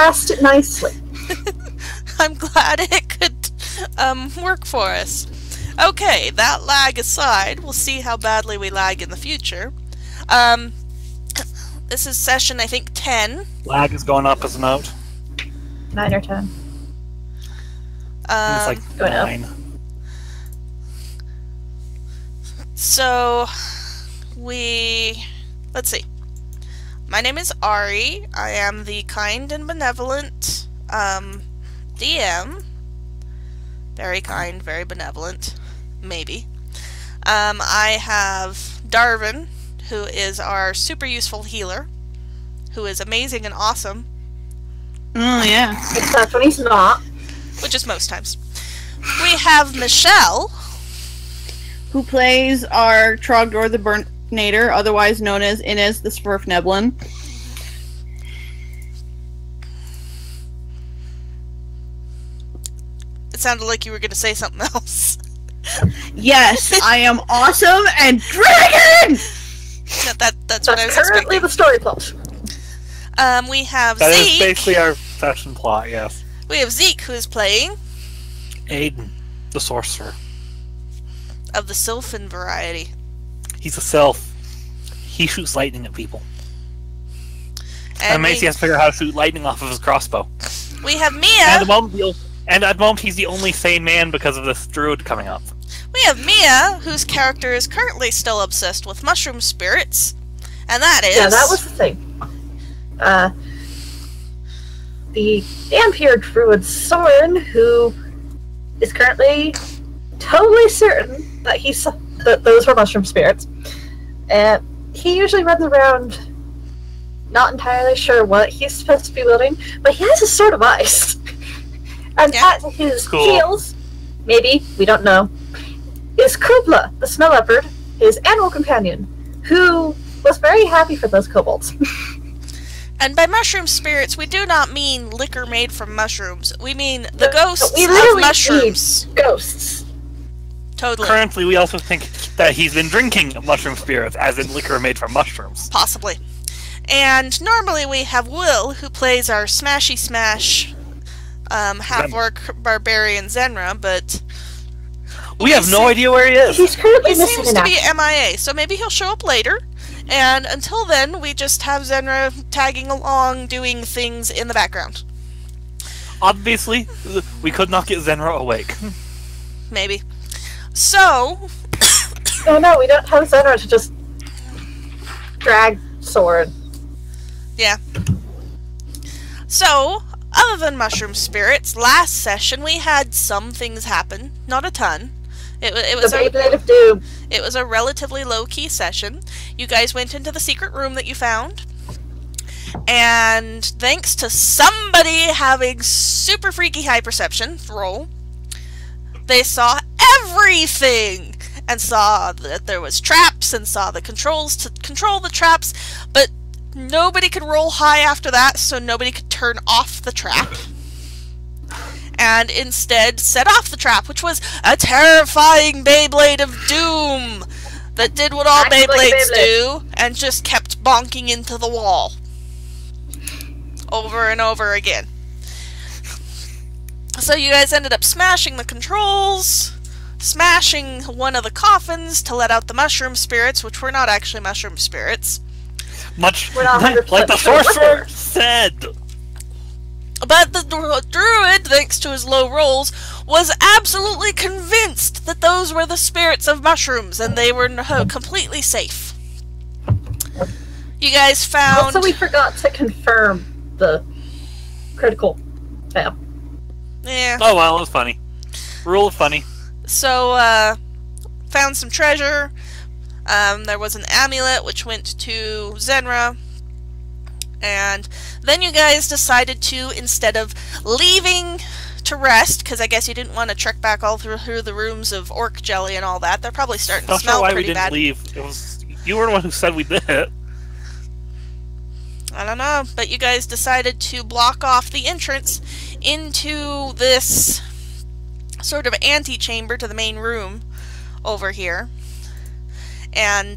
cast it nicely. I'm glad it could work for us. Okay, that lag aside, we'll see how badly we lag in the future. This is session, I think, 10. Lag is going up as a note. 9 or 10. It's like going up. 9. So, let's see. My name is Ari. I am the kind and benevolent DM. Very kind, very benevolent. Maybe. I have Darwin, who is our super useful healer, who is amazing and awesome. Oh, yeah. Except when he's not. Which is most times. We have Michelle, Who plays our Trogdor the Burnator, otherwise known as Inez the svirfneblin. It sounded like you were going to say something else. Yes, I am awesome and dragon! No, that's what I was currently expecting. the story plot. We have That is Zeke. basically our session plot, yes. We have Zeke, who is playing Adin, the sorcerer. of the sylphin variety. He's a sylph. He shoots lightning at people. And Macy has to figure out how to shoot lightning off of his crossbow. We have Mia. And at the moment, he's the only sane man because of this druid coming up. We have Mia, whose character is currently still obsessed with mushroom spirits, and that is... Yeah, that was the thing. The dhampir druid Sorin, who is currently totally certain that those were mushroom spirits. And he usually runs around not entirely sure what he's supposed to be wielding, but he has a sword of ice. And Yeah. at his Cool. heels, maybe, we don't know, is Cubla, the snow leopard, his animal companion, who was very happy for those kobolds. And by mushroom spirits, we do not mean liquor made from mushrooms. We mean the ghosts we of literally mushrooms. need ghosts. Totally. Currently, we also think that he's been drinking mushroom spirits, as in liquor made from mushrooms. Possibly. And normally we have Will, who plays our smashy smash half-orc barbarian Saerenrae, but We have no idea where he is. He's currently he missing seems in to be action. MIA, so maybe he'll show up later. And until then, we just have Saerenrae tagging along, doing things in the background. Obviously, we could not get Saerenrae awake. Maybe. So, Oh no, we don't have Saerenrae to just drag sword. yeah. So, other than mushroom spirits, last session we had some things happen. Not a ton. It was The Beyblade of Doom. It was a relatively low-key session. You guys went into the secret room that you found. And thanks to somebody having super freaky high perception roll, they saw everything! And saw that there was traps, and saw the controls to control the traps, but nobody could roll high after that, so nobody could turn off the trap. And instead set off the trap, which was a terrifying Beyblade of Doom that did what all Acting like a Beyblades Beyblade. do and just kept bonking into the wall over and over again. So you guys ended up smashing the controls, smashing one of the coffins to let out the mushroom spirits, which were not actually mushroom spirits. Much We're not 100% like the sure what sorcerer they said. But the druid, thanks to his low rolls, was absolutely convinced that those were the spirits of mushrooms, and they were completely safe. You guys found... Also, we forgot to confirm the critical fail. Yeah. Oh well, it was funny. Rule of funny. So, found some treasure. There was an amulet, which went to Saerenrae. And then you guys decided to, instead of leaving to rest, because I guess you didn't want to trek back all through the rooms of orc jelly and all that. They're probably starting to Not smell sure why we pretty didn't bad. leave. It was you were the one who said we did it. I don't know, but you guys decided to block off the entrance into this sort of antechamber to the main room over here. And,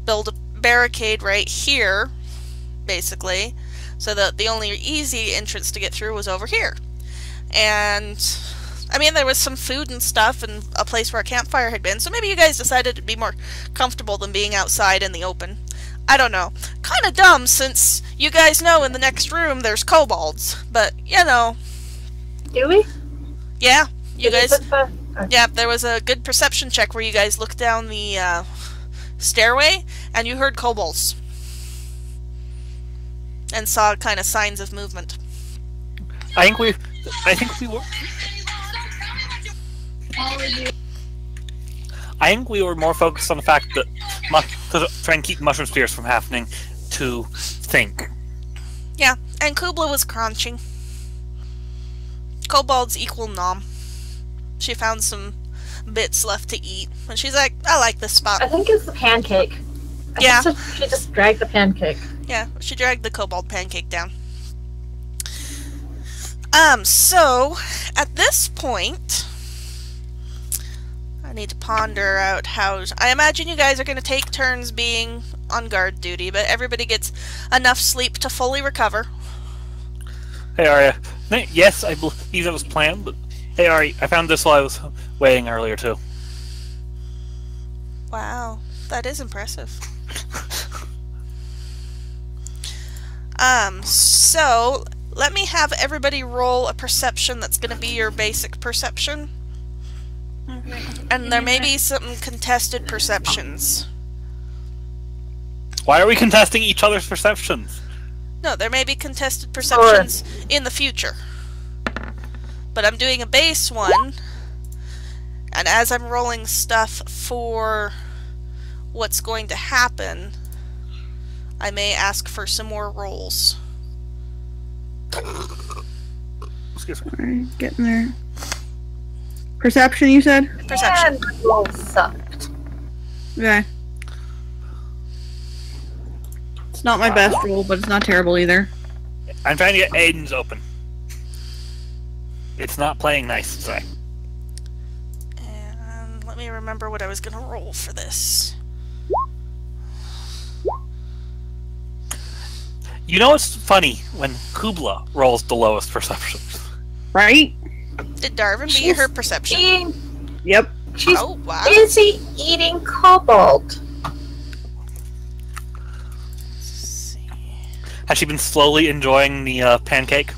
build a barricade right here, basically, So the only easy entrance to get through was over here. And I mean, there was some food and stuff and a place where a campfire had been, so maybe you guys decided it'd be more comfortable than being outside in the open. I don't know. Kinda dumb, since you guys know in the next room there's kobolds, but, you know. Do we? Yeah, you guys... Okay. Yeah, there was a good perception check where you guys looked down the stairway, and you heard kobolds. And saw kind of signs of movement. I think we were. I think we were more focused on the fact that to try and keep mushroom spears from happening to think. Yeah, and Cubla was crunching. Kobolds equal nom. She found some bits left to eat, and she's like, I like this spot. I think it's the pancake. Yeah. She just dragged the pancake. Yeah, she dragged the kobold pancake down. So, at this point, I need to ponder out how... I imagine you guys are going to take turns being on guard duty, but everybody gets enough sleep to fully recover. Hey, Arya. Yes, I believe that was planned, but... Hey, Ari, I found this while I was waiting earlier, too. Wow, that is impressive. So, let me have everybody roll a perception that's going to be your basic perception. Okay. And there may be some contested perceptions. Why are we contesting each other's perceptions? No, there may be contested perceptions in the future. But I'm doing a base one, and as I'm rolling stuff for what's going to happen, I may ask for some more rolls. Excuse me. Alright, getting there. Perception, you said? Perception. And roll sucked. Okay. It's not my best roll, but it's not terrible either. I'm trying to get Aiden's open. It's not playing nice today. And let me remember what I was going to roll for this. You know what's funny? When Cubla rolls the lowest perception. Right? Did Darwin beat She's her perception? Eating, Yep. she's Oh, wow. busy eating kobold. Let's see. Has she been slowly enjoying the pancake?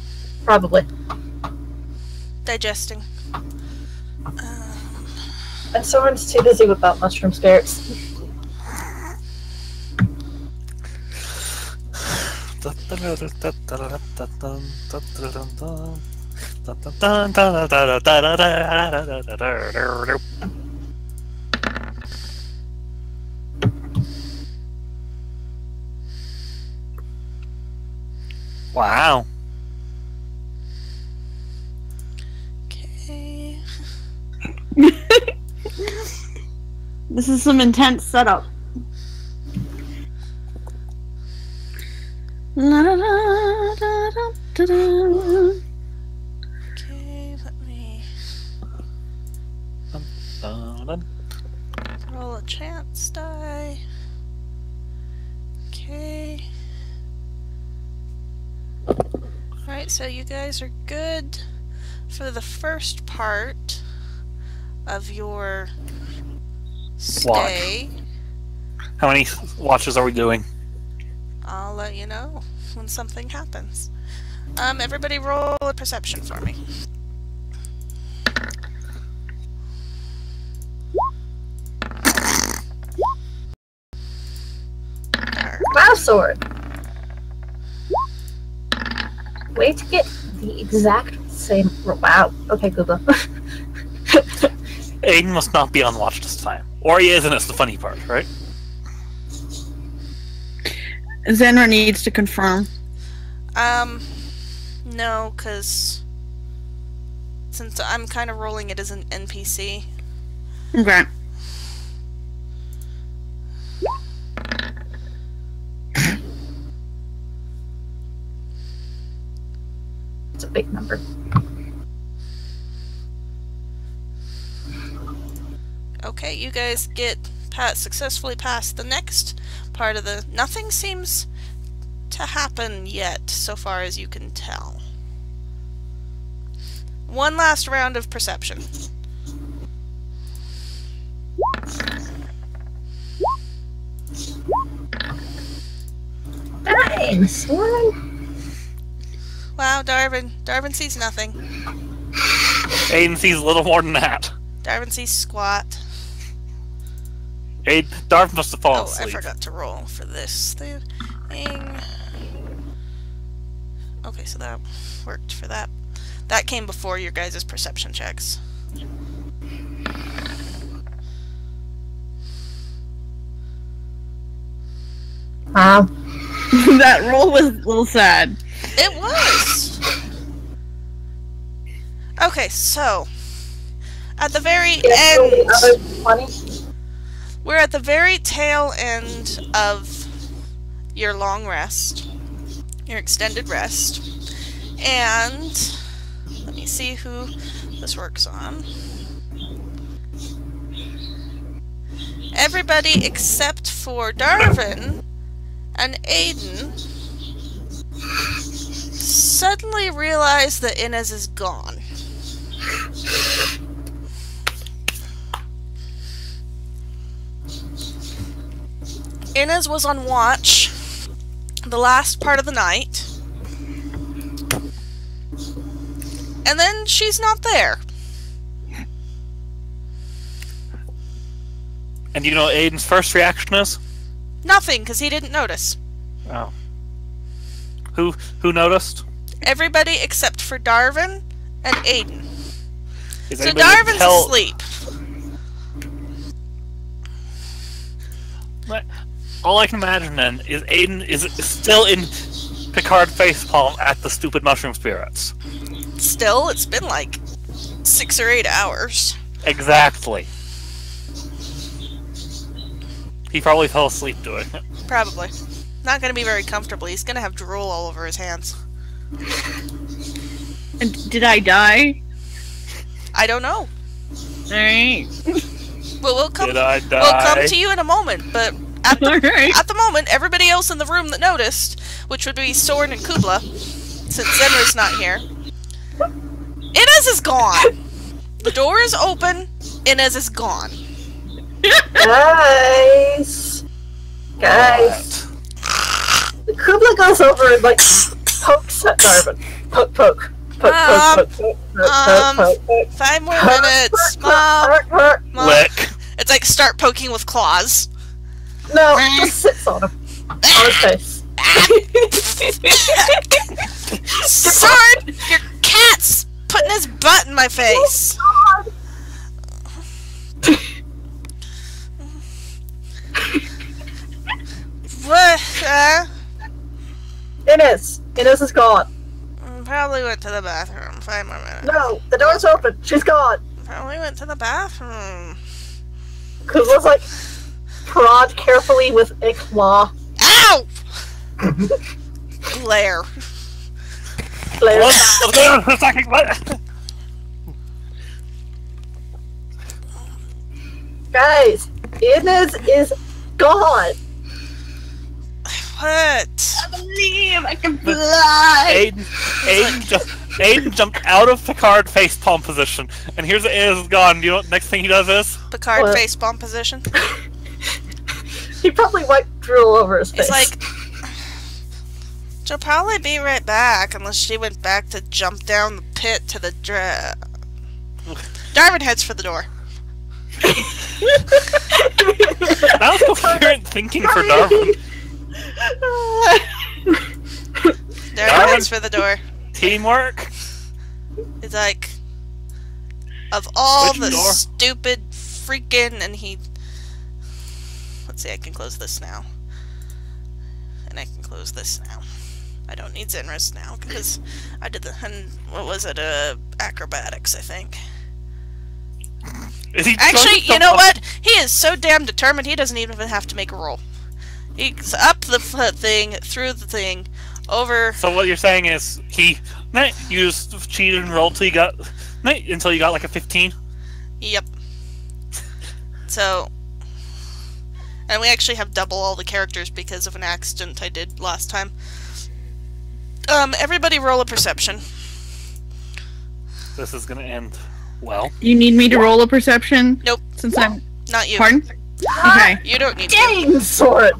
Probably. Digesting. And Soren's too busy without mushroom spirits. Wow. Okay. This is some intense setup. La da da da da da. Okay, let me roll a chance die. Okay. Alright, so you guys are good for the first part of your stay. How many watches are we doing? I'll let you know when something happens. Everybody roll a perception for me. Wow, Sword. Way to get the exact same. Wow. Okay, Cubla. Aiden must not be on watch this time. Or he is, and it's the funny part, right? Saerenrae needs to confirm. No, because since I'm kind of rolling it as an NPC. Okay. It's a big number. Okay, you guys get successfully past the next part of the... Nothing seems to happen yet, so far as you can tell. One last round of perception. Nice one. Wow, Darvin sees nothing. Aiden sees a little more than that. Darvin sees squat. Darvin must have fallen Oh, asleep. I forgot to roll for this thing. Okay, so that worked for that. That came before your guys' perception checks. Wow. That roll was a little sad. It was! Okay, so... At the very end... We're at the very tail end of your long rest. Your extended rest. And... Let me see who this works on. Everybody except for Darvin and Adin suddenly realize that Inez is gone. Inez was on watch the last part of the night, and then she's not there. And you know what Aiden's first reaction is? Nothing, because he didn't notice. Oh. Who noticed? Everybody except for Darvin and Adin. Is So anybody Darvin's tell- asleep. All I can imagine then is Aiden is still in Picard facepalm at the stupid mushroom spirits. Still, it's been like 6 or 8 hours. Exactly. He probably fell asleep doing it. Probably. Not gonna be very comfortable. He's gonna have drool all over his hands. And did I die? I don't know. Alright. Did I We'll die? come to you in a moment, but at the, Alright. at the moment, everybody else in the room that noticed, which would be Sorin and Cubla, since Zenra's not here, Inez is gone! The door is open, Inez is gone. Guys. Cubla goes over and like pokes at Darvin. Poke. Poke. 5 more minutes. Mom. Lick. It's like start poking with claws. No, just sits on him. On his face. Sword! Your cat's putting his butt in my face. What? Inez is gone. Probably went to the bathroom. 5 more minutes. No, the door's open. She's gone. Probably went to the bathroom. Cubla's like prod carefully with a claw. Ow! Glare. Let's go for a second. What? Guys, Inez is gone. What? I believe I can fly! Aiden jumped out of Picard facepalm position, and here's Inez is gone. You know what the next thing he does is? Picard What? facepalm position. He probably wiped drool over his face. It's like, she'll probably be right back unless she went back to jump down the pit to the Darvin heads for the door. That was coherent thinking for Darvin. Darvin heads for the door. Teamwork. It's like, of all Which the door? stupid freaking, and he... Let's see, I can close this now. And I can close this now. I don't need Zenra's now, because I did the... what was it? Acrobatics, I think. Is he Actually, trying you to know up- what? He is so damn determined, he doesn't even have to make a roll. He's up the thing, through the thing, over... So what you're saying is you just cheated and rolled until you got like a 15? Yep. So... And we actually have double all the characters because of an accident I did last time. Everybody roll a perception. This is gonna end well. You need me to roll a perception? Nope. Since I'm... Not you. Pardon? Okay. You don't need to. Dang, Sorin!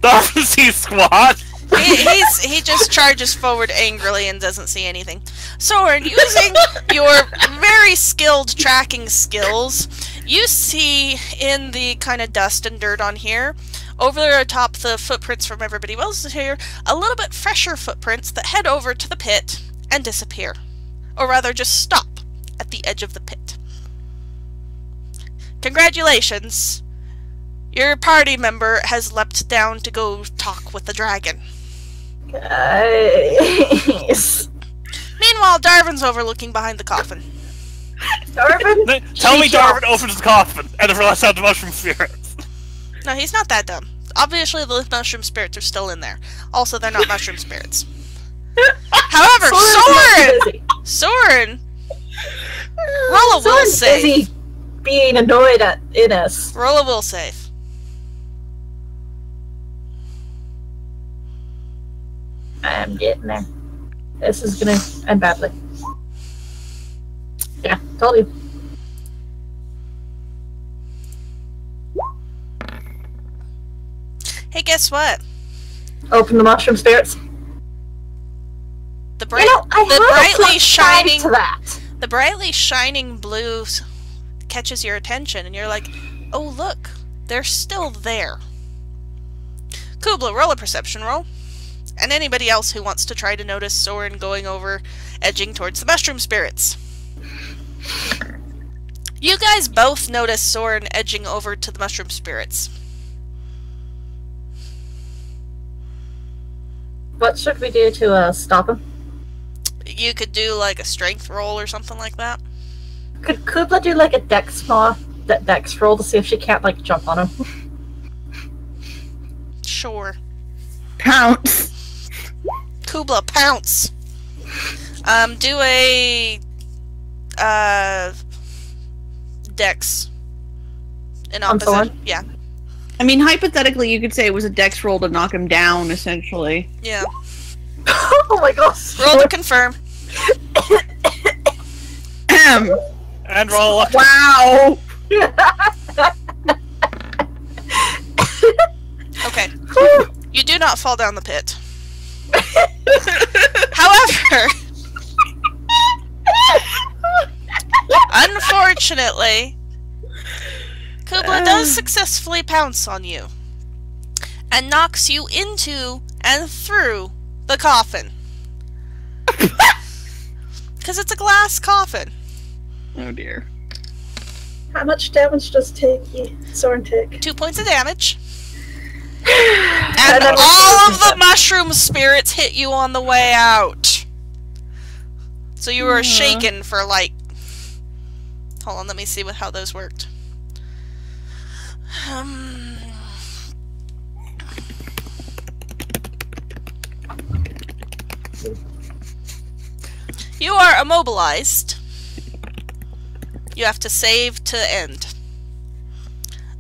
The see squad! He just charges forward angrily and doesn't see anything. Sorin, using your very skilled tracking skills, you see in the kind of dust and dirt on here, over atop the footprints from everybody else here, a little bit fresher footprints that head over to the pit and disappear. Or rather, just stop at the edge of the pit. Congratulations! Your party member has leapt down to go talk with the dragon. Guys. Meanwhile, Darwin's overlooking behind the coffin. Darwin? Tell me Darwin opens the coffin and it lets out the mushroom spirits. No, he's not that dumb. Obviously, the mushroom spirits are still in there. Also, they're not mushroom spirits. However, Sorin! Roll a will save. Busy being annoyed at Ines. Roll a will save. I'm getting there. This is gonna end badly. Yeah, told you. Hey, guess what? Open the mushroom spirits. The brightly shining to that. the brightly shining blue catches your attention, and you're like, "Oh, look, they're still there." Cubla, roll a perception roll. And anybody else who wants to try to notice Sorin going over, edging towards the mushroom spirits. You guys both notice Sorin edging over to the mushroom spirits. What should we do to stop him? You could do like a strength roll or something like that. Could Cubla do like a dex roll to see if she can't like jump on him? Sure. Pounce. Cubla, pounce. Do a dex in opposition. Yeah. I mean, hypothetically, you could say it was a dex roll to knock him down, essentially. Yeah. Oh my gosh. Roll to confirm. And roll a... Wow! Okay. You do not fall down the pit. However, unfortunately, Cubla does successfully pounce on you and knocks you into and through the coffin. Because it's a glass coffin. Oh dear. How much damage does Sorin take? 2 points of damage. And all of the mushroom spirits hit you on the way out. So you were shaken for like... Hold on, let me see how those worked. You are immobilized. You have to save to end.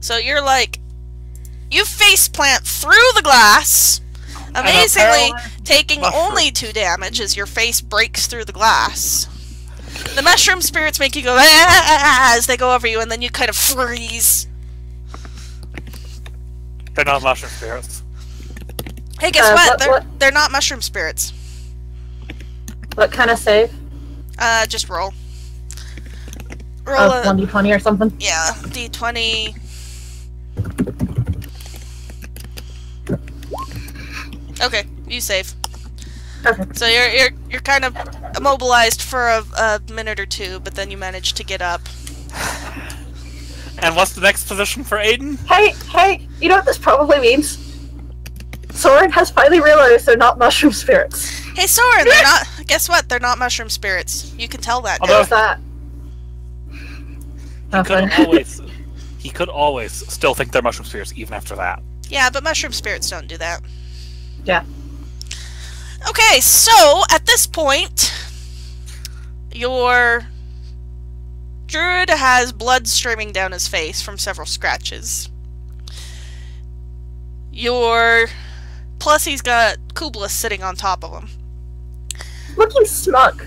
So you're like... You faceplant through the glass, amazingly taking only 2 damage as your face breaks through the glass. The mushroom spirits make you go as they go over you, and then you kind of freeze. They're not mushroom spirits. Hey, guess what? They're not mushroom spirits. What kind of save? Just roll. Roll a 1d20 or something? Yeah, d20. Okay, you save. Okay. So you're kind of immobilized for a minute or two, but then you manage to get up. And what's the next position for Adin? Hey, you know what this probably means? Sorin has finally realized they're not mushroom spirits. Hey, Sorin, they're not... Guess what? They're not mushroom spirits. You can tell that. How's that? He could always still think they're mushroom spirits even after that. Yeah, but mushroom spirits don't do that. Yeah. Okay, so at this point, your druid has blood streaming down his face from several scratches. Your plus he's got Cubla sitting on top of him. Looking smug.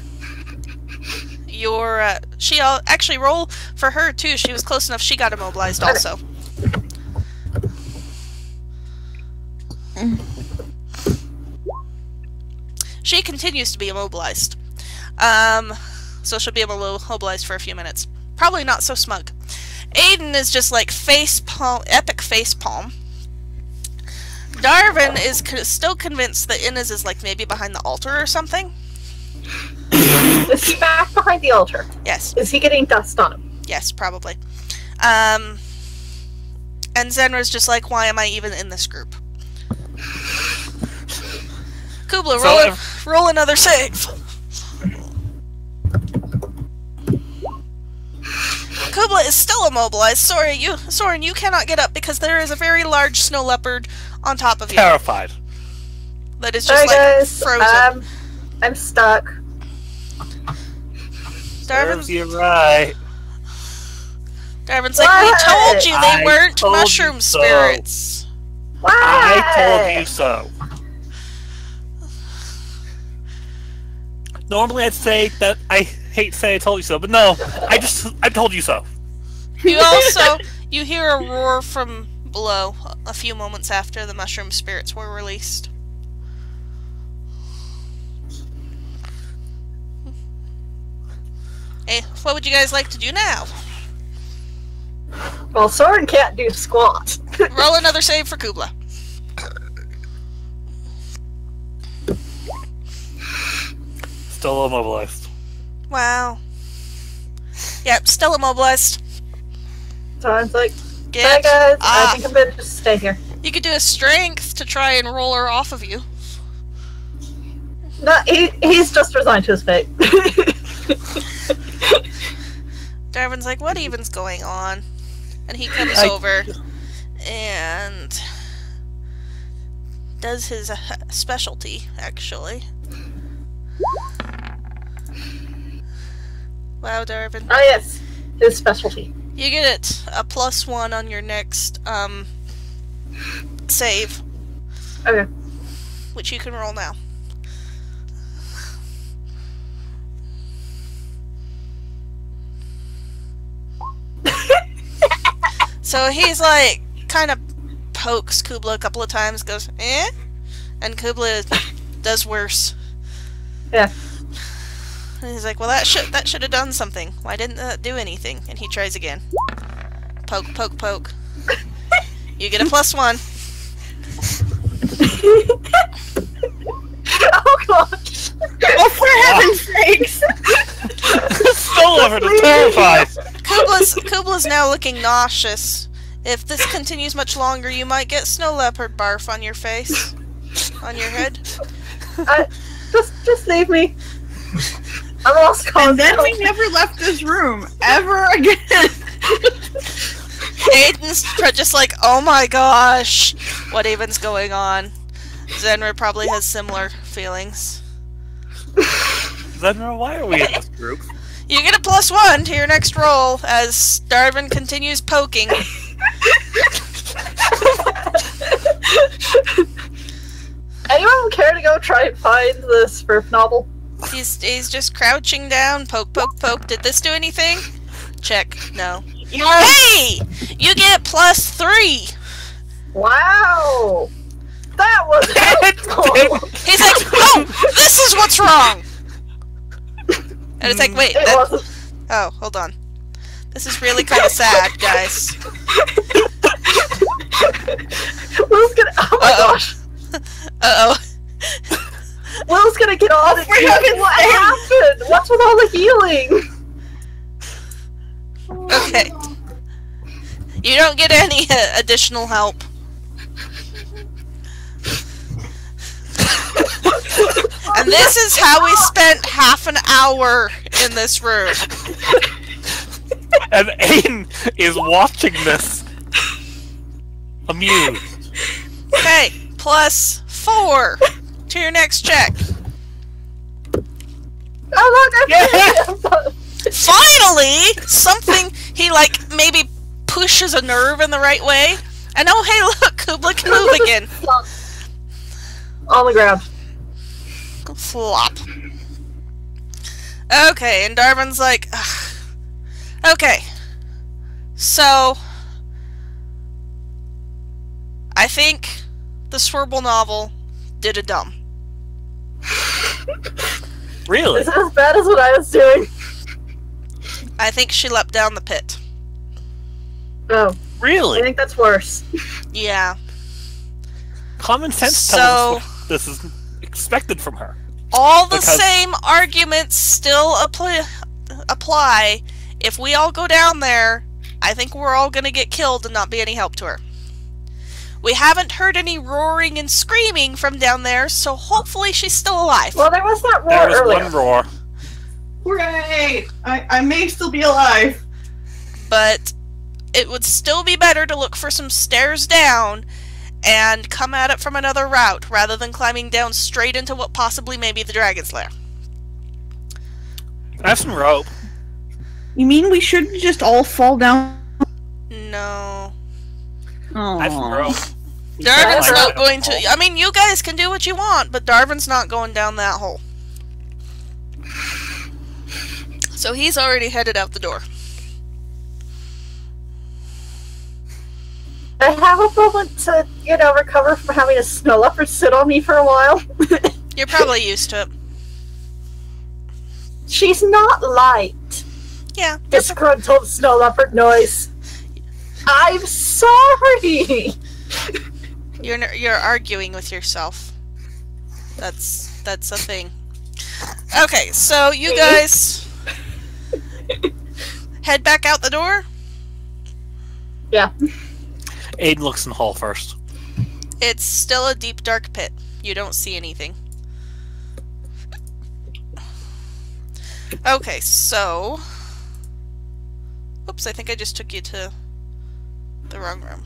She'll actually roll for her too. She was close enough. She got immobilized also. She continues to be immobilized. So she'll be immobilized for a few minutes. Probably not so smug. Adin is just like epic facepalm. Darvin is still convinced that Inez is like maybe behind the altar or something. Is he back behind the altar? Yes. Is he getting dust on him? Yes, probably. And Zenra's just like, why am I even in this group? Cubla, roll another save. Cubla is still immobilized. Sorin, you cannot get up because there is a very large snow leopard on top of you. Terrified. That is just guys, frozen. I'm stuck. Darvin's, you're right. Darvin's like, we told you they weren't mushroom spirits. Why? I told you so. Normally I'd say that I hate to say I told you so, but no, I told you so. You hear a roar from below a few moments after the mushroom spirits were released. Hey, what would you guys like to do now? Well, Sorin can't do squat. Roll another save for Cubla. Still immobilized. Wow. Yep, still immobilized. Sorin's like, Get guys, I off. think I'm gonna just stay here. You could do a strength to try and roll her off of you. No, he's just resigned to his fate. Darvin's like, what even's going on? And he comes over and does his specialty, actually. Wow, Darvin. Oh yes, his specialty. You get it a +1 on your next save, Okay. which you can roll now. So he's like, kind of pokes Cubla a couple of times, goes, eh? And Cubla does worse. Yeah. And he's like, well, that should have done something. Why didn't that do anything? And he tries again. Poke, poke, poke. You get a +1. Oh gosh. Oh, for heaven's sakes! Still over to terrified. Kubla's now looking nauseous. If this continues much longer, you might get snow leopard barf on your face. On your head. Just leave me. I'm lost cause. And then we never left this room ever again. Aiden's just like, oh my gosh, what even's going on? Zenra probably has similar feelings. Zenra, why are we in this group? You get a +1 to your next roll as Darvin continues poking. Anyone care to go try and find the svirfneblin? He's just crouching down, poke, poke, poke. Did this do anything? Check. No. Yes. Hey! You get +3! Wow! That was helpful! He's like, oh! This is what's wrong! And it's like, wait, It wasn't. oh, hold on. This is really kind of sad, guys. Will's gonna. Oh my gosh! Uh-oh. Will's gonna get on and see what happened! What's with all the healing? Okay. You don't get any additional help. And this is how we spent half an hour in this room. And Aiden is watching this, amused. Okay, +4 to your next check. Oh look, I Finally, something, he like maybe pushes a nerve in the right way. And oh hey look, Cubla can move again. On the ground. Flop. Okay, and Darwin's like, ugh. Okay. So, I think the Svirfneblin novel did a dumb. Really? Is it as bad as what I was doing? I think she leapt down the pit. Oh. Really? I think that's worse. Yeah. Common sense tells us this is expected from her. All the same arguments still apply. If we all go down there, I think we're all going to get killed and not be any help to her. We haven't heard any roaring and screaming from down there, so hopefully she's still alive. Well, there was that roar There was earlier. one roar. Hooray! I may still be alive. But it would still be better to look for some stairs down and come at it from another route, rather than climbing down straight into what possibly may be the dragon's lair. I have some rope. You mean we should just all fall down? No. I have some rope. Darwin's not going to... I mean, you guys can do what you want, but Darwin's not going down that hole. So he's already headed out the door. I have a moment to, recover from having a snow leopard sit on me for a while. You're probably used to it. She's not light. Yeah. Disgruntled snow leopard noise. I'm sorry! You're arguing with yourself. That's a thing. Okay, so you guys head back out the door? Yeah. Adin looks in the hall first. It's still a deep, dark pit. You don't see anything. Okay, so... Oops, I think I just took you to the wrong room.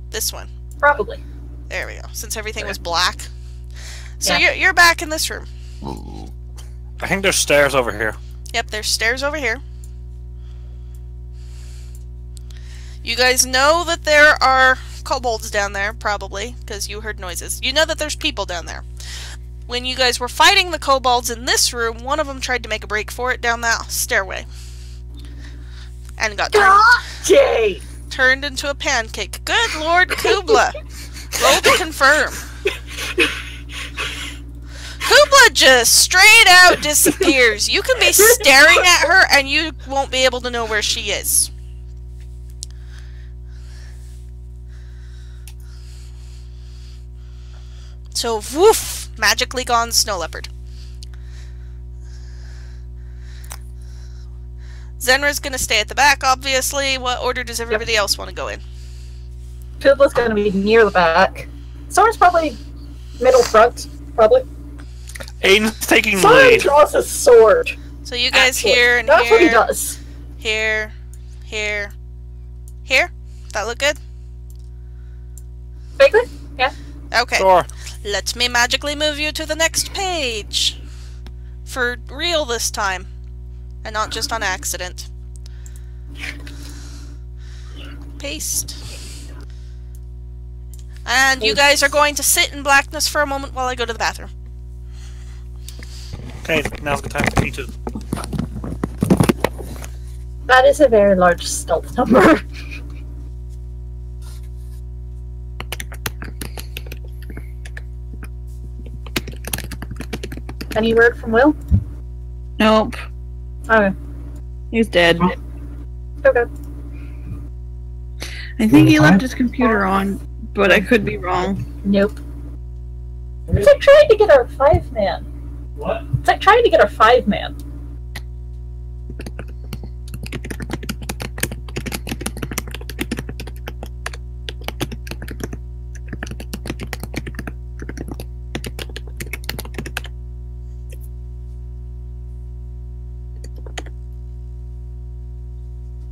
This one. Probably. There we go. Since everything was black. So Yeah. you're back in this room. I think there's stairs over here. Yep, there's stairs over here. You guys know that there are kobolds down there, probably, because you heard noises. You know that there's people down there. When you guys were fighting the kobolds in this room, one of them tried to make a break for it down that stairway. And got turned into a pancake. Good Lord Cubla! Roll to confirm. Cubla just straight out disappears. You can be staring at her and you won't be able to know where she is. So, woof! Magically gone snow leopard. Saerenrae's gonna stay at the back, obviously. What order does everybody else want to go in? Cubla's gonna be near the back. Sorin's probably middle front, probably. Adin's taking the Sorin lead. draws a sword. So you guys here and That's here. what he does. Here. Here. Here? That look good? Vaguely? Yeah. Okay. Sure. Let me magically move you to the next page. For real this time. And not just on accident. Paste. And you guys are going to sit in blackness for a moment while I go to the bathroom. Okay, now's the time for me to... That is a very large stealth number. Any word from Will? Nope. Okay. He's dead. Okay. I think he left his computer on, but I could be wrong. Nope. It's like trying to get our 5-man. What? It's like trying to get our 5-man.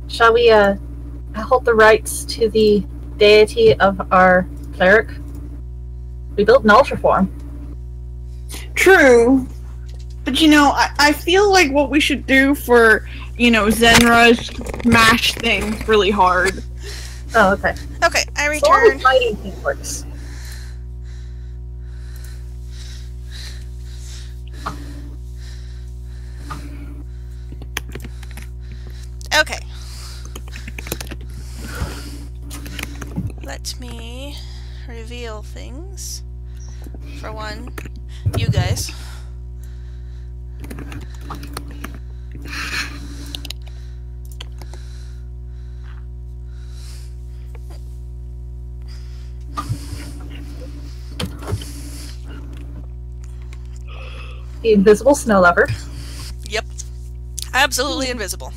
Shall we, hold the rights to the deity of our cleric? We built an altar for him. True. But I feel like what we should do for, Saerenrae's smash things really hard. Oh, okay. Okay, I So all the return. fighting thing works. let me reveal things. For one, you guys. The invisible snow leopard. Yep. Absolutely invisible.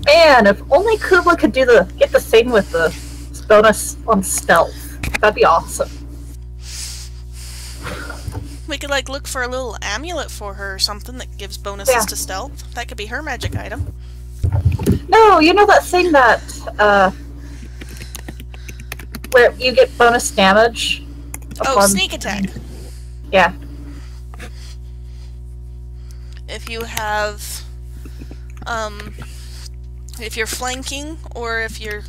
Man, if only Cubla could get the same with the bonus on stealth. That'd be awesome. We could, like, look for a little amulet for her or something that gives bonuses to stealth. That could be her magic item. No, you know that thing that, where you get bonus damage? Oh, sneak attack. Yeah. If you have, if you're flanking or if you're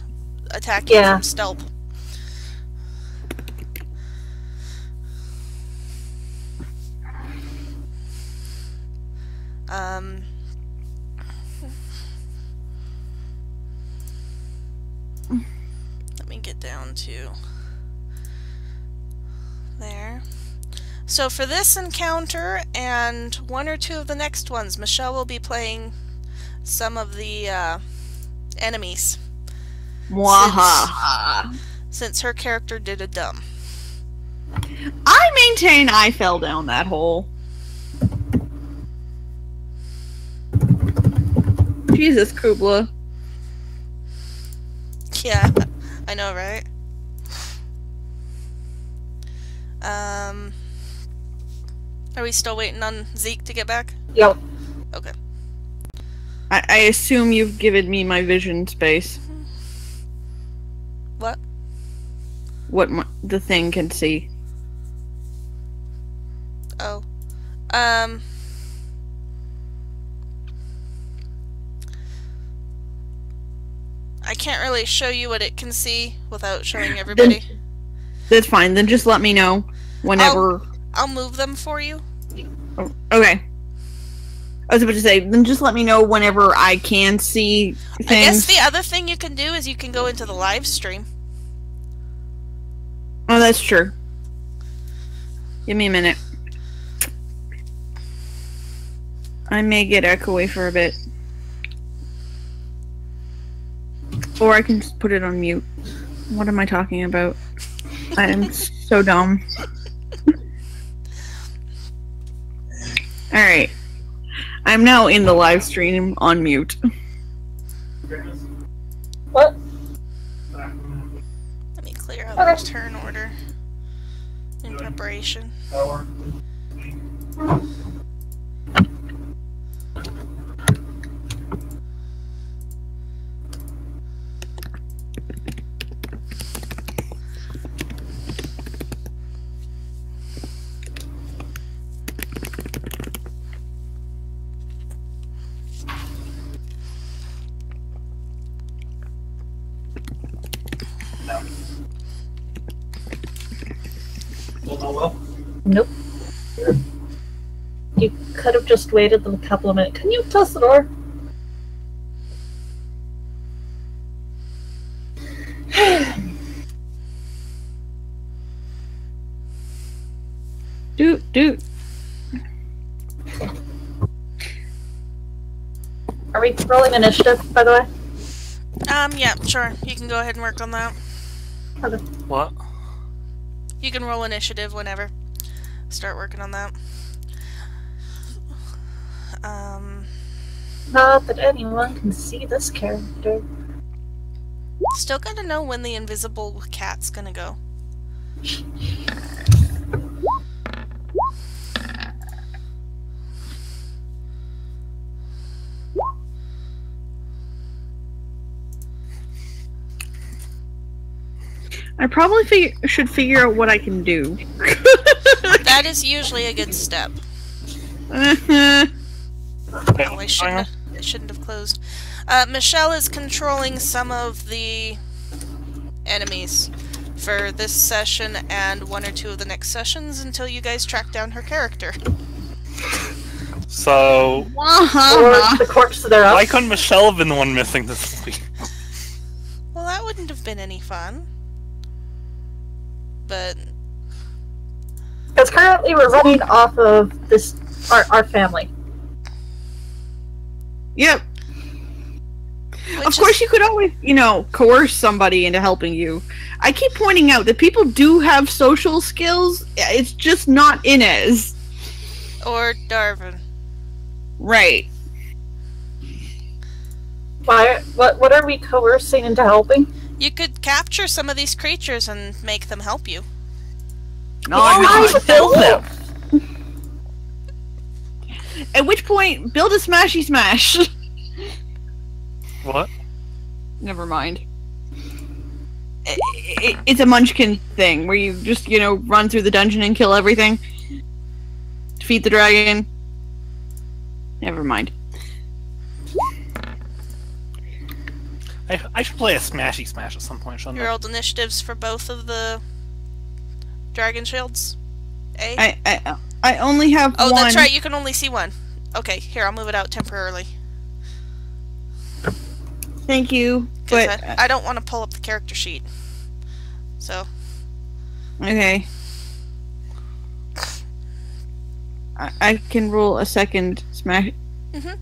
attacking from stealth. Let me get down to there. So for this encounter and one or two of the next ones, Michelle will be playing some of the enemies. Since her character did a dumb. I maintain I fell down that hole. Jesus, Cubla. Yeah, I know, right? Are we still waiting on Zeke to get back? Yep. Okay. I assume you've given me my vision space. What? What the thing can see. Oh. I can't really show you what it can see without showing everybody. That's fine. Then just let me know whenever. I'll move them for you. Oh, okay. I was about to say, then just let me know whenever I can see things. I guess the other thing you can do is you can go into the live stream. Oh, that's true. Give me a minute. I may get echoey for a bit. Or I can just put it on mute. What am I talking about? I am so dumb. Alright. I'm now in the live stream on mute. What? Let me clear out the turn order in preparation. Nope. You could have just waited a couple of minutes. Can you close the door? Dude. Are we rolling initiative, by the way? Yeah, sure. You can go ahead and work on that. Okay. What? You can roll initiative whenever. Start working on that. Not that anyone can see this character. Still gotta know when the invisible cat's gonna go. I probably should figure out what I can do. That is usually a good step. Oh, I shouldn't have closed. Michelle is controlling some of the enemies for this session and one or two of the next sessions until you guys track down her character. So, Or the corpse that they're up. why couldn't Michelle have been the one missing this week? wouldn't have been any fun. But... Because currently we're running off of our family. Yep. Of course, you could always, coerce somebody into helping you. I keep pointing out that people do have social skills. It's just not Inez. Or Darwin. Right. What are we coercing into helping? You could capture some of these creatures and make them help you. No, I kill them. At which point, build a smashy smash. What? Never mind. It's a munchkin thing, where you just, run through the dungeon and kill everything. Defeat the dragon. Never mind. I should play a smashy smash at some point, shouldn't You I? rolled initiatives for both of the dragon shields? A? I only have one. Oh, that's right, you can only see one. Okay, here, I'll move it out temporarily. Thank you, but... I don't want to pull up the character sheet. So... Okay. I can roll a second smash... Mm-hmm.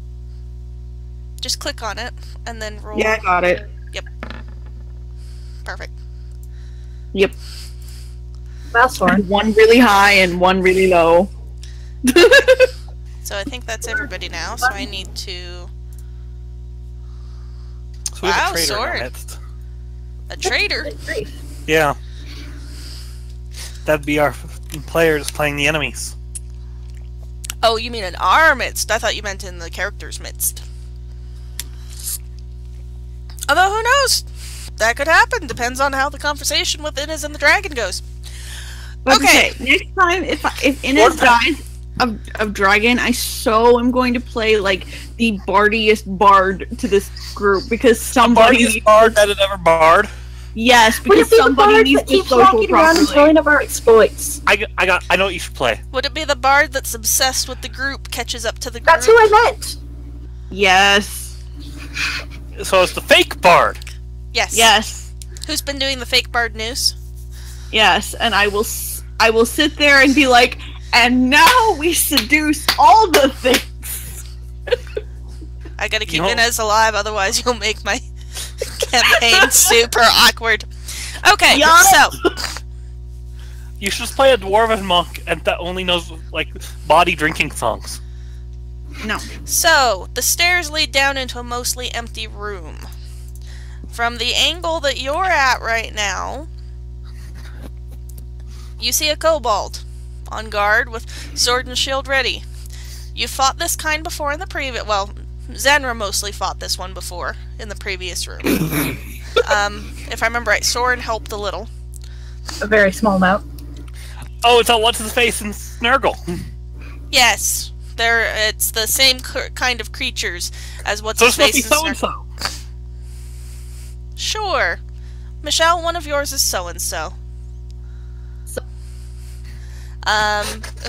Just click on it, and then roll... Yeah, I got it. Yep. Perfect. Yep. Wow, Sorin. One really high and one really low. So I think that's everybody now, so I need to... So we have Wow, a traitor in our Sorin. midst. A traitor? Yeah. That'd be our players playing the enemies. Oh, you mean in our midst? I thought you meant in the character's midst. Although, who knows? That could happen. Depends on how the conversation with Inez and the dragon goes. Okay. Next time, if Inez dies of dragon, I am going to play, like, the bardiest bard to this group, because somebody... Bardiest bard that had ever barred? Yes, because somebody needs to keep social walking around and properly. telling of our exploits. I know what you should play. Would it be the bard that's obsessed with the group catches up to the group? That's who I meant! Yes. So it's the fake bard. Yes. Yes. Who's been doing the fake bard news? Yes, and I will sit there and be like, and now we seduce all the things. I gotta keep Inez alive, otherwise you'll make my campaign super awkward. Okay, so... You should just play a dwarven monk and that only knows, like, body drinking songs. No. So, the stairs lead down into a mostly empty room. From the angle that you're at right now, you see a kobold on guard with sword and shield ready. You fought this kind before in the previous... Well, Saerenrae mostly fought this one before in the previous room. If I remember right, Sorin helped a little. A very small amount. Oh, it's all what's his face and Snurgle. Yes, it's the same kind of creatures as what's So his it's supposed to face be and so-and-so. Sure. Michelle, one of yours is so-and-so.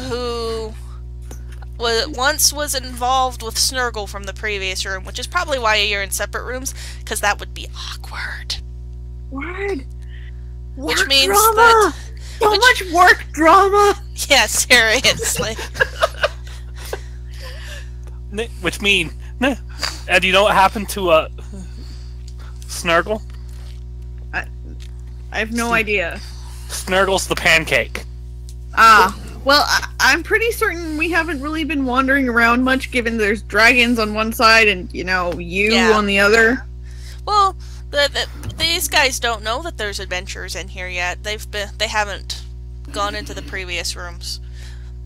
Who once was involved with Snurgle from the previous room, which is probably why you're in separate rooms, because that would be awkward. Which means drama! that... So much work drama! Yeah, seriously. Which mean, and you know what happened to Snurgle? I have no idea. Snurgle's the pancake. Well, I'm pretty certain we haven't really been wandering around much, given there's dragons on one side and, you on the other. Well, these guys don't know that there's adventurers in here yet. They haven't gone into the previous rooms.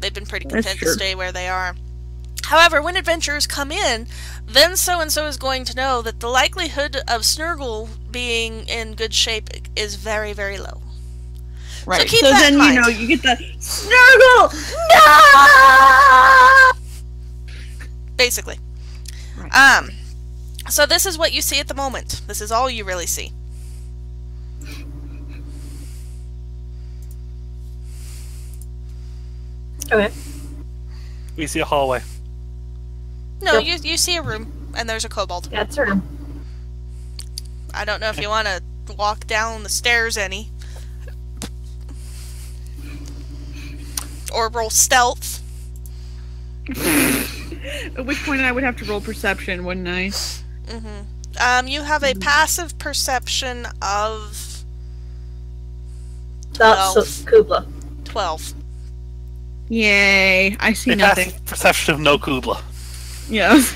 They've been pretty content to stay where they are. However, when adventurers come in, then so-and-so is going to know that the likelihood of Snurgle being in good shape is very, very low. Right. So keep that then, in mind. you get the Snurgle! No! Basically. Right. So this is what you see at the moment. This is all you really see. Okay. We see a hallway. No, Yep. you see a room, and there's a kobold. Yeah, it's a room. I don't know if you want to walk down the stairs any. Or roll stealth. At which point I would have to roll perception, wouldn't I? Mm-hmm. You have a passive perception of... That's Cubla. 12. Yay, I see nothing. Perception of no Cubla. Yes.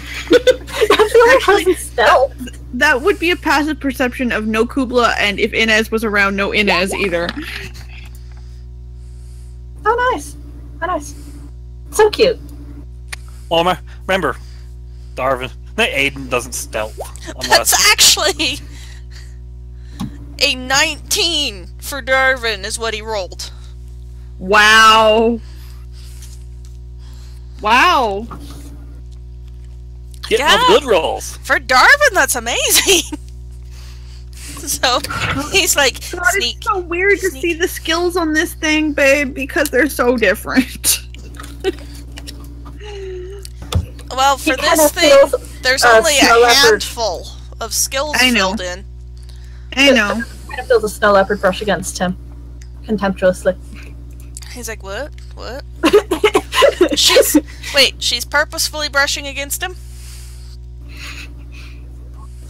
Actually, stealth. That would be a passive perception of no Cubla, and if Inez was around, no Inez either. Oh, nice. Oh, nice. So cute. Well, remember, Darwin. Adin doesn't stealth. That's actually a 19 for Darwin is what he rolled. Wow. Wow. Getting all the good rolls. For Darwin, that's amazing. So, he's like, God, sneak. It's so weird to see the skills on this thing, babe, because they're so different. Well, for this thing, there's only a handful of skills filled in. I know. Kind of feels a snow leopard brush against him. Contemptuously. He's like, what? What? She's purposefully brushing against him?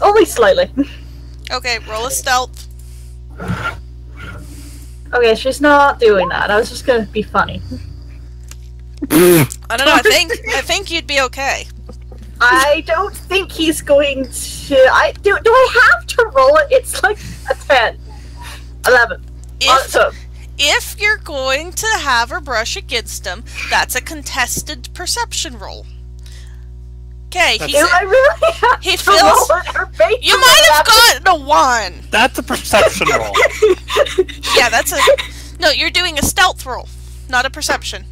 Only slightly. Okay, roll a stealth. Okay, she's not doing that. I was just gonna be funny. I don't know, I think you'd be okay. I don't think he's going to... Do I have to roll it? It's like a 10. 11. If you're going to have her brush against him, that's a contested perception roll. Okay, do I really have to roll it? Her face you might have gotten a 1. That's a perception roll. Yeah, that's a... No, you're doing a stealth roll, not a perception.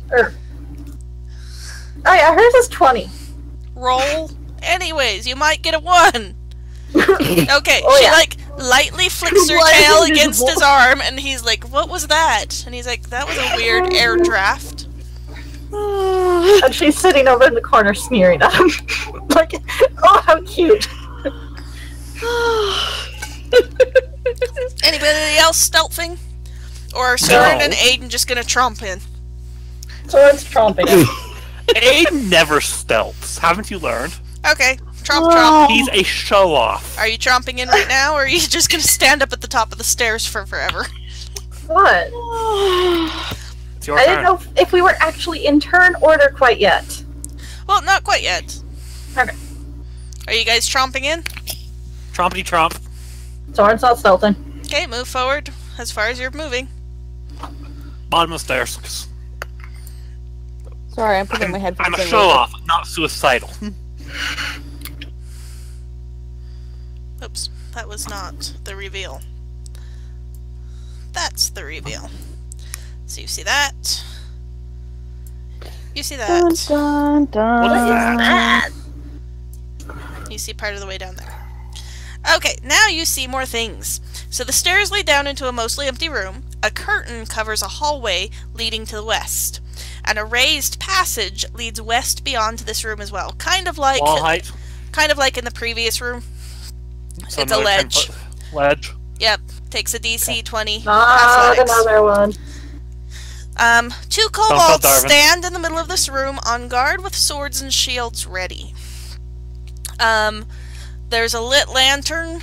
Oh yeah, hers is 20. Roll anyways, you might get a 1. Okay, she lightly flicks her tail against his arm, and he's like, what was that? And he's like, that was a weird air draft. And she's sitting over in the corner sneering at him. Like, oh, how cute. Anybody else stealthing? Or are Sorin and Adin just gonna tromp in? Sorin's tromping in. Adin never stealths. Haven't you learned? Okay, tromp. He's a show-off. Are you tromping in right now, or are you just gonna stand up at the top of the stairs for forever? What? It's your turn. turn. Didn't know if we were actually in turn order quite yet. Well, not quite yet. Okay. Are you guys tromping in? Trompity tromp. Sorin's not stealthing. Okay, move forward as far as you're moving. Bottom of the stairs. Sorry, I'm putting my headphones in. I'm a show-off, not suicidal. Oops, that was not the reveal. That's the reveal. So you see that. You see that. Dun, dun, dun. What is that? You see part of the way down there. Okay, now you see more things. So the stairs lead down into a mostly empty room. A curtain covers a hallway leading to the west. And a raised passage leads west beyond this room as well. Kind of like... Wall height? Kind of like in the previous room. So it's a ledge. Ledge. Yep. Takes a DC 20. Another one. 2 kobolds stand in the middle of this room on guard with swords and shields ready. There's a lit lantern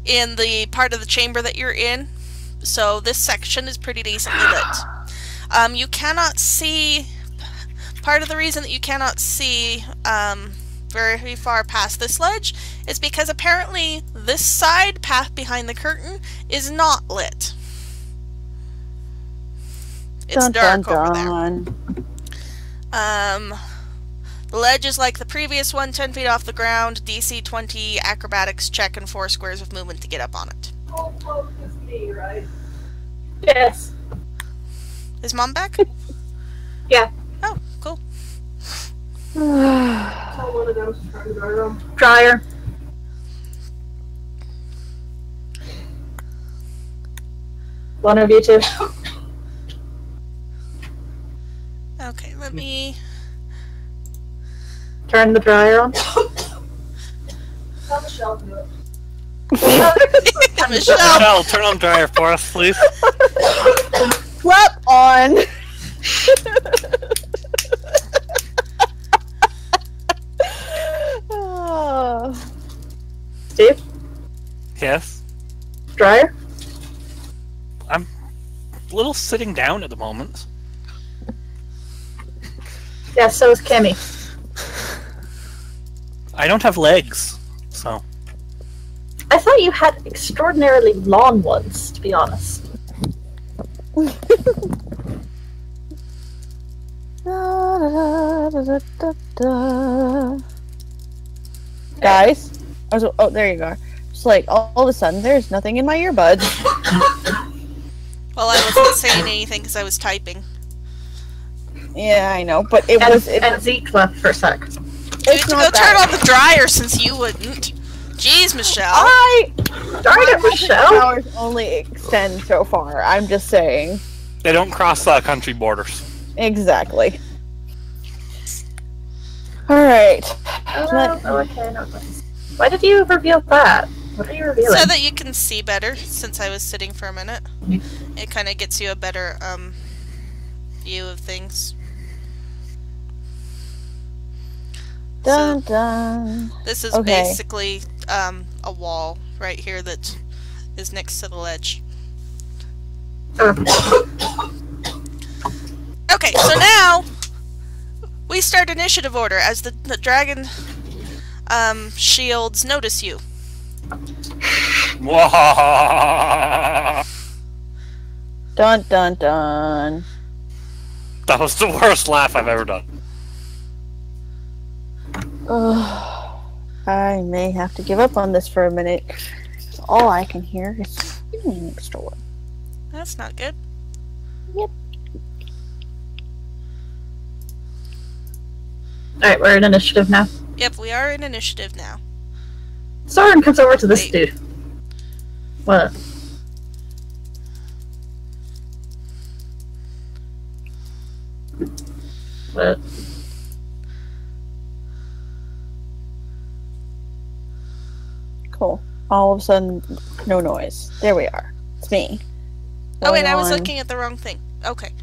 in the part of the chamber that you're in. So this section is pretty decently lit. You cannot see... Part of the reason that you cannot see very far past this ledge is because apparently this side path behind the curtain is not lit. It's dark over there. The ledge is like the previous one, 10 feet off the ground, DC 20 acrobatics check and 4 squares of movement to get up on it. Oh, it's me, right? Yes. Is Mom back? Yeah. Oh, cool. One of those dryer. One of you two. Okay, let me... Turn the dryer on. Michelle, turn on dryer for us, please. Slap on. Steve? Yes? Dryer? I'm a little sitting down at the moment. Yeah, so is Kimmy. I don't have legs, so... I thought you had extraordinarily long ones, to be honest. Guys, oh, there you go. Just like all of a sudden, there's nothing in my earbuds. Well, I wasn't saying anything because I was typing. Yeah, I know, but and Zeke left for a sec. You need to go turn on the dryer since you wouldn't. Jeez, Michelle. Darn it, Michelle. Powers only extend so far. I'm just saying. They don't cross country borders. Exactly. Alright. Okay, no thanks. Why did you reveal that? What are you revealing? So that you can see better, since I was sitting for a minute. It kind of gets you a better, view of things. Dun dun. This is basically, a wall right here that is next to the ledge. Okay, so now we start initiative order as the dragon shields notice you. Dun dun dun. That was the worst laugh I've ever done. I may have to give up on this for a minute. All I can hear is screaming next door. That's not good. Yep. Alright, we're in initiative now. Yep, we are in initiative now. Sorin comes over to this dude. What? What? Cool. All of a sudden, no noise. There we are. It's me. Oh wait, I was Going looking at the wrong thing. Okay.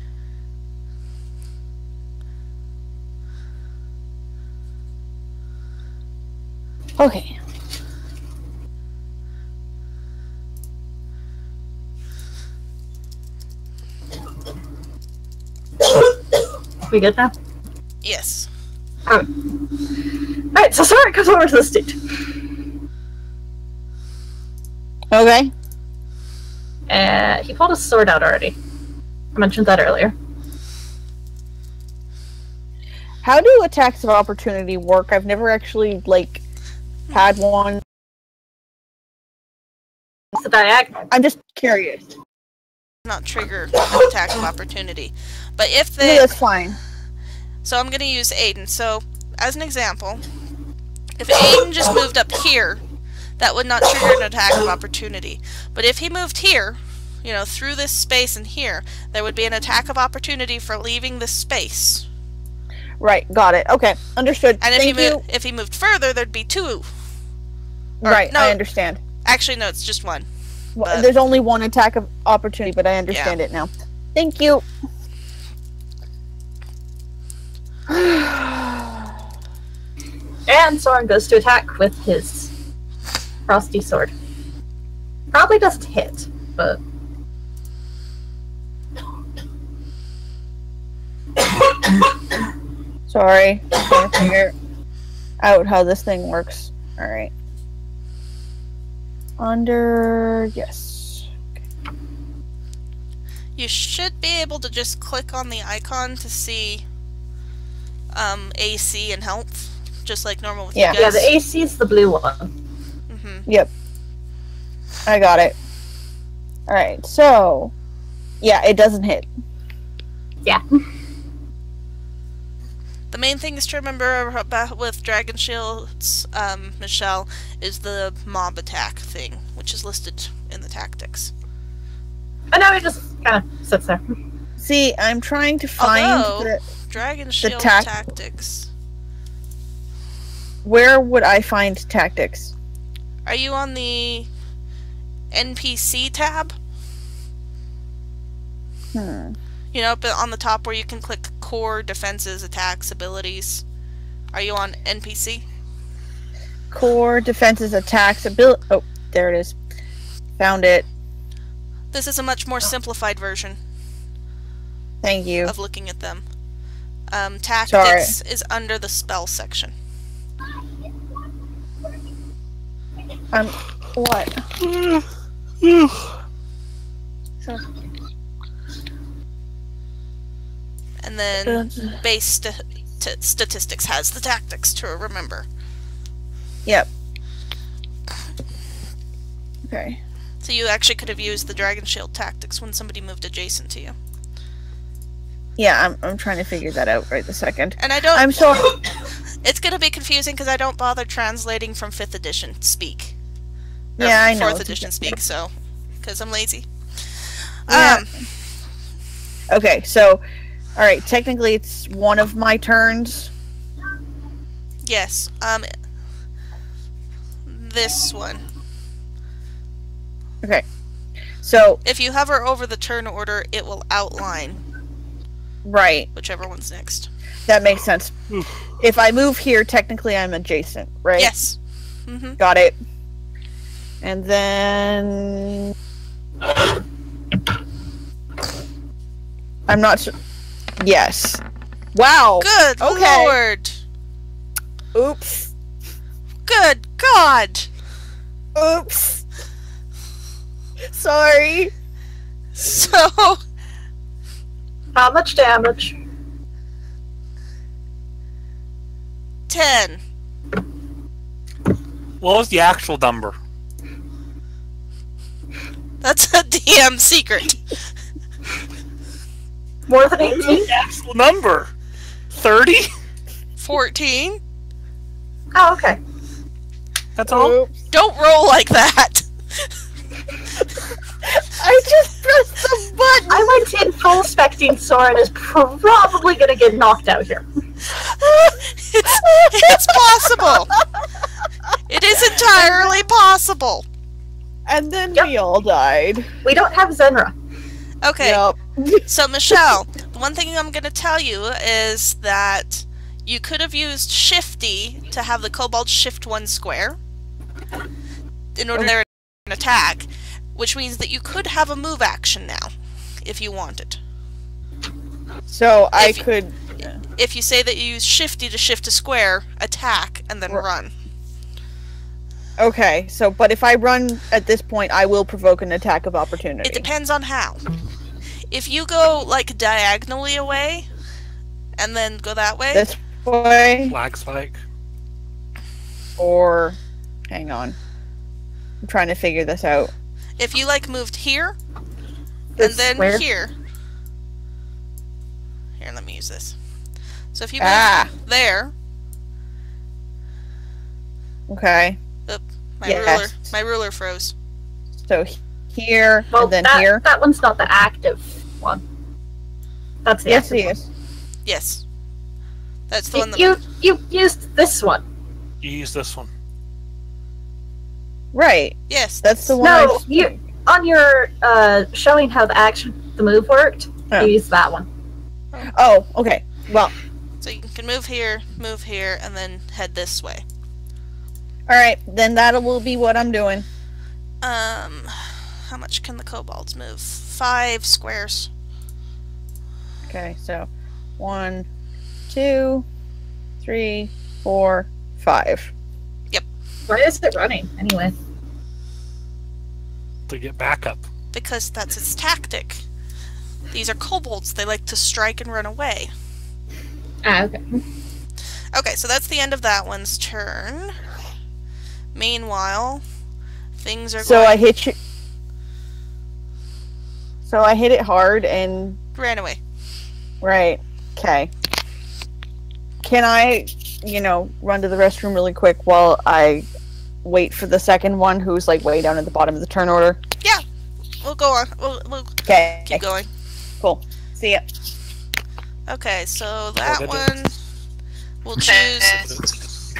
on. Okay. We good now? Yes. Alright, so Sorin comes over to this dude. Okay. He pulled his sword out already. I mentioned that earlier. How do attacks of opportunity work? I've never actually, like, had one. It's the diagonal. I'm just curious. Not trigger an attack of opportunity. But if they... No, that's fine. So I'm going to use Adin. So, as an example, if Adin just moved up here, that would not trigger an attack of opportunity. But if he moved here, you know, through this space and here, there would be an attack of opportunity for leaving this space. Right, got it. Okay, understood. And if he moved further, there'd be two. Right, no, I understand. Actually, no, it's just one. Well, there's only one attack of opportunity, but I understand it now. Thank you. And Sorin goes to attack with his frosty sword. Probably doesn't hit, but... Sorry, I'm trying to figure out how this thing works. Alright. Yes. Okay. You should be able to just click on the icon to see AC and health, just like normal with you guys. Yeah, the AC is the blue one. Mm-hmm. Yep. I got it. Alright, so... Yeah, it doesn't hit. Yeah. The main things to remember about with Dragon Shields, Michelle, is the mob attack thing, which is listed in the tactics. And now he just kind of sits there. See, I'm trying to find Dragon Shield tactics. Where would I find tactics? Are you on the NPC tab. You know, but on the top where you can click core, defenses, attacks, abilities. Are you on NPC? Core, defenses, attacks, ability. Oh, there it is. Found it. This is a much more simplified version. Thank you. Of looking at them. Tactics is under the spell section. What? And then base statistics has the tactics to remember. Yep. Okay. So you actually could have used the Dragon Shield tactics when somebody moved adjacent to you. Yeah, I'm trying to figure that out right this second. And I don't... I'm sorry. It's going to be confusing because I don't bother translating from 5th edition speak. Yeah, I know. 4th edition speak, so... Because I'm lazy. Yeah. Okay, so... Alright, technically it's one of my turns. Yes. This one. Okay. So... If you hover over the turn order, it will outline... Right. Whichever one's next. That makes sense. If I move here, technically I'm adjacent, right? Yes. Got it. And then... I'm not sure. Yes. Wow. Good Lord. Oops. Good God. Oops. Sorry. So... How much damage? 10. What was the actual number? That's a DM secret. More than What was 18? the actual number? 30? 14? Oh, okay. That's all? Oops. Don't roll like that. I just pressed the button! I went in full expecting Sorin is probably gonna get knocked out here. It's possible. It is entirely possible. And then we all died. We don't have Zenra. Okay, Yep. so Michelle, the one thing I'm going to tell you is that you could have used Shifty to have the kobold shift 1 square in order to an attack, which means that you could have a move action now, if you wanted. So I could... If you say that you use Shifty to shift a square, attack, and then run. Okay, so, but if I run at this point, I will provoke an attack of opportunity. It depends on how. If you go, like, diagonally away, and then go that way... This way? Flag spike. Or... Hang on. I'm trying to figure this out. If you, like, moved here, This and then square? here... Here, let me use this. So if you move there... Okay. Oop, Yes. my ruler froze. So here, Well, and then that, here. that one's not the active one. That's the Yes, active he one. is. Yes. That's the one that... You used this one. You use this one. Right. Yes. That's the one. No, you on your showing how the move worked. Oh. You used that one. Oh, okay. Well, So you can move here, and then head this way. alright. Then that will be what I'm doing. How much can the kobolds move? 5 squares. Okay, so 1, 2, 3, 4, 5. Why is it running anyway? To get back up. Because that's its tactic. These are kobolds. They like to strike and run away. Ah, okay. Okay, so that's the end of that one's turn. Meanwhile, things are So going... I hit you. So I hit it hard and... Ran away. Right. Okay. Can I, run to the restroom really quick while I wait for the second one who's, like, way down at the bottom of the turn order? Yeah. We'll go on. We'll Okay. keep going. Cool. See ya. Okay, so that one... We'll choose...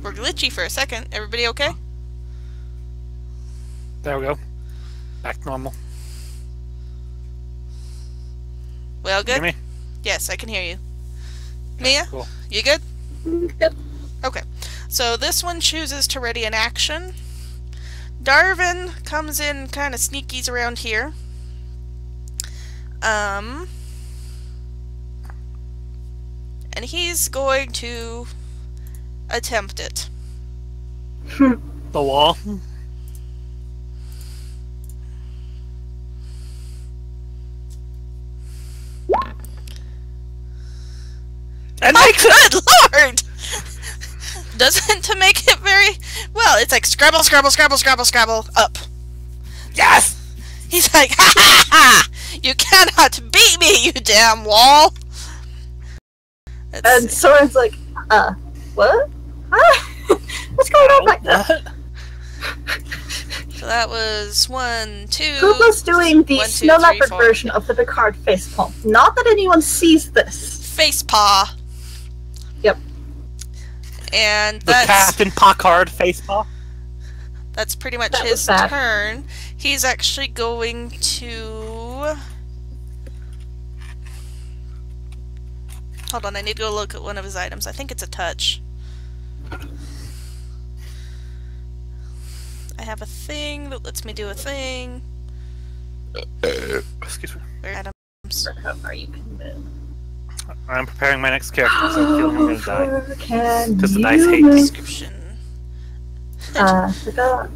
We're glitchy for a second. Everybody okay? There we go. Back to normal. Well, good? Hear me? Yes, I can hear you. Mia? Cool. You good? Yep. Okay. So this one chooses to ready an action. Darvin comes in, kind of sneakies around here. And he's going to attempt it. The wall. And My good lord! Doesn't make it very well. It's like scrabble, scrabble, scrabble, scrabble, scrabble, up. yes! He's like, ha ha ha! You cannot beat me, you damn wall! And Soren's like, what? Huh? What's going on back there? What? So that was 1, 2. Cubla's doing the 1, 2, snow 3, leopard 4. version of the Picard facepalm. Not that anyone sees this. Face paw. Yep. And The that's Captain Packard facepaw. that's pretty much That was his bad. turn. He's actually going to... Hold on, I need to go look at one of his items. I think it's a touch. I have a thing that lets me do a thing. Excuse me. Where are items? How are you convinced? I'm preparing my next character, so I feel I'm gonna die. Can Just a you nice hate. move? Description. Forgot.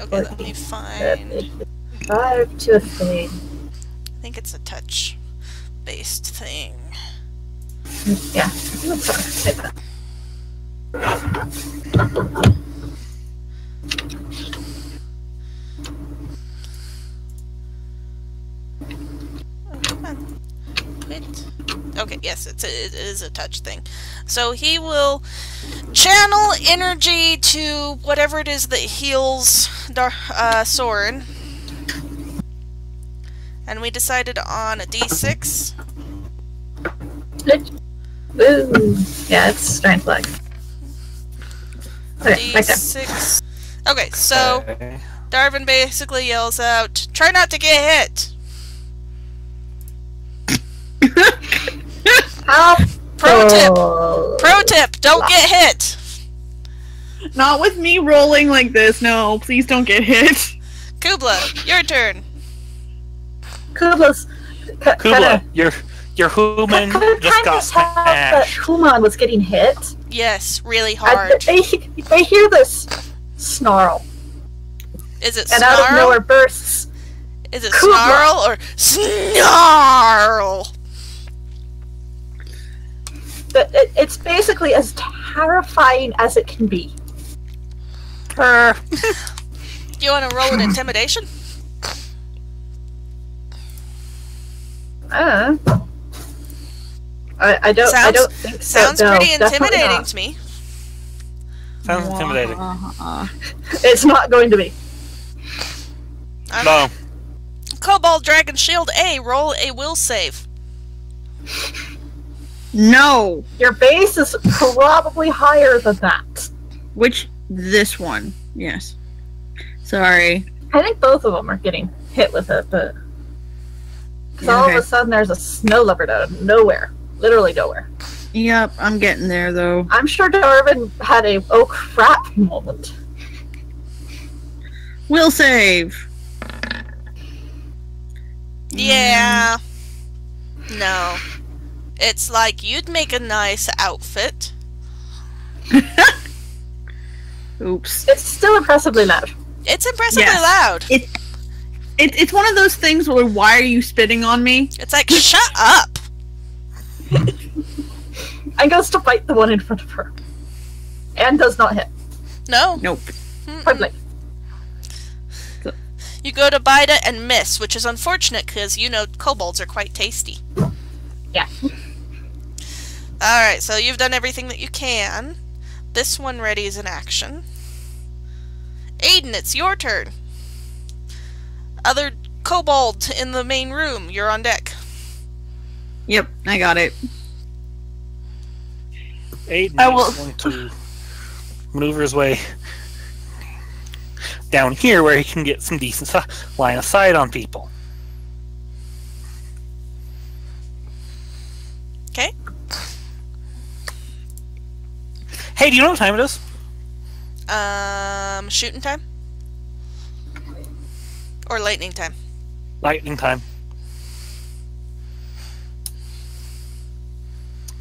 Okay, let me find... 5 to a thing. I think it's a touch-based thing. Yeah. Say that. Oh, come on. Quit. Okay, yes, it is a touch thing. So he will channel energy to whatever it is that heals Sorin. And we decided on a d6. Ooh. Yeah, it's strength lag. Okay, right there. D6. Okay, so Okay. Darvin basically yells out, "Try not to get hit!" Pro tip! Pro tip! Don't get hit! Not with me rolling like this. No, please don't get hit. Cubla, your turn. Kubla's Cubla, your human just got that smashed. Kuman was getting hit. Yes, really And hard. they hear this snarl, Is it and out of nowhere snarl? bursts. Is it Cubla. snarl or snarl? But it's basically as terrifying as it can be. Do you want to roll an intimidation? I don't think so. Sounds no, pretty definitely intimidating not. to me. Sounds intimidating. It's not going to be. No. Cobalt Dragon Shield A, roll a will save. No. Your base is probably higher than that. Which this one? Yes. Sorry. I think both of them are getting hit with it, but because all of Okay. a sudden there's a snow leopard out of nowhere, literally nowhere. Yep, I'm getting there though. I'm sure Darvin had a oh crap moment. Will save. Yeah. No. It's like you'd make a nice outfit. Oops. It's still impressively loud. It's impressively Yes. loud. It's one of those things where why are you spitting on me? It's like, shut up. And goes to bite the one in front of her. And does not hit. No. Nope. Point blank. You go to bite it and miss, which is unfortunate because, you know, kobolds are quite tasty. Yeah. Alright, so you've done everything that you can. This one readies an action. Adin, it's your turn. Other kobold in the main room, you're on deck. Yep, I got it. Aiden I will- is going to maneuver his way down here where he can get some decent line of sight on people. Okay. Hey, do you know what time it is? Shooting time? Or lightning time? Lightning time.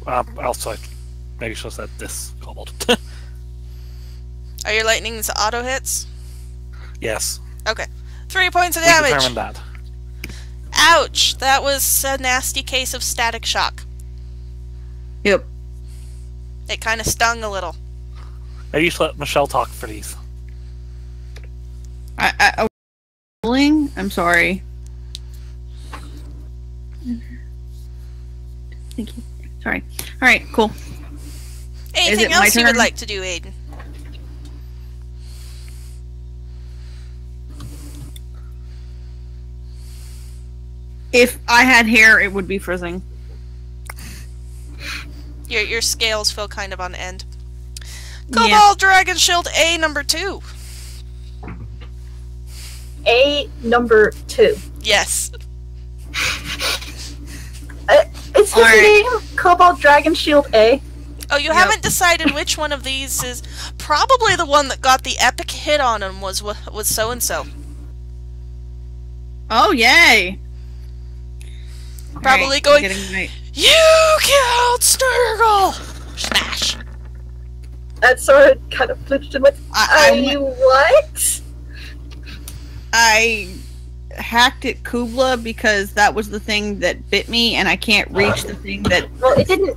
Also, maybe shows that this kobold. Are your lightnings auto hits? Yes. Okay. 3 points of We damage. determined that. Ouch! That was a nasty case of static shock. Yep. It kind of stung a little. Maybe you should let Michelle talk for these. I'm sorry. Thank you. Sorry. Alright, cool. Anything else you would like to do, Aiden? If I had hair, it would be frizzing. Your scales feel kind of on end. Cobalt Dragon Shield A number 2. A number 2. Yes. Is his name Cobalt Dragon Shield A? Oh, you haven't decided which one of these is... Probably the one that got the epic hit on him was so-and-so. Oh, yay! Probably going, you killed Sturgle! Smash! That sword kind of flinched and went, what? I hacked at Cubla because that was the thing that bit me, and I can't reach the thing that... Well, it didn't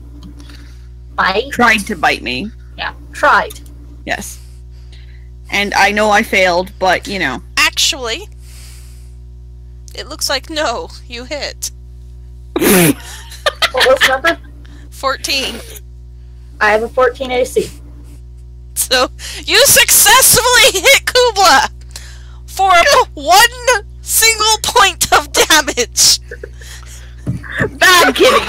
bite. Tried to bite me. Yeah, tried. Yes. And I know I failed, but, you know. Actually, it looks like no, you hit. What was the number? 14. I have a 14 AC. So, you successfully hit Cubla for 1 single point of damage. Bad kitty!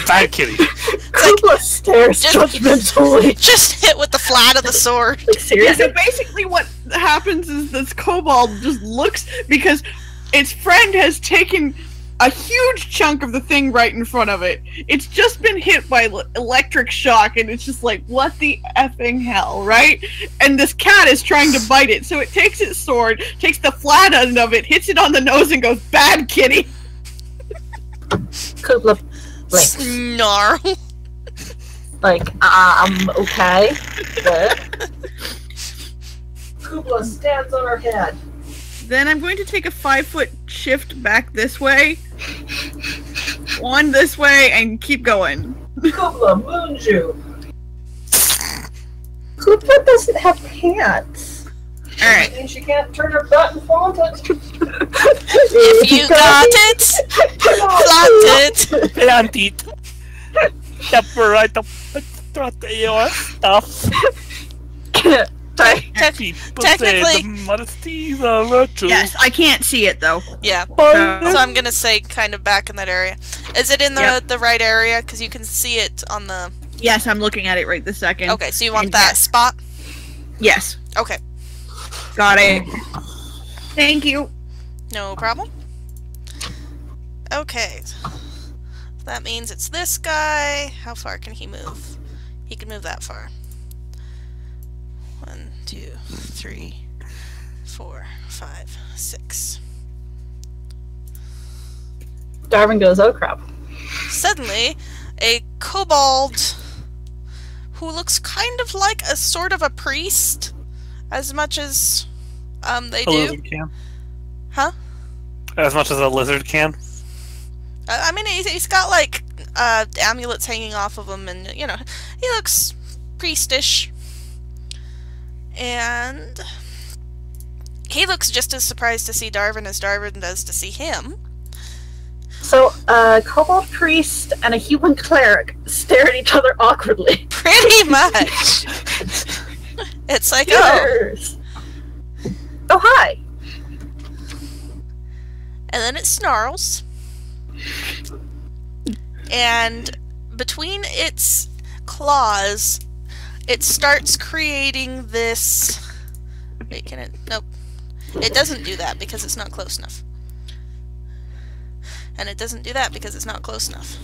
Bad kitty. Cubla stares judgmentally. Just hit with the flat of the sword. Like, seriously? So basically what happens is this kobold just looks, because its friend has taken a huge chunk of the thing right in front of it. It's just been hit by electric shock, and it's just like, what the effing hell, right? And this cat is trying to bite it, so it takes its sword, takes the flat end of it, hits it on the nose, and goes, bad kitty! Cubla blinks. Snarl. Like, okay. What? Cubla stands on her head. Then I'm going to take a 5-foot shift back this way, 1 this way, and keep going. Cubla moons you. Cubla doesn't have pants. Alright. That means she can't turn her butt and flaunt it. If you got it, flaunt it. Flaunt it. Step right up and your stuff. Technically, yes, I can't see it though. Yeah. So I'm gonna say kind of back in that area. Is it in the right area? Because you can see it on the... Yes, I'm looking at it right this second. Okay, so you want that spot? Yes. Okay. Got it. Thank you. No problem. Okay. That means it's this guy. How far can he move? He can move that far. 1, 2, 3, 4, 5, 6. Darwin goes, oh crap. Suddenly, a kobold who looks kind of like a sort of a priest, as much as they A do. lizard can. Huh? As much as a lizard can. I mean, he's got like amulets hanging off of him, and you know, he looks priestish. And he looks just as surprised to see Darwin as Darwin does to see him. So, a kobold priest and a human cleric stare at each other awkwardly. Pretty much. It's like, Cheers. Oh, hi. And then it snarls. And between its claws, it starts creating this Wait, can it? Nope. It doesn't do that because it's not close enough. And it doesn't do that because it's not close enough.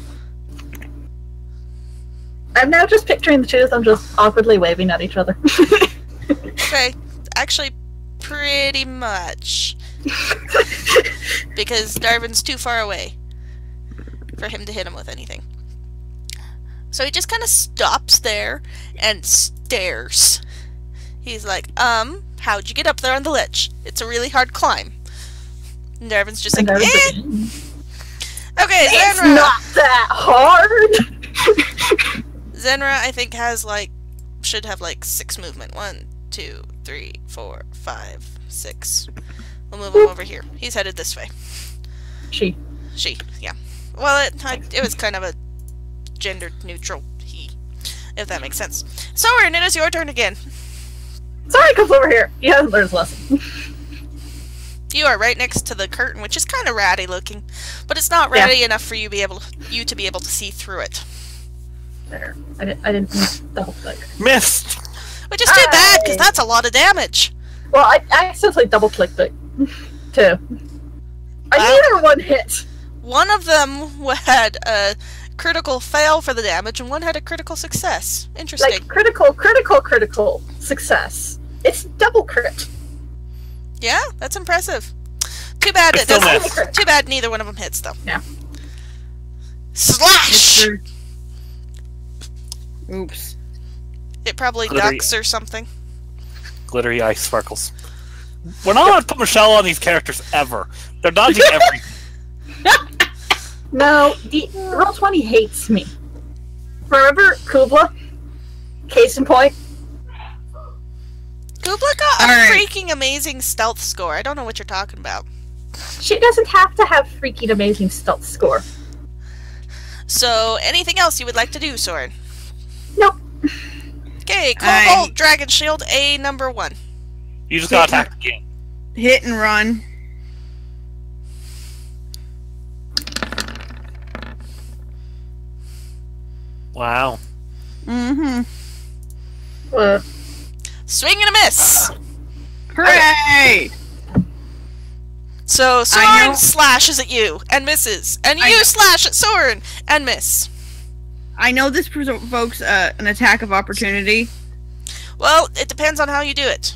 I'm now just picturing the two of them just awkwardly waving at each other. Okay, actually, pretty much. Because Darvin's too far away for him to hit him with anything. So he just kind of stops there and stares. He's like, how'd you get up there on the ledge? It's a really hard climb. And Darvin's just like, eh. Okay, It's Saerenrae. not that hard! Saerenrae, I think, has, like, should have, like, 6 movement. 1, 2, 3, 4, 5, 6. We'll move him over here. He's headed this way. She, yeah. Well, it was kind of a gender-neutral he, if that makes sense. Sorin, it is your turn again. Sorry, comes over here. He hasn't learned his lesson. You are right next to the curtain, which is kind of ratty looking, but it's not ratty enough for you to be able to see through it. There. I didn't double click. Missed! Which is too bad, because that's a lot of damage. Well, I accidentally double clicked it, too. Neither one hit. One of them had a critical fail for the damage, and one had a critical success. Interesting. Like, critical success. It's double crit. Yeah, that's impressive. Too bad it doesn't. Too bad neither one of them hits, though. Yeah. Slash! Oops. It probably Glittery. ducks or something. Glittery ice sparkles. We're not allowed to put Michelle on these characters ever. They're dodging everything. No, the Roll20 hates me. Remember Cubla? Case in point. Cubla got a Alright. freaking amazing stealth score. I don't know what you're talking about. She doesn't have to have freaking amazing stealth score. So, anything else you would like to do, Sorin? Nope. Okay, Cobalt Dragon Shield A number 1. You just gotta attack the game. Hit and run. Wow. Mm-hmm. Swing and a miss! Hooray! So, I Sorin know. slashes at you, and misses. And I you know. slash at Sorin, and miss. I know this provokes an attack of opportunity. Well, it depends on how you do it.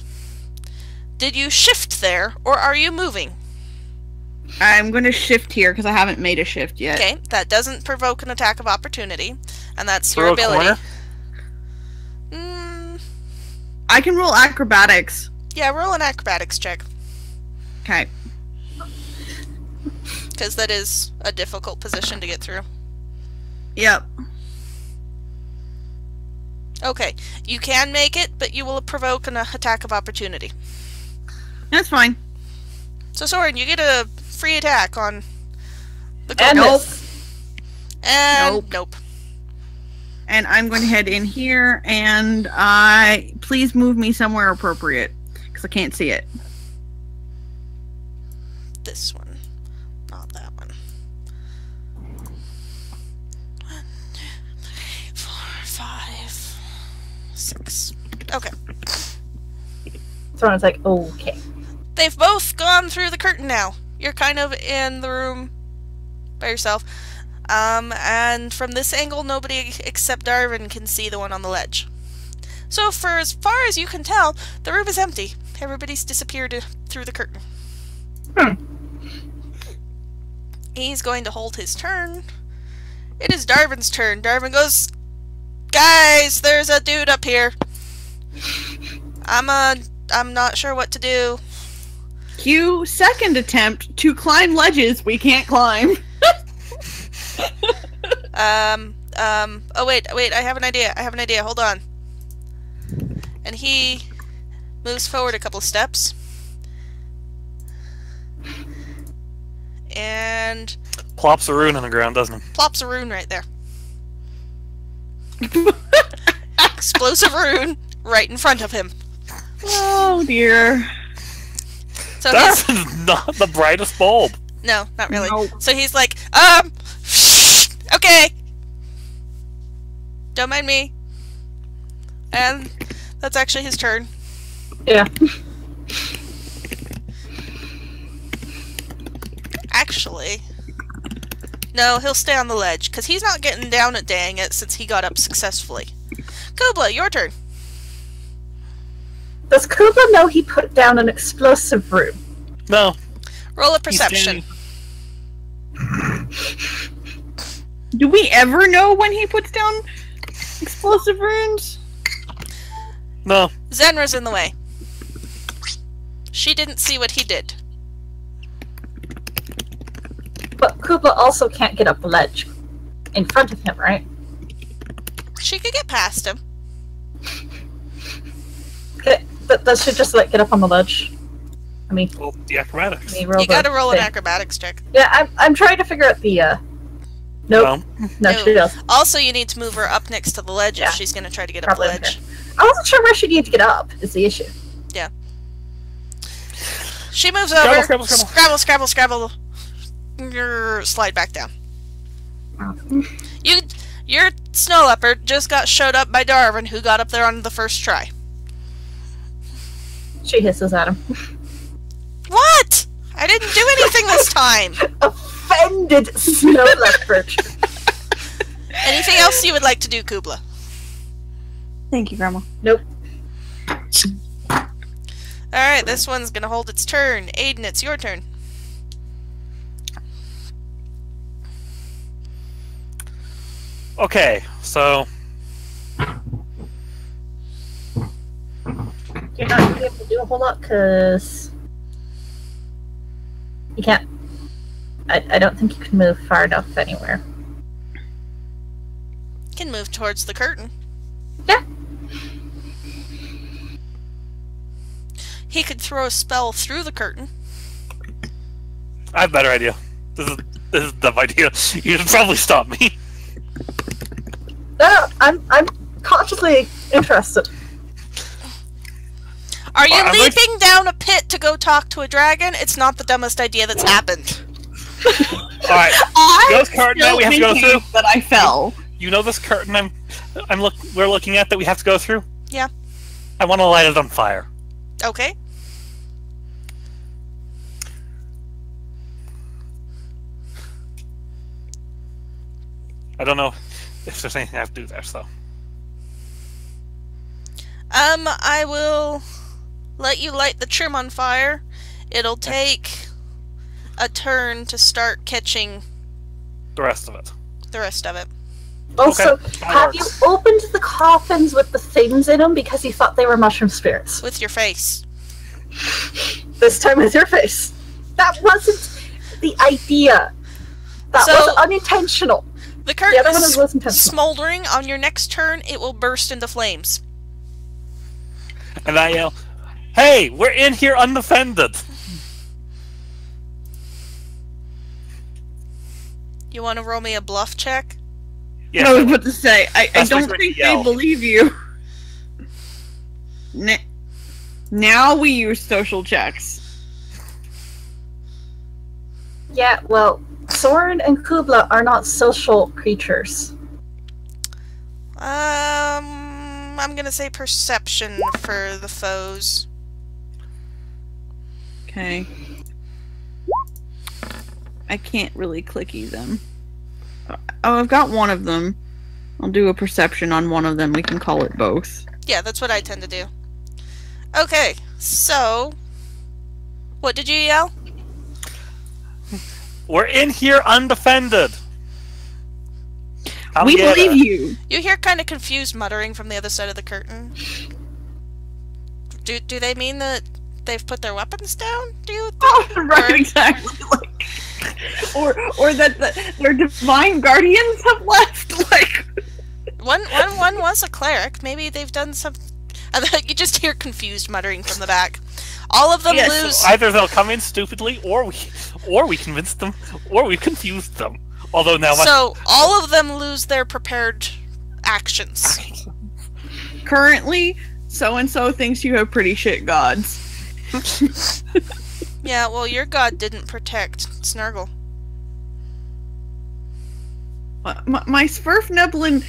Did you shift there, or are you moving? I'm going to shift here because I haven't made a shift yet. Okay, that doesn't provoke an attack of opportunity, and that's Throw your a ability. corner? I can roll acrobatics. Yeah, roll an acrobatics check, Okay. because that is a difficult position to get through. Yep. Okay, you can make it, but you will provoke an attack of opportunity. That's fine. So, Sorin, you get a free attack on the And Cobalt. miss. And nope. And I'm going to head in here and please move me somewhere appropriate because I can't see it. This one, not that one. 1, 2, 3, 4, 5, 6. Okay. Someone's like, okay. They've both gone through the curtain now. You're kind of in the room by yourself. And from this angle, nobody except Darvin can see the one on the ledge. So for as far as you can tell, the room is empty. Everybody's disappeared through the curtain. He's going to hold his turn. It is Darvin's turn. Darvin goes, guys, there's a dude up here. I'm not sure what to do. Cue second attempt to climb ledges we can't climb. Oh wait, I have an idea, hold on. And he moves forward a couple of steps. And Plops a rune on the ground, doesn't he? plops a rune right there. Explosive rune right in front of him. Oh dear. So he's, That's not the brightest bulb. no, not really. No. So he's like, okay. Don't mind me. And that's actually his turn. Yeah. actually. No, he'll stay on the ledge, because he's not getting down at dang it since he got up successfully. Cubla, your turn. Does Cubla know he put down an explosive room? No. Roll a perception. Do we ever know when he puts down explosive runes? No. Zenra's in the way. She didn't see what he did. But Cubla also can't get up the ledge in front of him, right? She could get past him. Okay, does she just like get up on the ledge? I mean, Well, the acrobatics. You gotta roll an acrobatics check. Yeah, I'm trying to figure out the. Nope. No, she does. Also, you need to move her up next to the ledge Yeah. if she's gonna try to get up the ledge. I wasn't sure where she needed to get up. Is the issue? Yeah. She moves over. Scrabble. Slide back down. Your snow leopard just got showed up by Darwin, who got up there on the first try. She hisses at him. What? I didn't do anything this time. Offended snow leopard. Anything else you would like to do, Cubla? Thank you, Grandma. Nope. Alright, this one's gonna hold its turn. Adin, it's your turn. Okay, so You're not going to be able to do a whole lot because you can't. I don't think you can move far enough anywhere. Can move towards the curtain. Yeah. He could throw a spell through the curtain. I have a better idea. This is a dumb idea. You should probably stop me. No, I'm consciously interested. Are you leaping down a pit to go talk to a dragon? It's not the dumbest idea that's happened. Alright. This curtain that we have to go through. But I fell. You know this curtain we're looking at that we have to go through? Yeah. I want to light it on fire. Okay. I don't know if there's anything I have to do there, so. I will let you light the trim on fire. It'll take a turn to start catching The rest of it. the rest of it. Also, Okay, have that you works. opened the coffins with the things in them because you thought they were mushroom spirits? With your face. This time with your face. That wasn't the idea. That So- was unintentional. The curtain other one is was intentional. smoldering. On your next turn, it will burst into flames. And I yell, "Hey, we're in here undefended!" You want to roll me a bluff check? Yeah, I was about to say, I That's don't like think yell. they believe you. Now we use social checks. Yeah, well, Sorin and Cubla are not social creatures. I'm gonna say perception for the foes. Okay. I can't really clicky them. Oh, I've got one of them. I'll do a perception on one of them. We can call it both. Yeah, that's what I tend to do. Okay, so... What did you yell? we're in here undefended! We believe you. You hear kind of confused muttering from the other side of the curtain. Do they mean that they've put their weapons down? Do you think? Oh, right, Or- exactly. Like, or that their divine guardians have left. Like, One was a cleric. Maybe they've done some... And then you just hear confused muttering from the back. All of them Yes, lose... Either they'll come in stupidly, or we convinced them, or we confused them. Although now So, all of them lose their prepared actions. currently, so-and-so thinks you have pretty shit gods. Yeah, well, your god didn't protect Snurgle. My svirfneblin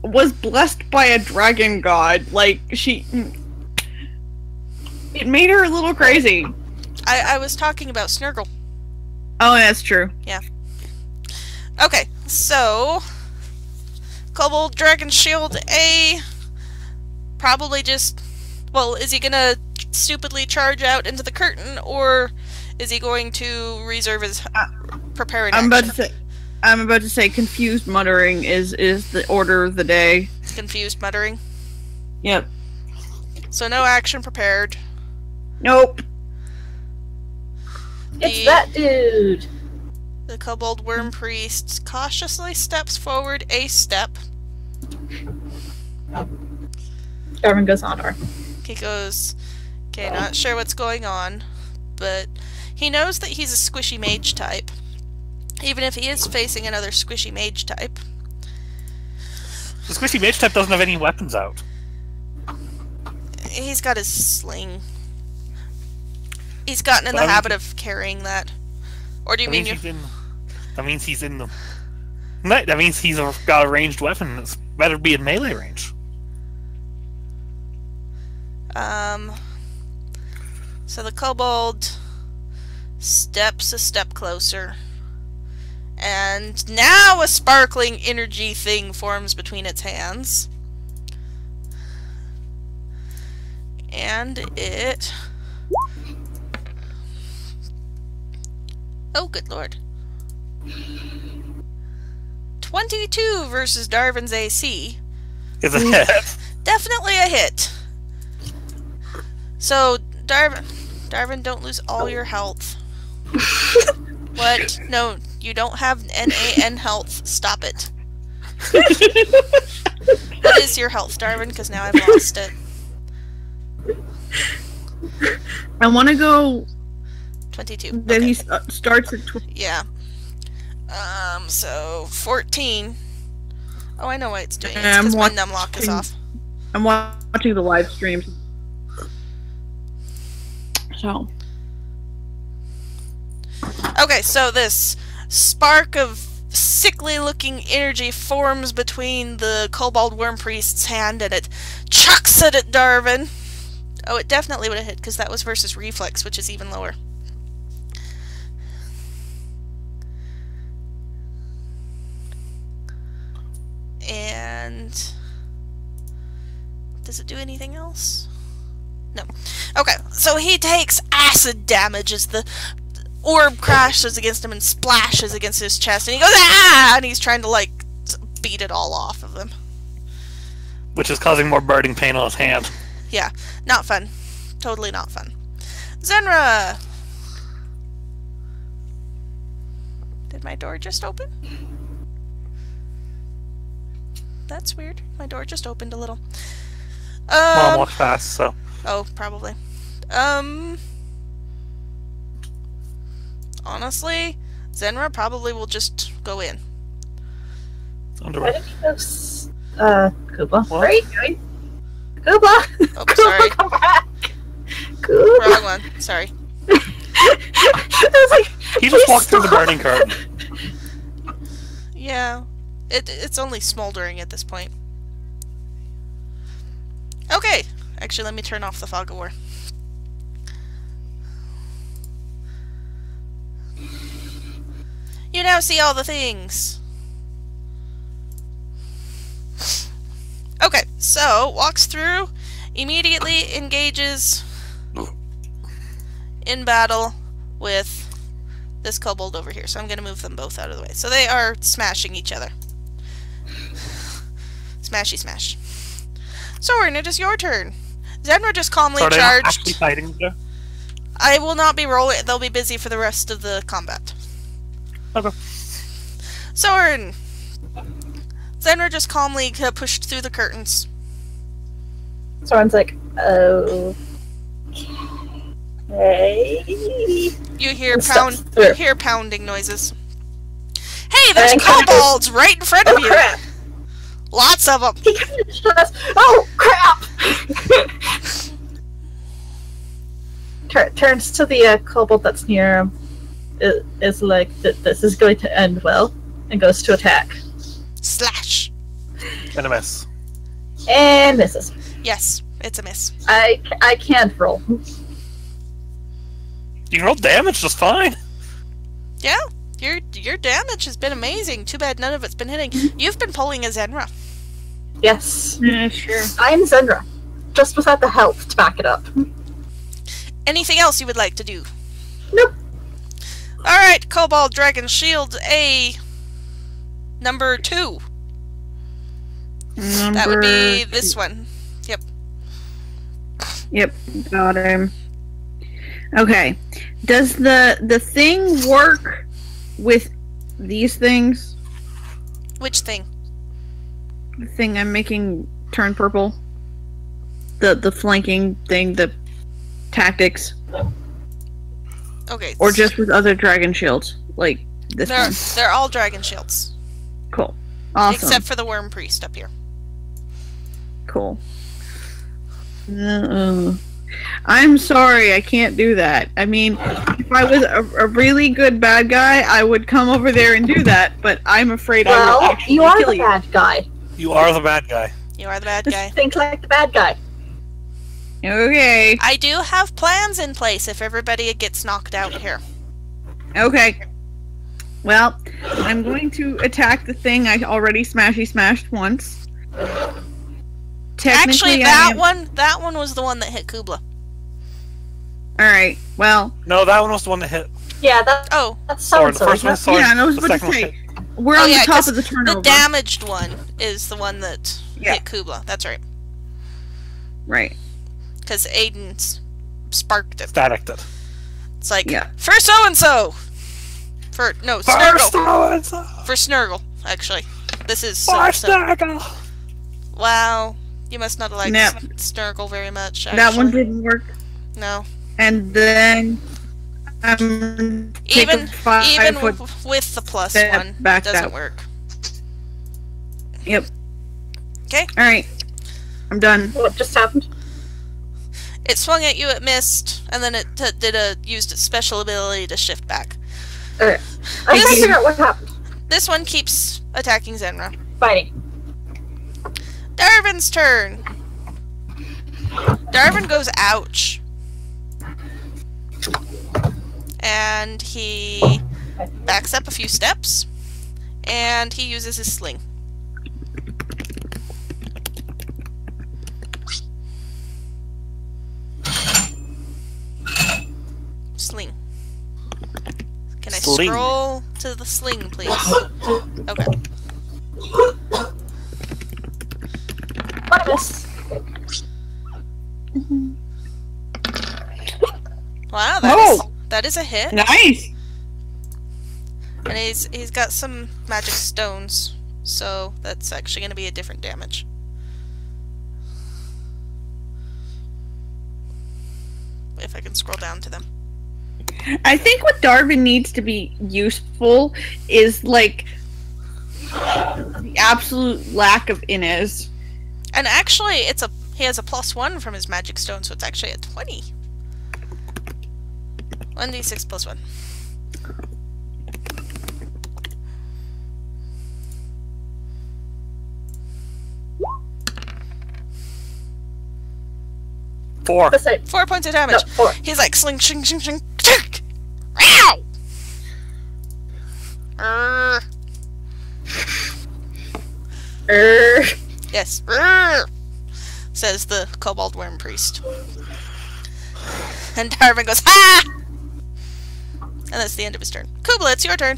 was blessed by a dragon god. Like, it made her a little crazy. I was talking about Snurgle. Oh, that's true. Yeah. Okay, so Kobold Dragon Shield A probably just, well, is he gonna stupidly charge out into the curtain, or is he going to reserve his preparing action? I'm about to say confused muttering is the order of the day. Confused muttering. Yep. So no action prepared. Nope. It's that dude. The Kobold Worm Priest cautiously steps forward a step. Darwin goes on her. He goes, okay, not sure what's going on, but he knows that he's a squishy mage type. Even if he is facing another squishy mage type. The squishy mage type doesn't have any weapons out. He's got his sling. He's gotten in the habit of carrying that. Or do you mean that means he's in the... That means he's got a ranged weapon. It's better be in melee range. So the kobold steps a step closer. And now a sparkling energy thing forms between its hands. And it... Oh, good lord. 22 versus Darwin's AC. Is a hit. Definitely a hit. So, Darwin, don't lose all your health. What? No, you don't have NAN health. Stop it. What is your health, Darwin? Because now I've lost it. I want to go... 22. Then okay. he starts at... Yeah. So 14. Oh, I know why it's doing it. It's because my numlock is off. I'm watching the live streams. So. Okay, so this spark of sickly-looking energy forms between the Kobold Worm Priest's hand, and it chucks it at Darwin. Oh, it definitely would have hit, because that was versus reflex, which is even lower. And does it do anything else? No. Okay, so he takes acid damage as the orb crashes against him and splashes against his chest, and he goes, ah! And he's trying to, like, beat it all off of him. Which is causing more burning pain on his hand. Yeah, not fun. Totally not fun. Saerenrae! Did my door just open? That's weird. My door just opened a little. Mom walks fast, so... Oh, probably. Honestly, Saerenrae probably will just go in. Why did he go, Cubla? What are you doing? Cubla! Oh, sorry. Come back! Cubla! Wrong one. Sorry. I was like, he just walked through the burning curtain. Yeah. It's only smoldering at this point. Okay. Actually, let me turn off the fog of war. You now see all the things. Okay, so walks through, immediately engages in battle with this kobold over here. So I'm going to move them both out of the way. So they are smashing each other. Smashy smash. Sorin, it is your turn. Saerenrae just calmly So charged. Actually fighting each other? I will not be rolling. They'll be busy for the rest of the combat. Okay. Sorin! Saerenrae just calmly pushed through the curtains. Soren's like, okay. You hear Through. You hear pounding noises. Hey, there's kobolds right in front of you. Crap! Lots of them. He kind of just, oh crap! Turns to the kobold that's near him. Is like, this is going to end well, and goes to attack. Slash. And a miss. And misses. Yes, it's a miss. I can't roll. You can roll damage just fine. Yeah, your damage has been amazing. Too bad none of it's been hitting. You've been pulling a Saerenrae. Yes. Yeah, sure. I am Saerenrae, just without the health to back it up. Anything else you would like to do? Nope. Alright, Cobalt Dragon Shield A number 2. That would be this one. Yep. Yep, got him. Okay. Does the thing work with these things? Which thing? The thing I'm making turn purple? The flanking thing, the tactics? Okay. Or just with other dragon shields? Like this one? They're all dragon shields. Cool. Awesome. Except for the Worm Priest up here. Cool. I'm sorry, I can't do that. I mean, if I was a really good bad guy, I would come over there and do that, but I'm afraid I will actually you are kill the you. bad guy. You are the bad guy. You are the bad guy. Think like the bad guy. Okay. I do have plans in place if everybody gets knocked out here. Okay. Well, I'm going to attack the thing I already smashed once. Actually, that one was the one that hit Cubla. Alright, well... No, that one was the one that hit. Yeah, that's Sorry, so the first one, sorry. Yeah, and I was the about to second one say, hit. we're on the top of the turnover. The damaged one is the one that hit Cubla. That's right. Right. Because Aiden's sparked it. Static it. It's like, for so-and-so! For Snurgle. For Snurgle, actually. This is so-and-so. Wow. You must not like Snurgle very much, actually. That one didn't work. No. And then... even with the plus one, it doesn't work. Yep. Okay. Alright. I'm done. What just happened? It swung at you, it missed, and then it used its special ability to shift back. Okay. I can't figure out what happened. This one keeps attacking Saerenrae. Fighting. Darvin's turn. Darvin goes, ouch. And he backs up a few steps, and he uses his sling. Sling. Can I scroll to the sling, please? Okay. What a miss. Wow, that is a hit. Nice. And he's got some magic stones, so that's actually going to be a different damage. If I can scroll down to them. I think what Darvin needs to be useful is like the absolute lack of Inez. And actually, he has a +1 from his magic stone, so it's actually a 20. 1d6 plus 1. Four. 4 points of damage. No, 4. He's like sling, shing, shing, shing, tick. Ow! Yes. Says the Kobold Worm Priest. And Darvin goes, ha! And that's the end of his turn. Cubla, it's your turn.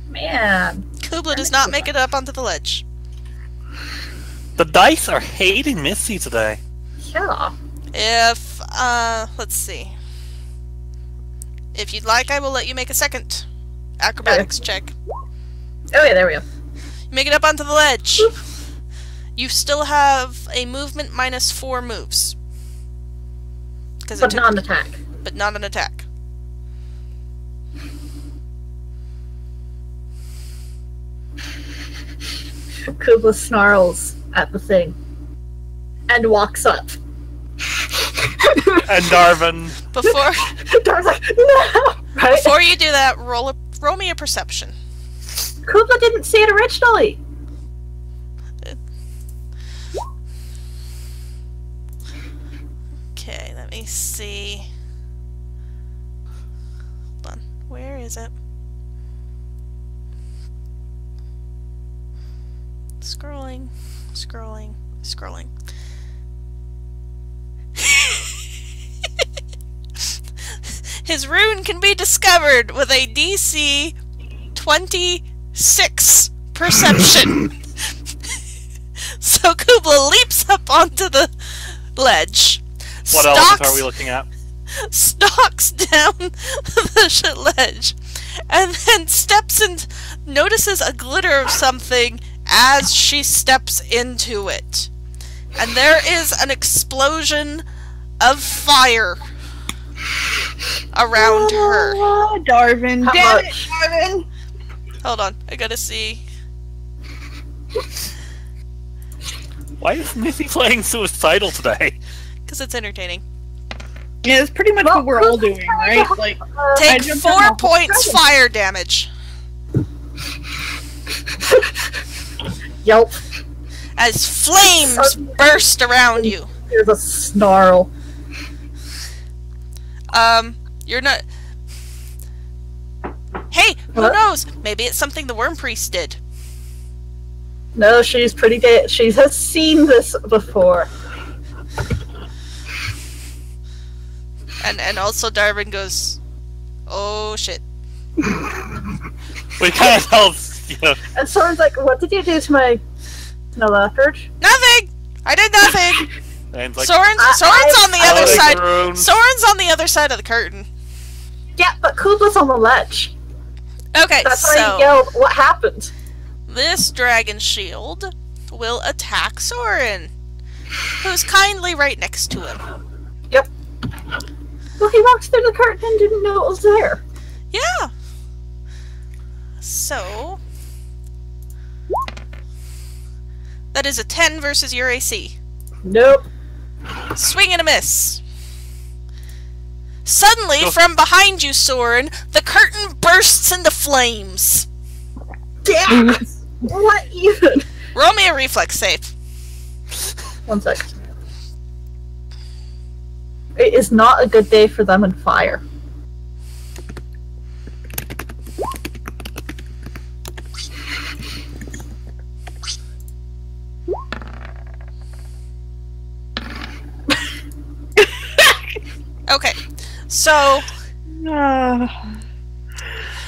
Man. Cubla does not make it up onto the ledge. The dice are hating Missy today. Yeah. If, let's see. If you'd like, I will let you make a second acrobatics check. Oh yeah, there we go. Make it up onto the ledge. You still have a movement minus 4 moves. But not an attack. But not an attack. Cubla snarls at the thing and walks up. And Darvin. Darvin's like, no! Right? Before you do that, roll me a perception. Cubla didn't see it originally. Okay, let me see. is it? Scrolling, scrolling, scrolling. His rune can be discovered with a DC 26 perception. So Cubla leaps up onto the ledge. What element are we looking at? Stalks down the ledge, and then steps and notices a glitter of something as she steps into it. And there is an explosion of fire around her. Darwin, How damn much? it, Darwin! Hold on, I gotta see. Why is Missy playing suicidal today? Because it's entertaining. Yeah, that's pretty much what we're all doing, right? Like, Take jumped 4 on a- points fire damage. Yelp. As flames burst around you. There's a snarl. You're not... Hey, who What? knows? Maybe it's something the Worm Priest did. No, she's pretty dead. She has seen this before. And also Darwin goes, oh shit. We kind of held, you know, And Soren's like, what did you do to my leopard? Nothing! I did nothing! and like, Soren's on the I other like side. runes. Soren's on the other side of the curtain. Yeah, but Kubla's on the ledge. Okay, That's why so he yelled, what happened? this dragon shield will attack Sorin, who's kindly right next to him. Yep. Well, he walked through the curtain and didn't know it was there. Yeah. So that is a 10 versus your AC. Nope. Swing and a miss. Suddenly, Go. from behind you, Sorin, the curtain bursts into flames. Damn! What even? Roll me a reflex save. 1 sec. It is not a good day for them in fire. Okay, so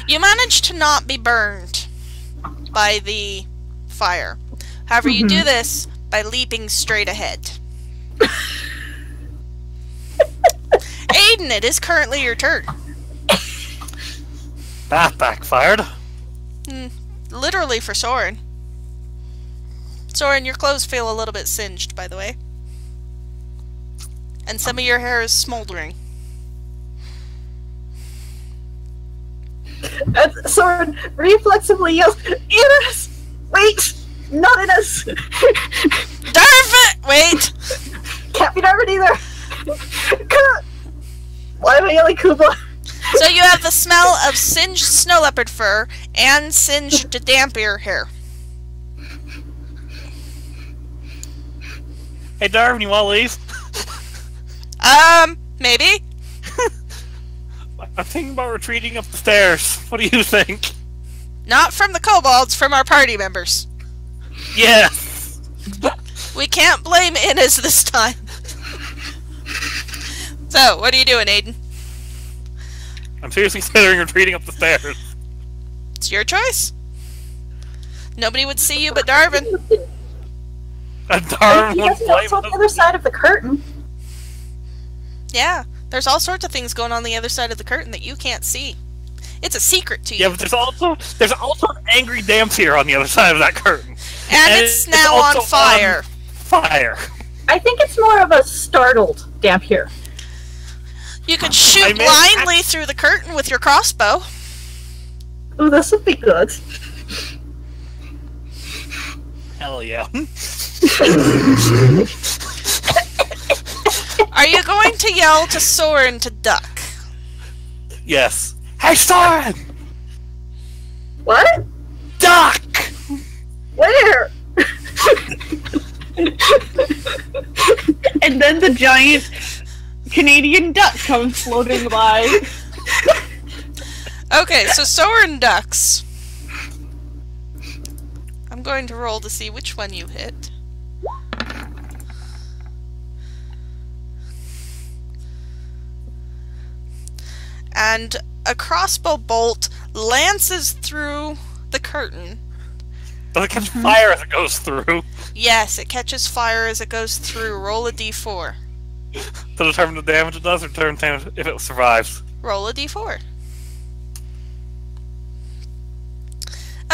you managed to not be burned by the fire. However, you do this by leaping straight ahead. Aiden, it is currently your turn. that backfired. Literally for Sorin. Sorin, your clothes feel a little bit singed, by the way. And some of your hair is smoldering. And Soren reflexively yells, Ines! Wait! Not Ines! Darvin! Wait! Can't be Darvin either! Why am I yelling Cubla? So you have the smell of singed snow leopard fur and singed dhampir hair. Hey Darwin, you want to leave? Maybe? I'm thinking about retreating up the stairs. What do you think? Not from the kobolds, from our party members. Yes! We can't blame Inez this time. So, what are you doing, Aiden? I'm seriously considering retreating up the stairs. It's your choice. Nobody would see you but Darwin. And Darwin He wouldn't doesn't know blame it's on the us. other side of the curtain. Yeah, there's all sorts of things going on the other side of the curtain that you can't see. It's a secret to you. Yeah, but there's also an angry dhampir on the other side of that curtain. and it's now also on fire. Fire. I think it's more of a startled dhampir. You could shoot blindly through the curtain with your crossbow. Ooh, this would be good. Hell yeah. Are you going to yell to Sorin to duck? Yes. Hey Sorin! What? Duck! Where? And then the giant Canadian duck comes floating by. Okay, so Sorin ducks. I'm going to roll to see which one you hit. And a crossbow bolt lances through the curtain. Does it catch fire as it goes through? Yes, it catches fire as it goes through. Roll a d4. To determine the damage it does, or determine damage if it survives? Roll a d4.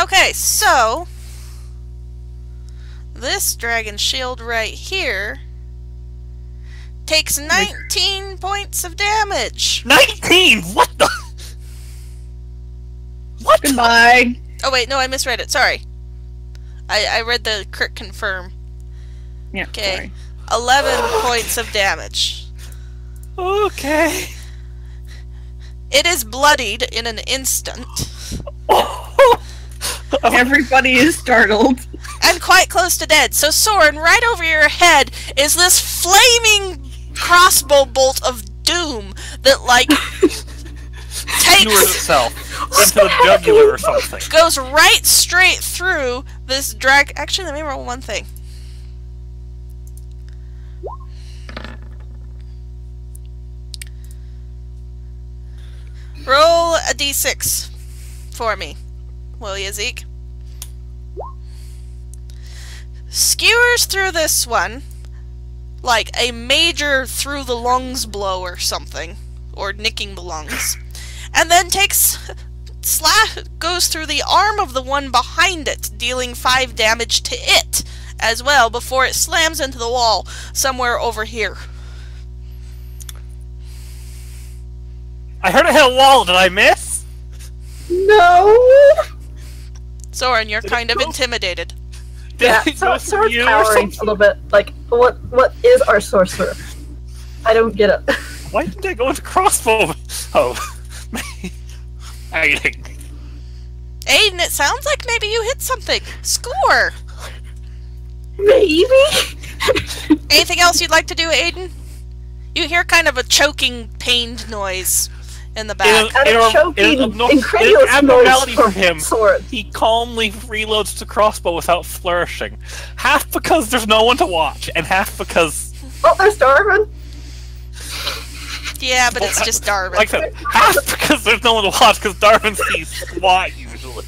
Okay, so this dragon shield right here takes 19 points of damage. 19? What the? What? Goodbye. Oh wait, no, I misread it. Sorry. I read the crit confirm. Yeah, Okay. sorry. 11 points of damage. Okay. It is bloodied in an instant. Everybody is startled. And quite close to dead. So Sorin, right over your head is this flaming crossbow bolt of doom that, like, Skewers itself into the jugular or something. goes right straight through this drag. Actually, let me roll one thing. Roll a d6 for me, will you, Zeke? Skewers through this one like a major through the lungs blow or something, or nicking the lungs, and then goes through the arm of the one behind it, dealing 5 damage to it as well before it slams into the wall somewhere over here. I heard it hit a wall. Did I miss? No! Sorin, you're kind of intimidated. Yeah, so Sorin's cowering a little bit. Like, what is our sorcerer? I don't get it. Why didn't I go into crossbow? Oh. Aiden. Adin, it sounds like maybe you hit something. Score! Maybe? Anything else you'd like to do, Adin? You hear kind of a choking, pained noise in the back. And a choking, incredulous abnormality noise for him. Sorin. He calmly reloads the crossbow without flourishing. Half because there's no one to watch, and half because... Oh, there's Darwin. Yeah, but it's just Darwin. Like I said, half because there's no one to watch, because Darwin sees SWAT usually.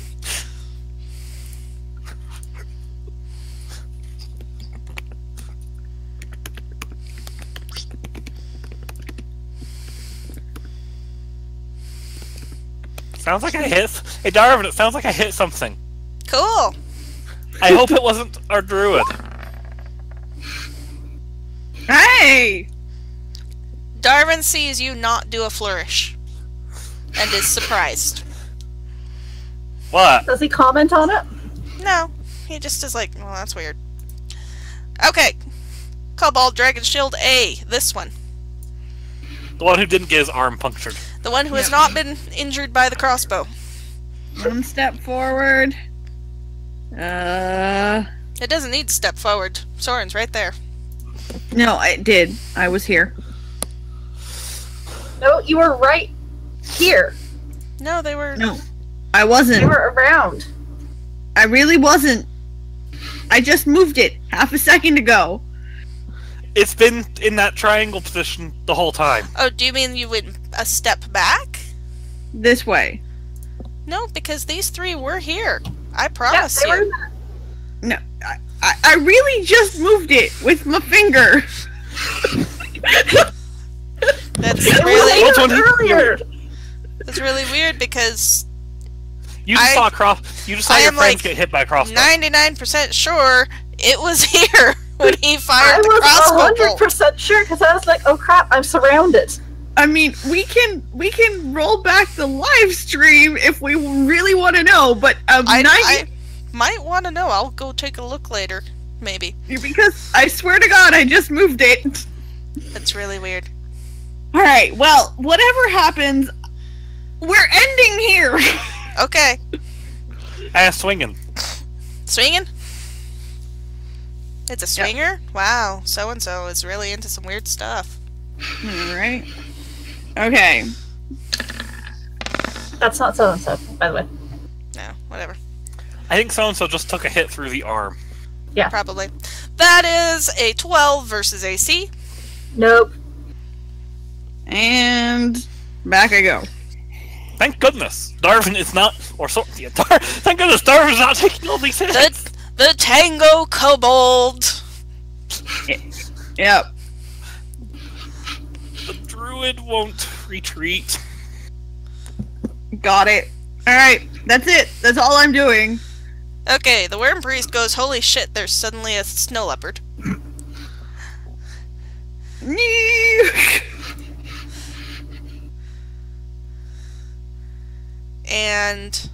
Sounds like I hit... Hey Darwin, it sounds like I hit something. Cool. I hope it wasn't our druid. Hey! Darwin sees you not do a flourish and is surprised. What? Does he comment on it? No, he just is like, well, that's weird. Okay. Cobalt Dragon Shield A, this one. The one who didn't get his arm punctured. The one who has not been injured by the crossbow. One step forward. It doesn't need to step forward. Sorin's right there. No, I did. I was here. No, you were right here. No, they were... No, I wasn't. You were around. I really wasn't. I just moved it half a second ago. It's been in that triangle position the whole time. Oh, do you mean you went a step back? This way. No, because these three were here. I promise Yeah, they were you. in that. No, I really just moved it with my finger. That's It was really... Which one did you earlier. That's really weird because You just I- saw I your am, friends like, get hit by a crossbow. 99% sure it was here when he I fired the was crossbow bolt. 100% sure because I was like, oh crap, I'm surrounded. I mean, we can roll back the live stream if we really want to know, but I might want to know. I'll go take a look later, maybe. because I swear to God, I just moved it. That's really weird. All right, well, whatever happens, we're ending here. Okay, Swinging. swinging. It's a swinger. Wow, so and so is really into some weird stuff. All right. Okay. That's not so-and-so, by the way. No, whatever. I think so-and-so just took a hit through the arm. Yeah. Probably. That is a 12 versus AC. Nope. And back I go. Thank goodness Darwin is not, or so. Yeah, thank goodness Darwin's not taking all these hits. The Tango Kobold. Yep. The druid won't retreat. Got it. Alright, that's it. That's all I'm doing. Okay, the Worm Priest goes, holy shit, there's suddenly a snow leopard. And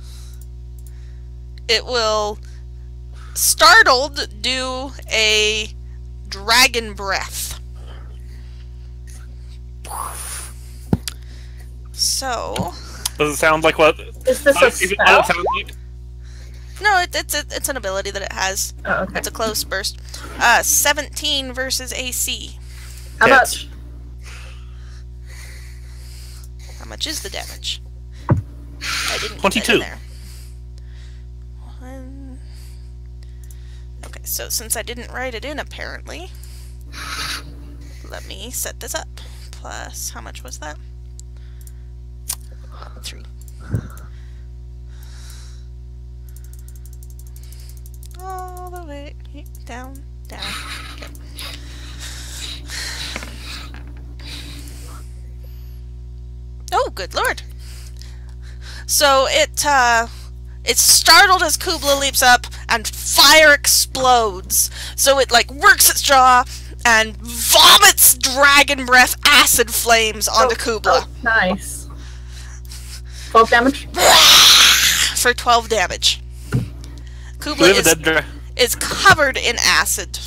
it will, startled, do a dragon breath. So... Does it sound like what? Is this a spell? No, it's an ability that it has. Oh, okay. It's a close burst. 17 versus AC. How much? How much is the damage? I didn't put that 22. in there. Okay, so since I didn't write it in, apparently, let me set this up. Plus, how much was that? 3. All the way down, down. Okay. Oh, good lord! So it's startled as Cubla leaps up, and fire explodes. So it like works its jaw and vomits dragon breath acid flames onto Cubla. Oh, nice. 12 damage? For 12 damage. Cubla is covered in acid.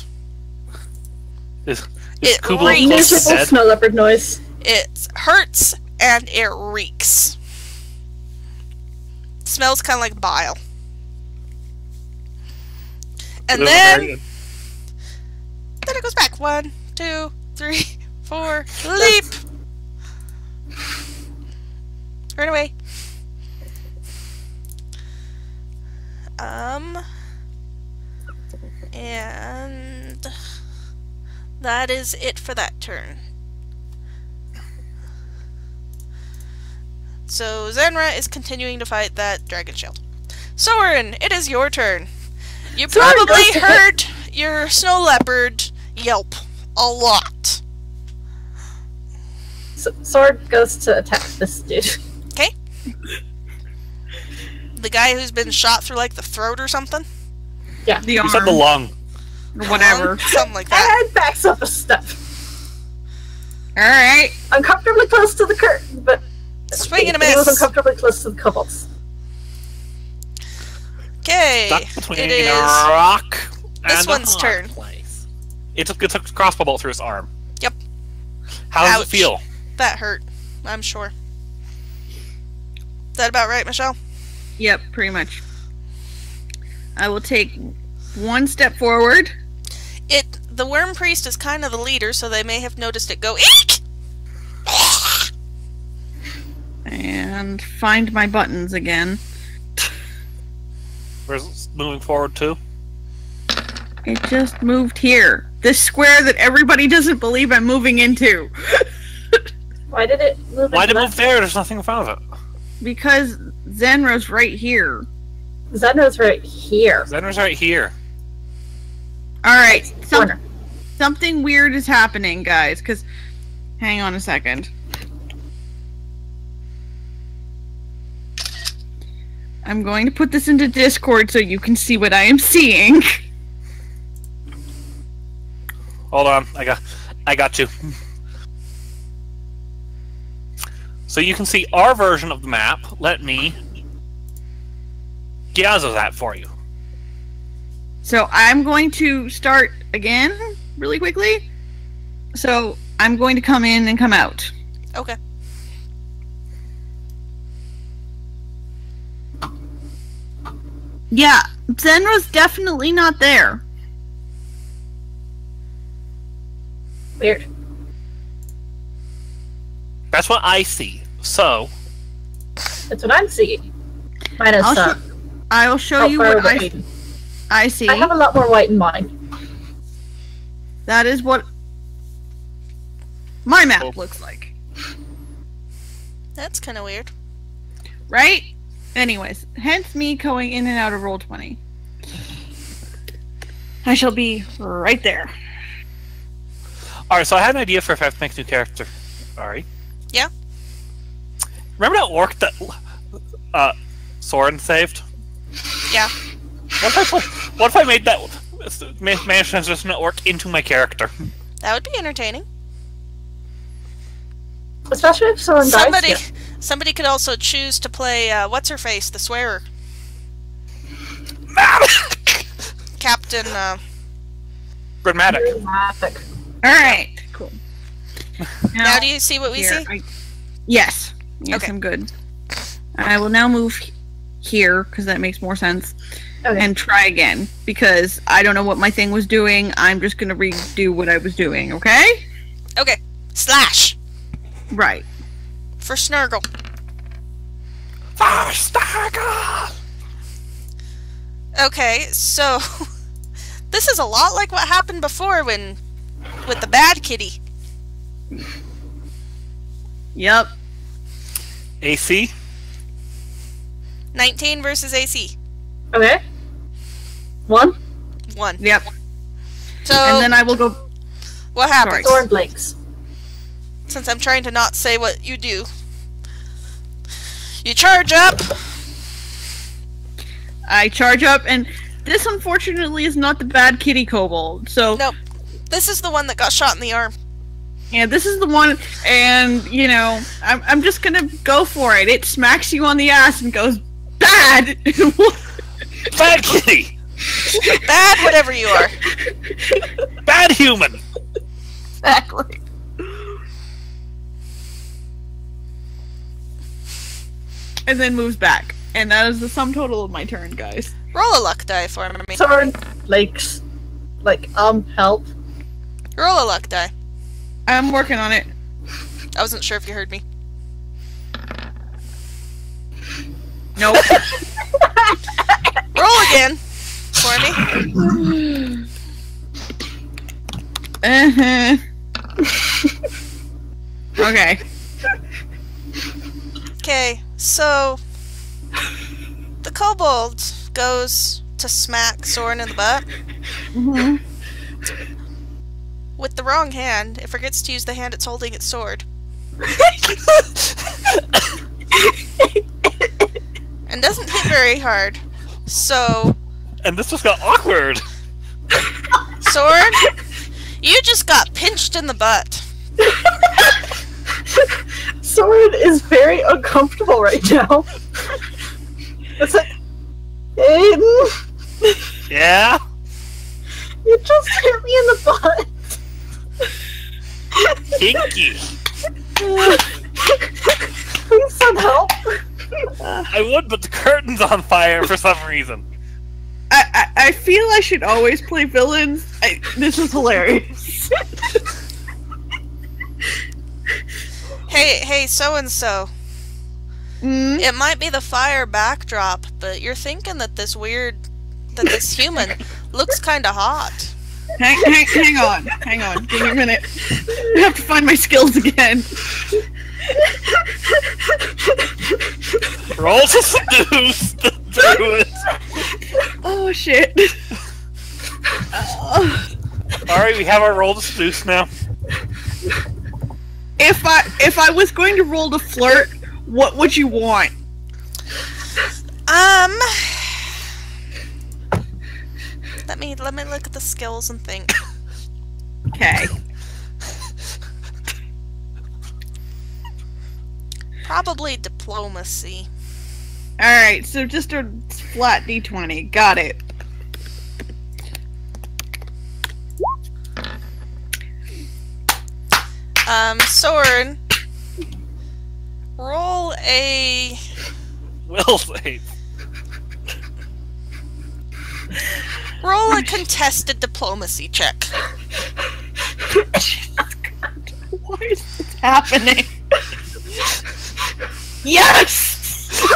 Is It Cubla reeks. Miserable dead? snow leopard noise. It hurts and it reeks. It smells kind of like bile. And then it goes back. 1, 2, 3, 4. Leap! Run away. And that is it for that turn. So Saerenrae is continuing to fight that dragon shield. Sorin, it is your turn. You probably heard your snow leopard yelp a lot. Sword goes to attack this dude. Okay. The guy who's been shot through like the throat or something? Yeah. The You arm. said the lung. Or whatever. Something like that. And backs up a step. Alright. Uncomfortably close to the curtain, but Swing and a he was miss. uncomfortably close to the kobolds. Okay. Stuck between It a is rock this and one's a hard turn. place. It took a crossbow bolt through his arm. Yep. How does Ouch. it feel? That hurt, I'm sure. Is that about right, Michelle? Yep, pretty much. I will take one step forward. The Worm Priest is kind of the leader, so they may have noticed it go eek! And find my buttons again. Where's it moving forward to? It just moved here. This square that everybody doesn't believe I'm moving into. Why did it move? Why did it into move there? There's nothing in front of it. Because Saerenrae's right here. Zeno's right here. Zenner's right here. Alright, Corner. something weird is happening, guys, because... Hang on a second. I'm going to put this into Discord so you can see what I am seeing. Hold on, I got you. So you can see our version of the map. Let me gather that for you. So I'm going to start again really quickly. So I'm going to come in and come out. Okay. Yeah, Zenra's definitely not there. Weird. That's what I see. So That's what I'm seeing. Minus I will show you what I see. I have a lot more white in mine. That is what my map looks like. That's kind of weird. Right? Anyways, hence me going in and out of Roll20. I shall be right there. Alright, so I had an idea for if I have to make a new character. Alright. Yeah? Remember that orc that Sorin saved? Yeah. What if I made that managed to transition an orc into my character? That would be entertaining. Especially if someone dies. Somebody could also choose to play what's-her-face, the swearer. Captain, Grammatic. Alright, cool. Now do you see what we see? Yes. Yes, Okay. I'm good. I will now move here, because that makes more sense. Okay. And try again, because I don't know what my thing was doing. I'm just gonna redo what I was doing, okay? Okay. Slash! Right. For Snurgle. Okay, so... this is a lot like what happened before with the bad kitty. Yep. AC? 19 versus AC. Okay. 1. 1. Yep. So, And then I will go... what happens? Sword blinks. Since I'm trying to not say what you do. You charge up! I charge up, and this unfortunately is not the bad kitty kobold, so... Nope. This is the one that got shot in the arm. Yeah, this is the one, and, you know, I'm just gonna go for it. It smacks you on the ass and goes, BAD! Bad kitty! Bad whatever you are. Bad human! Exactly. And then moves back. And that is the sum total of my turn, guys. Roll a luck die for me. Sword blinks. Help. Roll a luck die. I'm working on it. I wasn't sure if you heard me. Nope. Roll again for me. Uh-huh. Okay. Okay, so the kobold goes to smack Sorin in the butt. Mm-hmm. With the wrong hand, it forgets to use the hand it's holding its sword. And doesn't hit very hard. So... And this just got awkward! Sorin, you just got pinched in the butt. Sword is very uncomfortable right now. It's like, Aiden, Yeah? you just hit me in the butt. Kinky! Please send help. I would, but the curtain's on fire for some reason. I feel I should always play villains. This is hilarious. Hey, so-and-so. Mm? It might be the fire backdrop, but you're thinking that this human looks kinda hot. Hang on. Give me a minute. I have to find my skills again. Roll to seduce the druid! Oh shit. Alright, we have our roll to seduce now. If I was going to roll to flirt, what would you want? Let me look at the skills and think. Okay. Probably diplomacy. Alright, so just a flat d20. Got it. Sorin, roll a... Will save. Roll a contested diplomacy check. Why is this happening? Yes!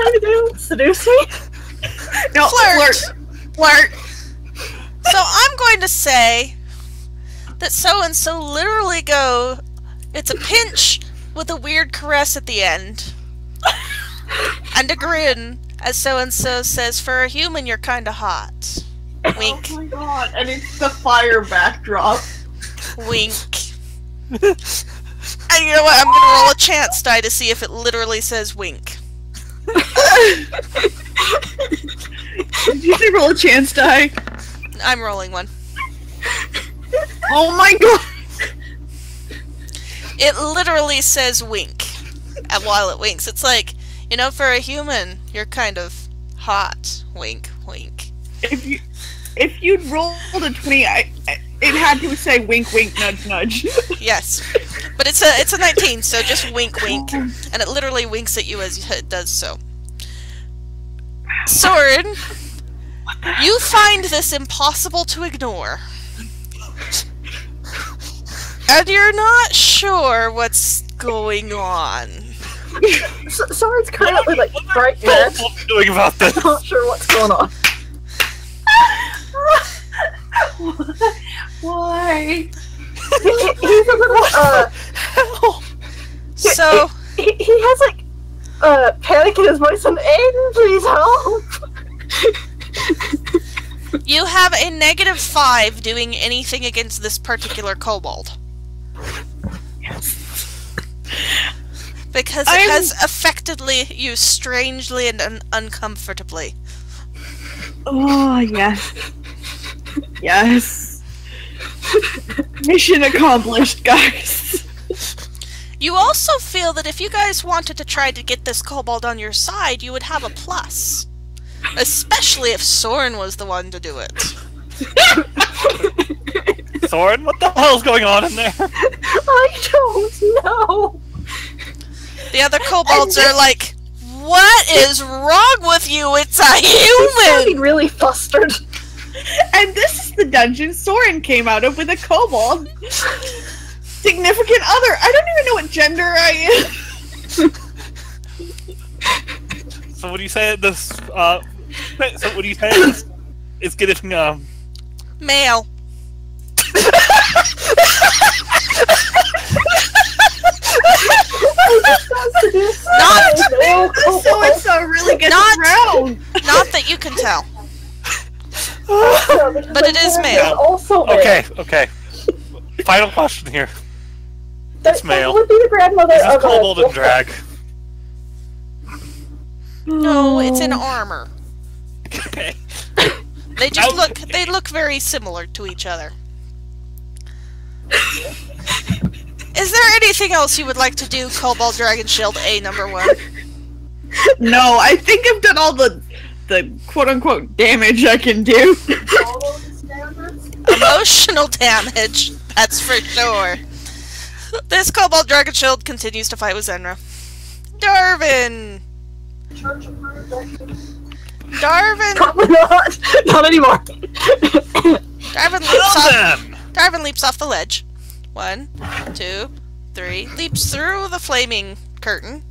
trying to do? Seduce me? No, Flirt. Flirt. So I'm going to say that so-and-so literally go, it's a pinch with a weird caress at the end. And a grin as so-and-so says, for a human, you're kinda hot. Wink. Oh my god, and it's the fire backdrop. Wink. And you know what? I'm gonna roll a chance die to see if it literally says wink. Did you say roll a chance die? I'm rolling one. Oh my god! It literally says wink. And while it winks, it's like, you know, for a human, you're kind of hot. Wink, wink. If you'd rolled a 20, it had to say wink, wink, nudge, nudge. Yes. But it's a 19, so just wink, wink. And it literally winks at you as it does so. Sorin, you find this impossible to ignore. And you're not sure what's going on. Sorin's currently like bright red. What are you doing about this? I'm not sure what's going on. Why? He's a little So, he has like panic in his voice and Aiden, please help. you have a -5 doing anything against this particular kobold. Because it has affected you strangely and uncomfortably. Oh, yes. Yes. Mission accomplished, guys. You also feel that if you guys wanted to try to get this kobold on your side, you would have a plus. Especially if Sorin was the one to do it. Sorin, what the hell's going on in there? I don't know. The other kobolds are like, what is wrong with you? It's a He's sounding human! really flustered. And this is the dungeon Sorin came out of with a kobold. Significant other. I don't even know what gender I am. So what do you say this, so what do you say this is getting, Male. So really gets around. Not that you can tell. But it is male. Also male. Okay. Final question here. It's male. Would be the grandmother Is this of kobold in drag? No, it's in armor. Okay. They just they look very similar to each other. Is there anything else you would like to do, Kobold Dragon Shield A #1? No, I think I've done all the quote-unquote damage I can do. Emotional damage, that's for sure. This Kobold Dragon Shield continues to fight with Saerenrae. Darvin! Probably not. Not anymore. Darvin leaps off the ledge. 1, 2, 3. Leaps through the flaming curtain.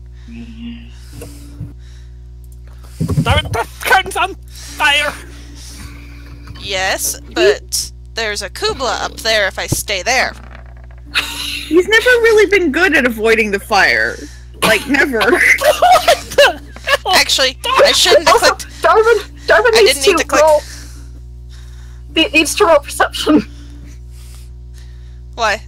The curtain's on fire! Yes, but there's a Cubla up there if I stay there. He's never really been good at avoiding the fire. Like, never. Actually, I shouldn't have clicked. Darvin I needs didn't need to click. roll. Needs to roll perception Why?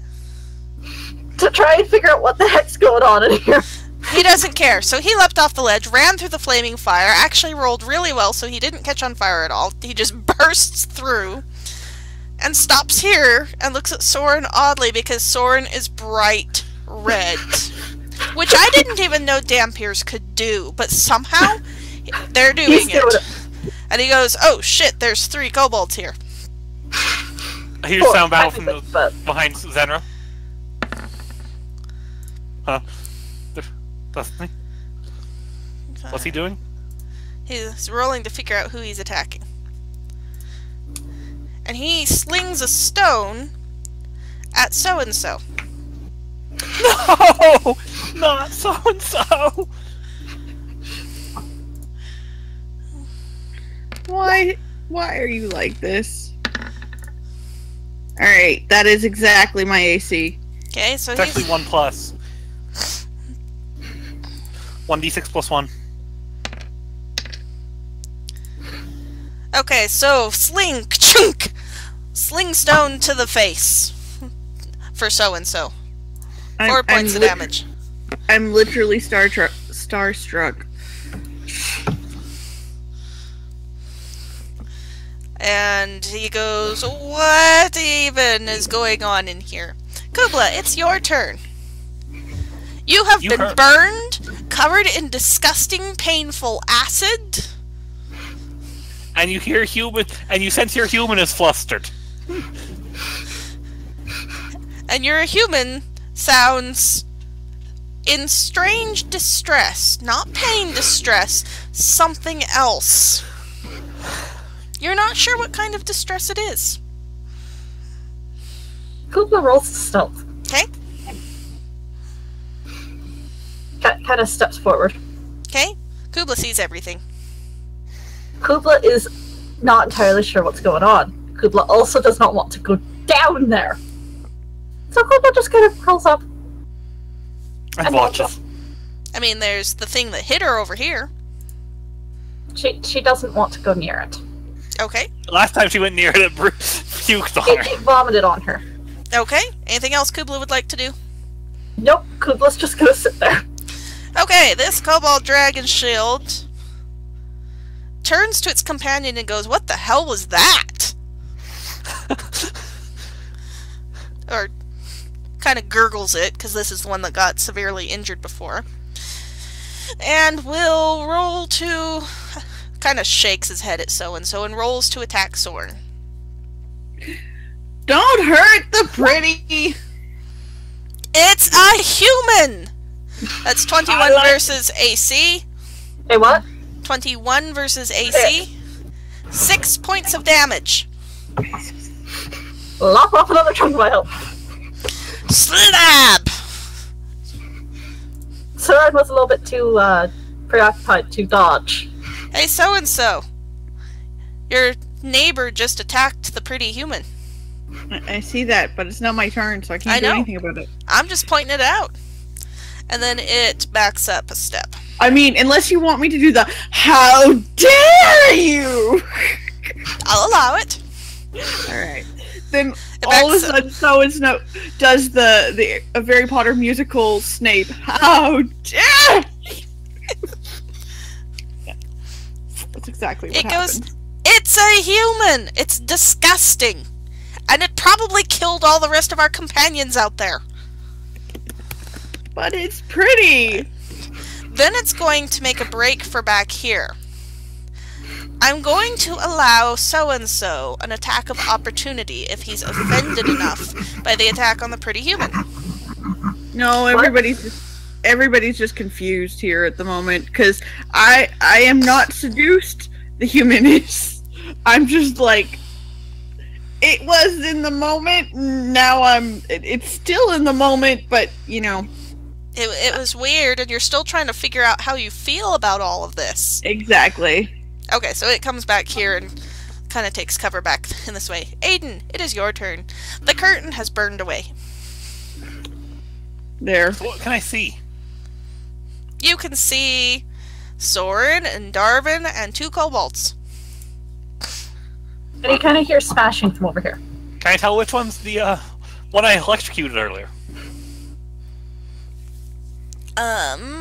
to try and figure out what the heck's going on in here. He doesn't care, so he leapt off the ledge, ran through the flaming fire, actually rolled really well, so he didn't catch on fire at all. He just bursts through, and stops here, and looks at Sorin oddly, because Sorin is bright red. Which I didn't even know dhampirs could do, but somehow, they're doing it. And he goes, oh shit, there's 3 kobolds here. I hear sound battle from behind Saerenrae. Huh? Doesn't he? What's he doing? He's rolling to figure out who he's attacking. And he slings a stone at so-and-so. No! Not so-and-so! Why are you like this? Alright, that is exactly my AC. Okay, so It's actually 1 plus. 1d6 plus 1. Okay, so sling chunk, sling stone to the face for so and so. 4 points of damage. I'm literally starstruck. And he goes, "What even is going on in here?" Cubla, it's your turn. You have been burned, covered in disgusting, painful acid. And you hear human, and you sense your human is flustered. And your human sounds in strange distress. Not pain distress, something else. You're not sure what kind of distress it is. Cubla rolls stealth. Okay. Kind of steps forward. Okay. Cubla sees everything. Cubla is not entirely sure what's going on. Cubla also does not want to go down there. So Cubla just kind of curls up And watches. I mean, there's the thing that hit her over here. She doesn't want to go near it. Okay. Last time she went near it, it puked on her. It vomited on her. Okay. Anything else Cubla would like to do? Nope, Kubla's just gonna sit there. Okay, this kobold dragon shield turns to its companion and goes, "What the hell was that?" Or kind of gurgles it, because this is the one that got severely injured before. And will roll to... kind of shakes his head at so-and-so and rolls to attack Sorin. Don't hurt the pretty! It's a human! That's 21 versus AC. Hey, what? 21 versus AC. 6 points of damage. Lop off another chunk of my health. Slab! Sorin was a little bit too preoccupied to dodge. Hey, so-and-so. Your neighbor just attacked the pretty human. I see that, but it's not my turn, so I can't do anything about it. I'm just pointing it out. And then it backs up a step. I mean, unless you want me to do the "How dare you!" I'll allow it. Alright. Then all of a sudden, so-and-so does the Harry Potter musical Snape. How dare you! Yeah. That's exactly what happened. Goes, "It's a human! It's disgusting! And it probably killed all the rest of our companions out there." But it's pretty! Then it's going to make a break for back here. I'm going to allow so-and-so an attack of opportunity if he's offended enough by the attack on the pretty human. No, everybody's just confused here at the moment, because I am not seduced, the human is. I'm just like, it was in the moment, now it's still in the moment, but, you know. It was weird, and you're still trying to figure out how you feel about all of this. Exactly. Okay, so it comes back here and kind of takes cover back in this way. Adin, it is your turn. The curtain has burned away. There. So what can I see? You can see Sorin and Darvin and 2 kobolds. And you kind of hear smashing from over here. Can I tell which one's the one I electrocuted earlier?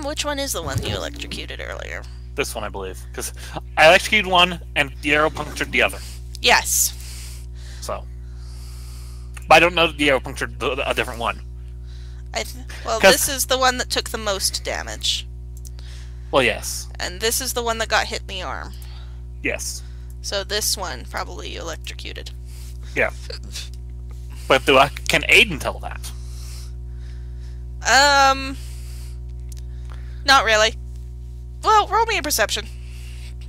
Which one is the one you electrocuted earlier? This one, I believe. Because I electrocuted one, and the arrow punctured the other. Yes. So. But I don't know that the arrow punctured a different one. Well, this is the one that took the most damage. Well, yes. And this is the one that got hit in the arm. Yes. So this one, probably you electrocuted. Yeah. But can Adin tell that? Not really. Well, roll me a perception.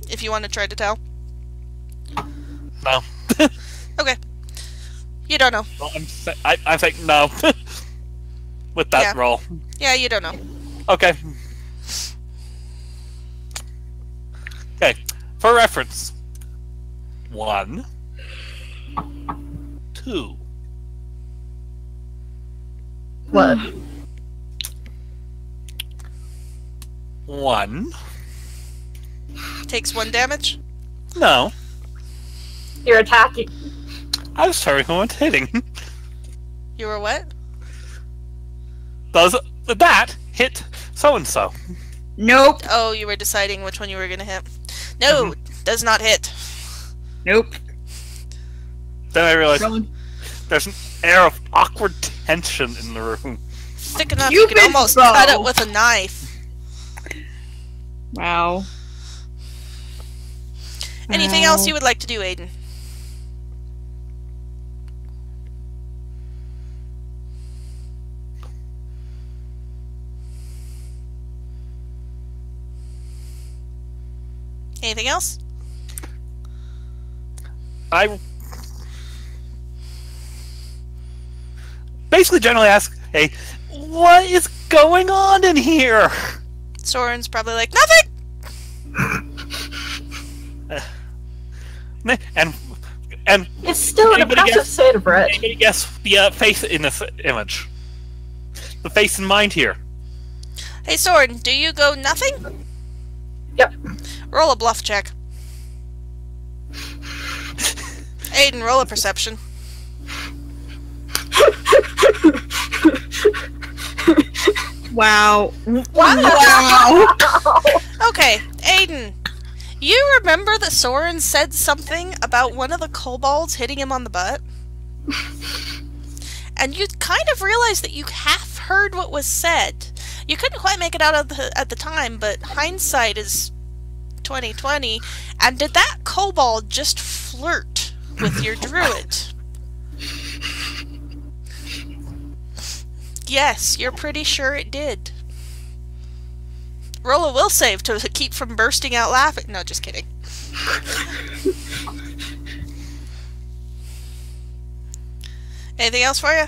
If you want to try to tell. No. Okay. You don't know. Well, I'm saying no. With that roll. Yeah, you don't know. Okay. Okay. For reference, 1, 2. What? 1. Takes 1 damage. No. You're attacking. I was sorry who went hitting. You were what? Does that hit so-and-so? Nope. Oh, you were deciding which one you were gonna hit. No, does not hit. Nope. Then I realized Rolling. there's an air of awkward tension in the room. Thick enough you can Cupid's almost bow. cut it with a knife. Wow. Anything else you would like to do, Adin? Anything else? I basically generally ask, hey, what is going on in here? Sorin's probably like, nothing! And It's still an Anybody impressive guess- state of red. anybody guess the face in this image? The face in mind here. Hey, Sorin, do you go nothing? Yep. Roll a bluff check. Adin, roll a perception. Wow. Wow! Okay, Adin, you remember that Sorin said something about one of the kobolds hitting him on the butt? And you kind of realized that you half heard what was said. You couldn't quite make it out at the time, but hindsight is 2020. And did that kobold just flirt with your druid? Yes, you're pretty sure it did. Roll a will save to keep from bursting out laughing. No, just kidding. Anything else for you?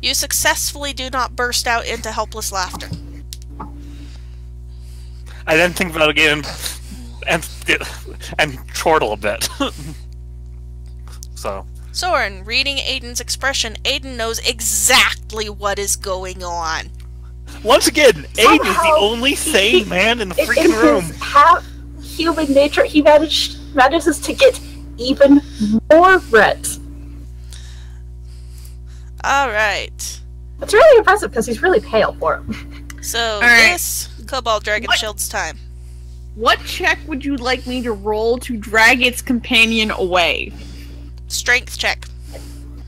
You successfully do not burst out into helpless laughter. I then think about it again and chortle a bit. So. Sorin, reading Aiden's expression, Aiden knows exactly what is going on. Once again, Aiden is the Somehow, only sane man in the In freaking room. his half-human nature, he manages to get even more red. Alright. It's really impressive because he's really pale for him. So, Alright. this Cobalt Dragon What? Shield's time. What check would you like me to roll to drag its companion away? Strength check.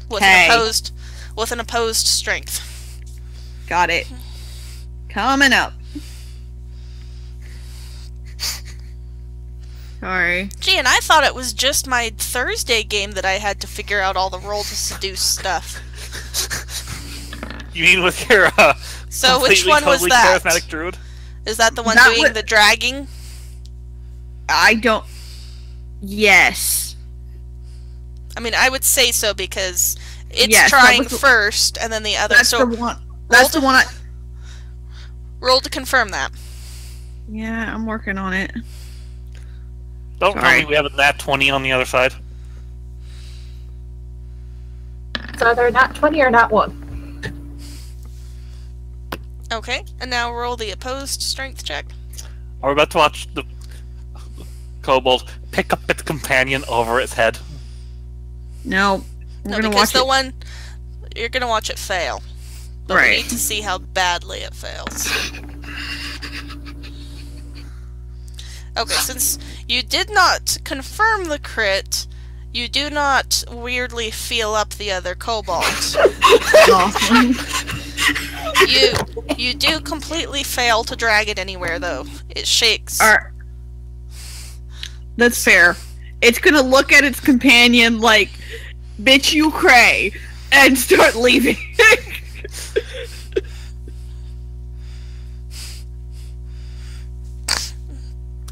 With Okay. an opposed strength. Got it. Coming up. Sorry. Gee, and I thought it was just my Thursday game that I had to figure out all the roll to seduce stuff. You mean with your So which completely, one was totally that? charismatic druid? Is that the one That doing was- the dragging? I don't. Yes. I mean, I would say so because it's Yes, that trying was the- first, and then the other. That's So the one. That's the one I. roll to confirm that. Yeah, I'm working on it. Don't tell Sorry. me we have a nat 20 on the other side. It's either not 20 or not 1. Okay, and now roll the opposed strength check. Are we about to watch the kobold pick up its companion over its head? No. We're No, gonna because watch the it. one you're gonna watch it fail. But we Right. need to see how badly it fails. Okay, since you did not confirm the crit, you do not weirdly feel up the other kobold. You do completely fail to drag it anywhere, though. It shakes. Alright. That's fair. It's gonna look at its companion like, bitch, you cray, and start leaving.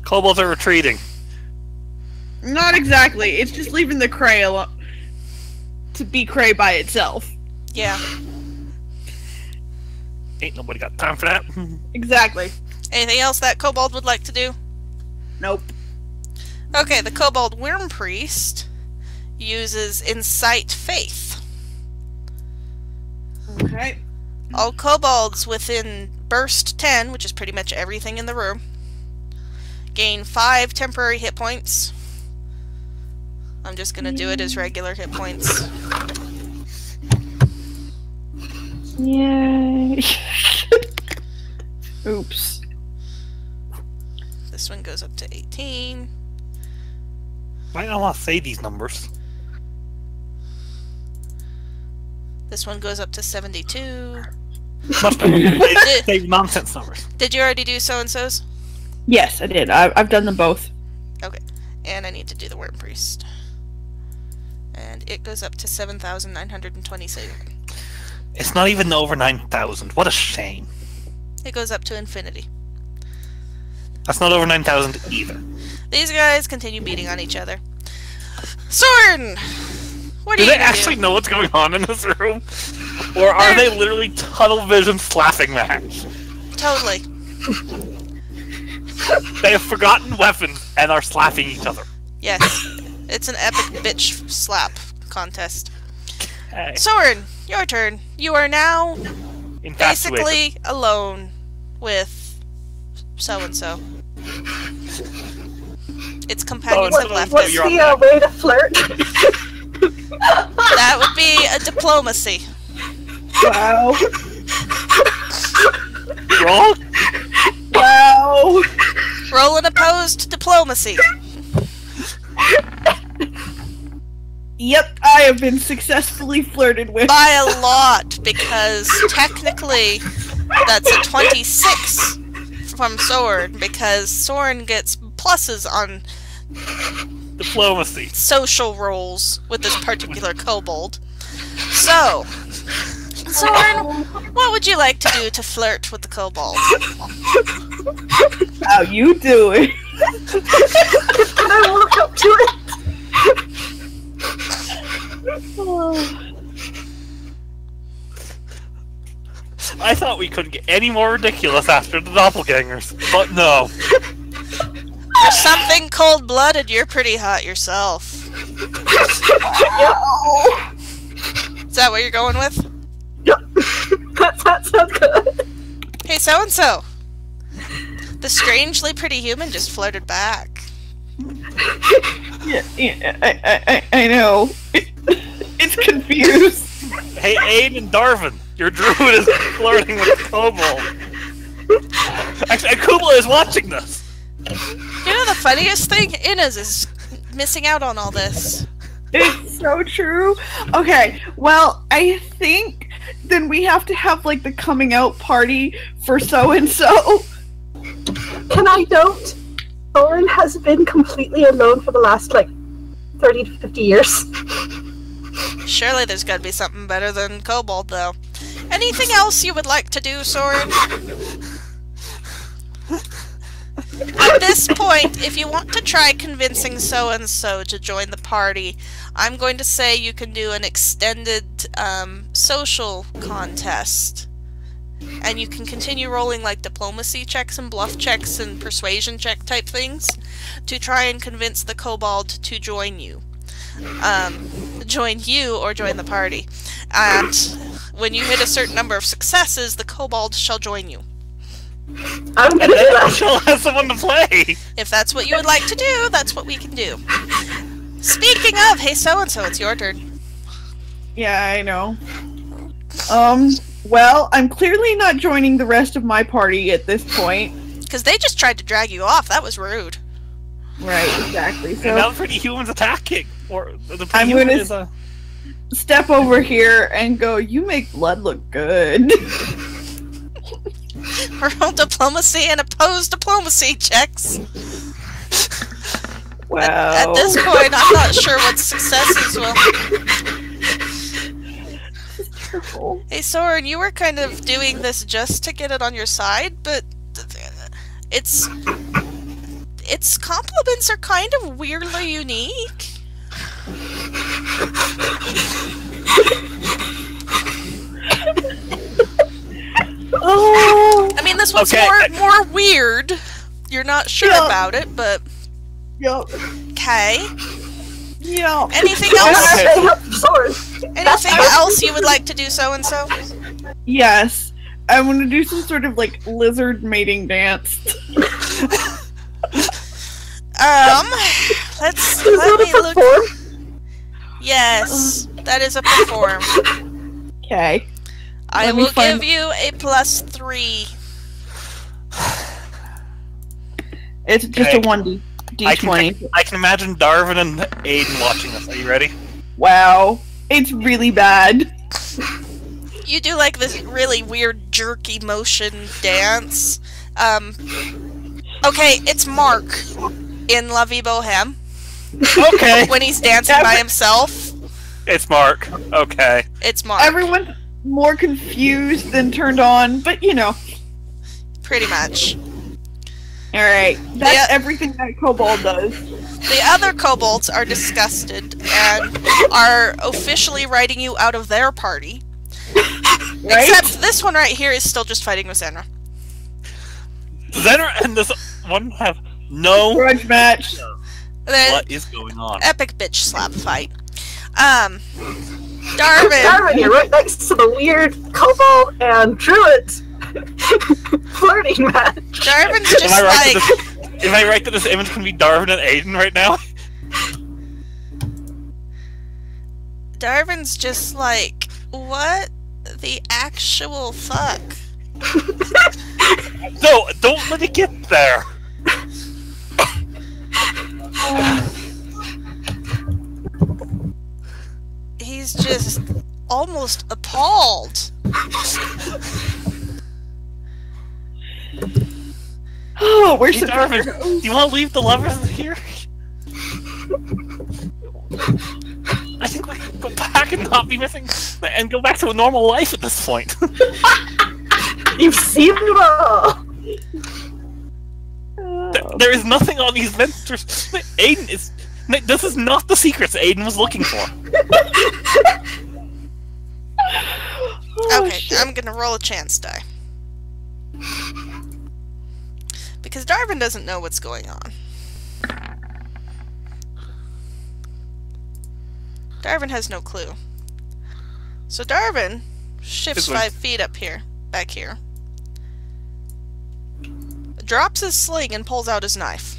Kobolds are retreating. Not exactly. It's just leaving the cray alone to be cray by itself. Yeah. Ain't nobody got time for that. Exactly. Anything else that kobold would like to do? Nope. Okay, the Kobold Worm Priest uses Incite Faith. Okay. All kobolds within Burst 10, which is pretty much everything in the room, gain 5 temporary hit points. I'm just gonna do it as regular hit points. Yay. Oops. This one goes up to 18. Might not want to say these numbers. This one goes up to 72. Must have say nonsense numbers. Did you already do so-and-so's? Yes, I did. I've done them both. Okay. And I need to do the Worm Priest. And it goes up to 7,927. It's not even over 9,000. What a shame. It goes up to infinity. That's not over 9,000 either. These guys continue beating on each other. Sorin! What are Do you they gonna actually do? know what's going on in this room? Or are they literally tunnel vision slapping match? Totally. They have forgotten weapons and are slapping each other. Yes. It's an epic bitch slap contest. Okay. Sorin, your turn. You are now Infatuated. basically alone with so-and-so. Its companions have left What's it. You're on the way to flirt? That would be a diplomacy. Wow. Roll? Wow. Roll an opposed diplomacy. Yep, I have been successfully flirted with. By a lot, because technically that's a 26 from Sorin, because Sorin gets pluses on Diplomacy. social roles with this particular kobold. So, Sorin, what would you like to do to flirt with the kobold? How you doing? Can I walk up to it? I thought we couldn't get any more ridiculous after the doppelgangers, but no. For something cold-blooded, you're pretty hot yourself. Is that what you're going with? Yep. That sounds good. Hey, so-and-so. The strangely pretty human just flirted back. Yeah, I know. It's confused. Hey, Aiden and Darvin, your druid is flirting with the kobold. Actually, Cubla is watching this. You know the funniest thing? Inez is missing out on all this. It's so true. Okay, well, I think then we have to have like the coming out party for so-and-so. Can I note? Sorin has been completely alone for the last, 30 to 50 years. Surely there's gotta be something better than kobold, though. Anything else you would like to do, Sorin? At this point, if you want to try convincing so-and-so to join the party, I'm going to say you can do an extended social contest. And you can continue rolling like diplomacy checks and bluff checks and persuasion check type things to try and convince the kobold to join you. Join you or join the party. And when you hit a certain number of successes, the kobold shall join you. I'm gonna do that. She'll have someone to play. If that's what you would like to do, that's what we can do. Speaking of, hey so-and-so, it's your turn. Yeah, I know. Well, I'm clearly not joining the rest of my party at this point. Because they just tried to drag you off, that was rude. Right, exactly. And now So the pretty human's attacking. Or the pretty I'm human gonna is a... step over here and go, you make blood look good. Roll diplomacy and oppose diplomacy checks. Wow. At this point, I'm not sure what successes will... Hey Sorin, you were kind of doing this just to get it on your side, but its compliments are kind of weirdly unique. Oh. I mean, this one's Okay. more weird. You're not sure Yeah. about it, but Yup. Okay. Yeah. Anything I'm else? gonna stay up for Sorin. Anything else you would like to do so and so? Yes. I want to do some sort of like lizard mating dance. Let Is me that a look. perform? Yes, that is a perform. Okay. I Let me will find- give you a +3. It's just Okay. a 1d20. I can imagine Darwin and Aiden watching this. Are you ready? Wow. It's really bad. You do like this really weird jerky motion dance. Okay, it's Mark in La Vie Boheme Okay. when he's dancing by himself. It's Mark. Okay. It's Mark. Everyone's more confused than turned on, but you know. Pretty much. Alright. That's Yeah. everything that kobold does. The other kobolds are disgusted and are officially writing you out of their party. Right? Except this one right here is still just fighting with Saerenrae. Zener and this one have no Grudge match. The what is going on. epic bitch slap fight. Darwin. Darwin, you're right next to the weird kobold and druid flirting match. Darwin's just Am I right like, that this, am I right that this image can be Darwin and Aiden right now? Darwin's just like, what the actual fuck? No, don't let it get there. He's just almost appalled. Oh, where's Hey, the Darwin, do you want to leave the lovers here? I think we can go back and not be missing, and go back to a normal life at this point. You've seen it all. There is nothing on these ventures. Aiden is. This is not the secrets Aiden was looking for. Oh, Okay, shit. I'm gonna roll a chance die. Because Darwin doesn't know what's going on. Darwin has no clue. So Darwin shifts Good one. 5 feet up here, back here. Drops his sling and pulls out his knife.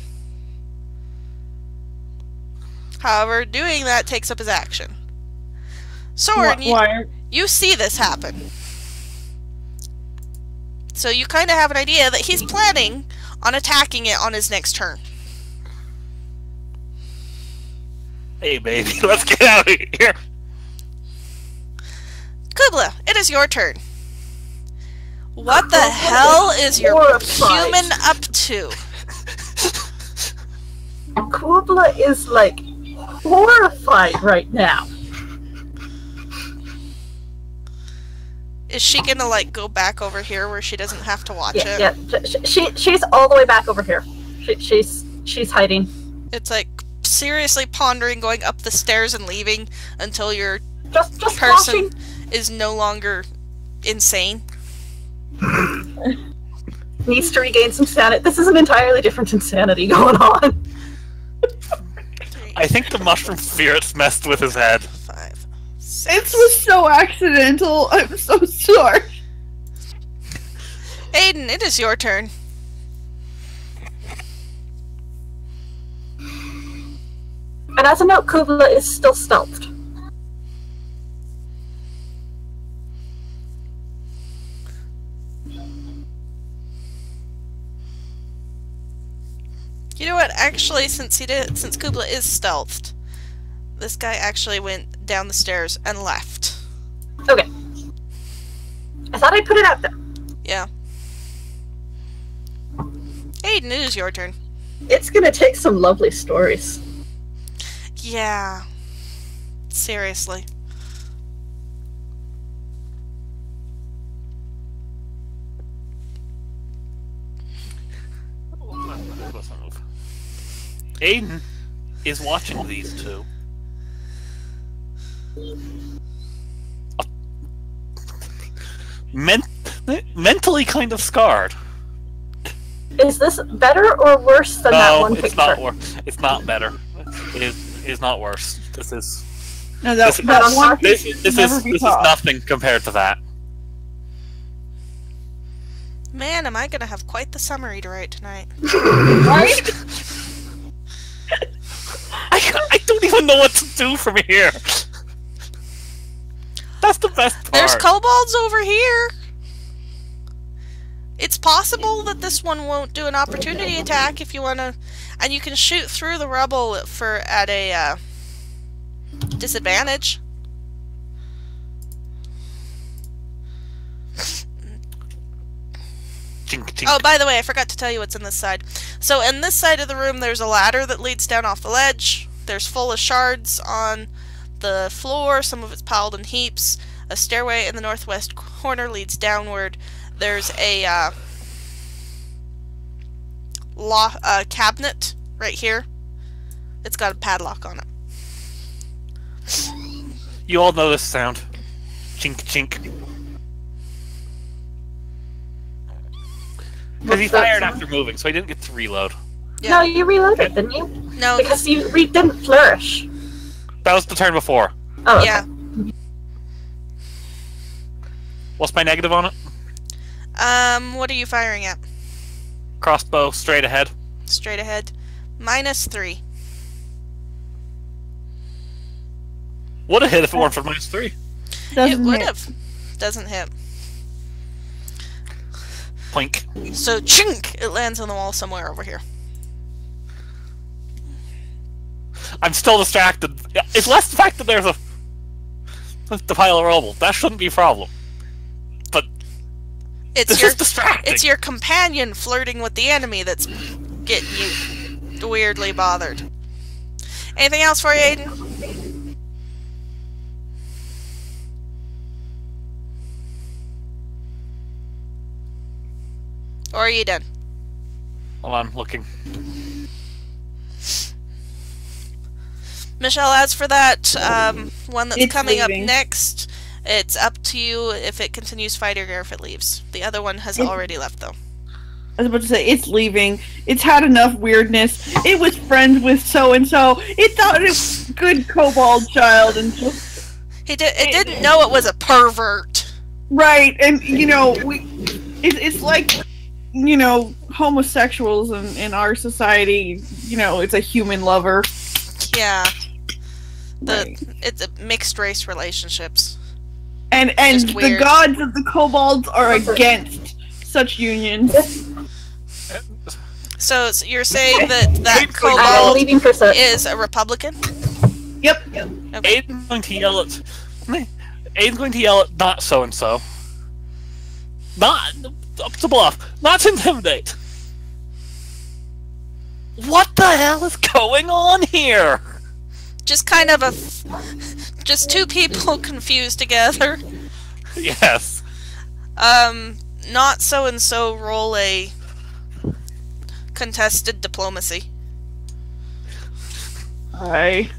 However, doing that takes up his action. Sorin, Why? you see this happen. So you kind of have an idea that he's planning on attacking it on his next turn. Hey, baby, let's get out of here. Cubla, it is your turn. What the hell is your horrified. human up to? Cubla is like horrified right now. Is she gonna like go back over here where she doesn't have to watch it? Yeah. She's all the way back over here. She's hiding. It's like seriously pondering going up the stairs and leaving until your Just person watching. is no longer insane. Needs to regain some sanity. This is an entirely different insanity going on. I think the mushroom spirits messed with his head. 5, 6. It was so accidental. I'm so sorry. Aiden, it is your turn. And as a note, Cubla is still stealthed. You know what? Actually, since Cubla is stealthed, this guy actually went down the stairs and left. Okay. I thought I'd put it out there. Yeah. Aiden, it is your turn. It's gonna take some lovely stories. Yeah. Seriously. Aiden is watching these two. Mentally kind of scarred. Is this better or worse than that one it's picture? not worse. It's not better. It is not worse. This is No, this is nothing compared to that. Man, am I gonna have quite the summary to write tonight. Right? I don't even know what to do from here. That's the best part. There's kobolds over here. It's possible that this one won't do an opportunity attack if you wanna, and you can shoot through the rubble at a disadvantage. Oh, by the way, I forgot to tell you what's in this side. So in this side of the room, there's a ladder that leads down off the ledge. There's full of shards on the floor. Some of it's piled in heaps. A stairway in the northwest corner leads downward. There's a cabinet right here. It's got a padlock on it. You all know this sound. Chink chink. Because he fired after moving, so he didn't get to reload. Yeah. No, you reloaded, didn't you? No. Because you didn't flourish. That was the turn before. Oh, okay. Yeah. What's my negative on it? What are you firing at? Crossbow, straight ahead. Straight ahead. -3. Would have hit if it weren't for -3. It would have. Doesn't hit. Plink. So, chink! It lands on the wall somewhere over here. I'm still distracted. It's less the fact that there's the pile of rubble. That shouldn't be a problem. But this is distracting. It's your companion flirting with the enemy that's getting you weirdly bothered. Anything else for you, Adin? Or are you done? Hold on, looking. Michelle, as for that one that's coming up leaving. next, it's up to you if it continues fighting or if it leaves. The other one has already left, though. I was about to say, it's leaving. It's had enough weirdness. It was friends with so-and-so. It thought it was a good kobold child and just... It didn't know it was a pervert. Right, and, you know, it's like, you know, homosexuals in our society, you know, it's a human lover. Yeah. Right. It's mixed race relationships. And Just the weird. gods of the kobolds are against such unions. So you're saying that I'm kobold leaving for certain. is a Republican? Yep. Okay. Aiden's going to yell at not so and so. Not up to bluff. Not to intimidate. What the hell is going on here? Just kind of just two people confused together. Yes. Not so and so roll a contested diplomacy. Hi.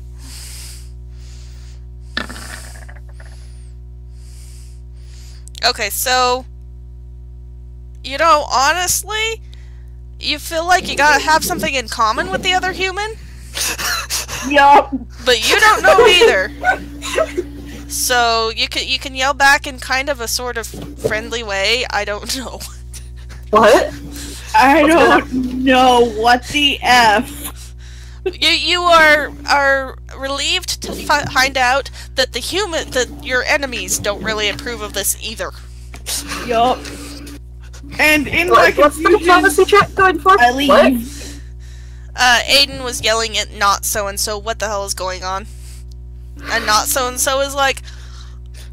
Okay, so you know, honestly, you feel like you gotta have something in common with the other human, Yup. but you don't know either. So you can yell back in kind of a sort of friendly way. I don't know. What? I don't know what the F. You are relieved to find out that your enemies don't really approve of this either. Yup. And in my What's the confusion, diplomacy check going for? I leave. What? Aiden was yelling at not so and so. What the hell is going on? And not so and so is like,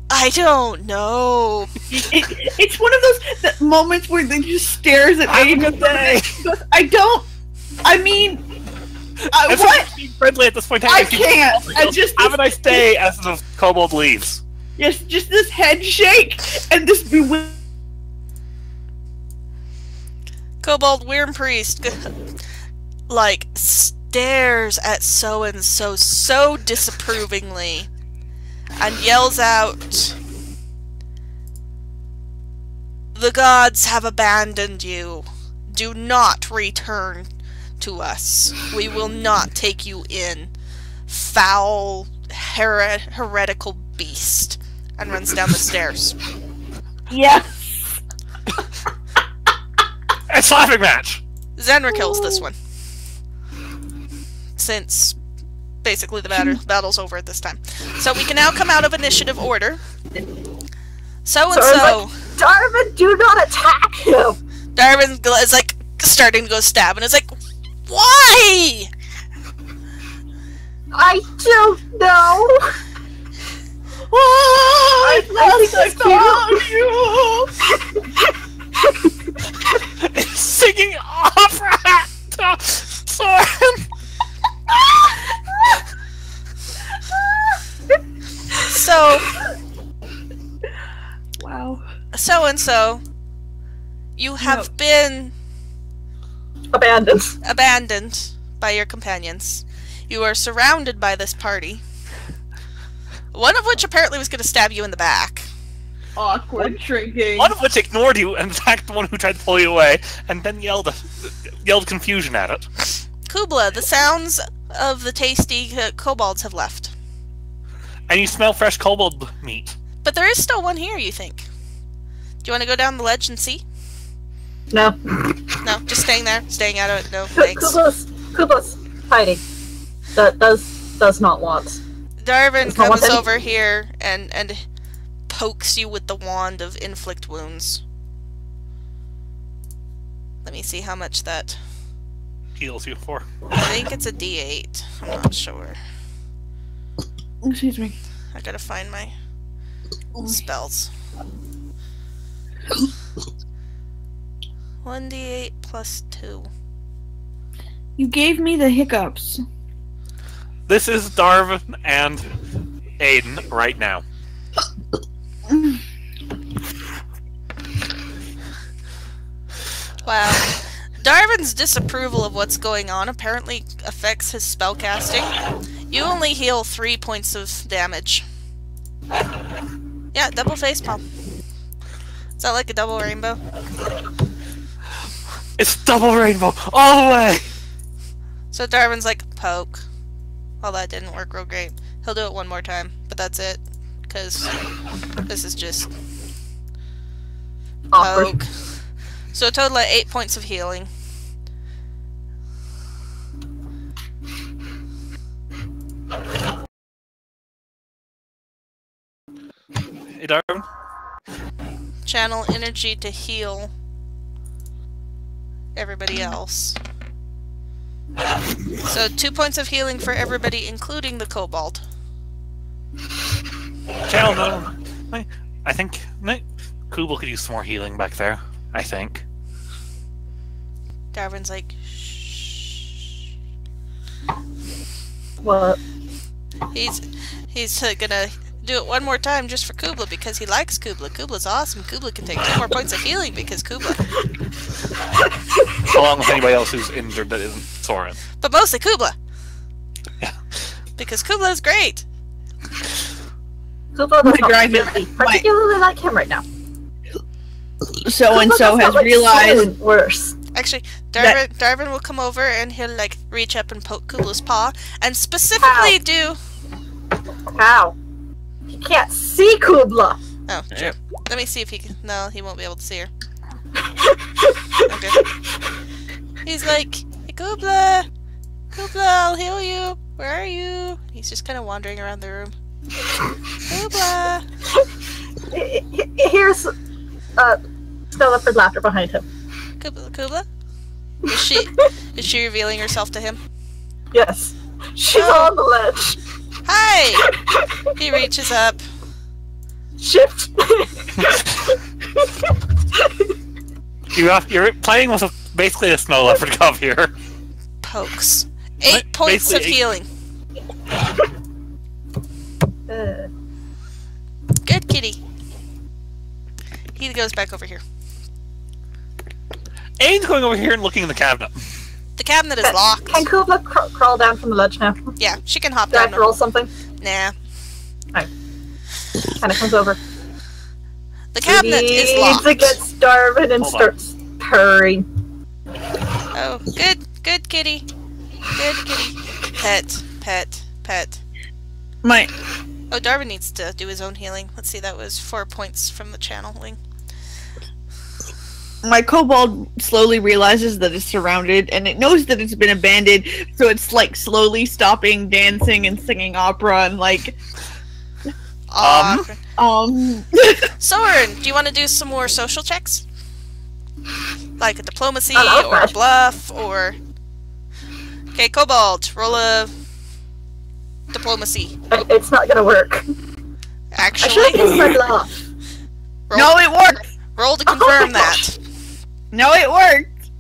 I don't know. It's one of those moments where they just stares at Aiden and goes, I mean, what? Being friendly at this point. I can't. I just have a nice day as the kobold leaves. Yes, just this head shake and this bewildered. Kobold Wyrm Priest, like, stares at so and so so disapprovingly and yells out, "The gods have abandoned you. Do not return to us. We will not take you in. Foul, heretical beast. And runs down the stairs. Yes! It's laughing match! Saerenrae kills this one. Since basically the battle's over at this time. So we can now come out of initiative order. So-and-so. Darvin, do not attack him! Darvin is like starting to go stab and is like, why? I don't know! Oh, It's singing opera to Sorin! So, Wow. so-and-so, you have been abandoned by your companions. You are surrounded by this party. One of which apparently was going to stab you in the back. Awkward shrinking. One of which ignored you and attacked the one who tried to pull you away, and then yelled confusion at it. Cubla, the sounds of the tasty kobolds have left. And you smell fresh kobold meat. But there is still one here, you think? Do you want to go down the ledge and see? No. No, just staying there, staying out of it. No, thanks. Kubla's hiding. That does not want. Darvin comes over here and pokes you with the wand of inflict wounds. Let me see how much that Heals you for. I think it's a D8. I'm not sure. Excuse me. I gotta find my spells. 1d8 plus 2. You gave me the hiccups. This is Darvin and Adin right now. Wow. Darvin's disapproval of what's going on apparently affects his spellcasting. You only heal 3 points of damage. Yeah, double facepalm. Is that like a double rainbow? It's double rainbow all the way! So Darvin's like, poke. Well, that didn't work real great. He'll do it one more time, but that's it. Because this is just Awkward. poke. So a total of 8 points of healing. Hey, Darvin. Channel energy to heal everybody else. So 2 points of healing for everybody, including the kobold. Channel, no. I think Cubla could use some more healing back there. I think. Darvin's like, shh. What? He's gonna do it one more time just for Cubla because he likes Cubla. Cubla's awesome. Cubla can take 2 more points of healing because Cubla. Along with anybody else who's injured that isn't Sorin. But mostly Cubla. Yeah. Because Cubla is great. Kubla does not particularly like him right now. So-and-so has realized... Worse. Actually, Darvin will come over and he'll like reach up and poke Kubla's paw and specifically do... How? He can't see Cubla! Oh, true. Let me see if he can... No, he won't be able to see her. Okay. He's like, hey, Cubla! Cubla, I'll heal you! Where are you? He's just kind of wandering around the room. Cubla! Here's leopard laughter behind him. Cubla? Is she revealing herself to him? Yes. She's on the ledge. Hi! He reaches up. Shift. You're playing with basically a snow leopard cub here. Pokes. 8 points of healing. Good kitty. He goes back over here. Aid's going over here and looking in the cabinet. The cabinet is locked. Can Cubla crawl down from the ledge now? Yeah, she can hop Do I down. have to roll something? Nah. Kind of comes over. The cabinet is locked. Leans against Darvin and starts purring. Oh, good kitty. Good kitty. Pet. Oh, Darwin needs to do his own healing. Let's see, that was 4 points from the channeling. My kobold slowly realizes that it's surrounded, and it knows that it's been abandoned, so it's like slowly stopping dancing and singing opera and like... Sorin, do you want to do some more social checks? Like a diplomacy, or a bluff, or... Okay, kobold, roll a... diplomacy. It's not gonna work. Actually... I should have used my bluff. No, it worked! Roll to confirm that. No, it worked!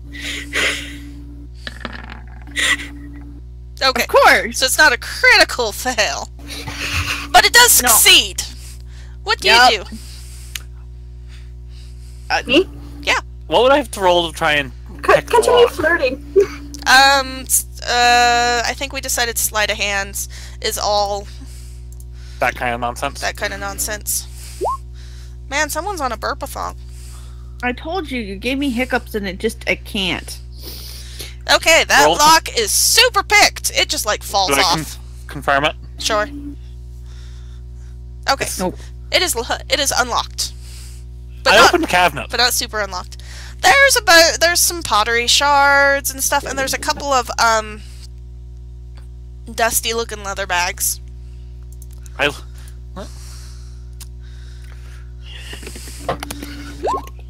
Okay. Of course! So it's not a critical fail. But it does succeed. What do you do? Me? Yeah. What would I have to roll to try and continue flirting? I think we decided sleight of hands is all... That kind of nonsense? That kind of nonsense. Man, someone's on a burpathon. I told you, you gave me hiccups and I can't. Okay, that lock is super picked. It just like falls off. Confirm it? Sure. Okay. Nope. It is unlocked. But I opened the cabinet. But not super unlocked. There's some pottery shards and stuff, and there's a couple of dusty looking leather bags.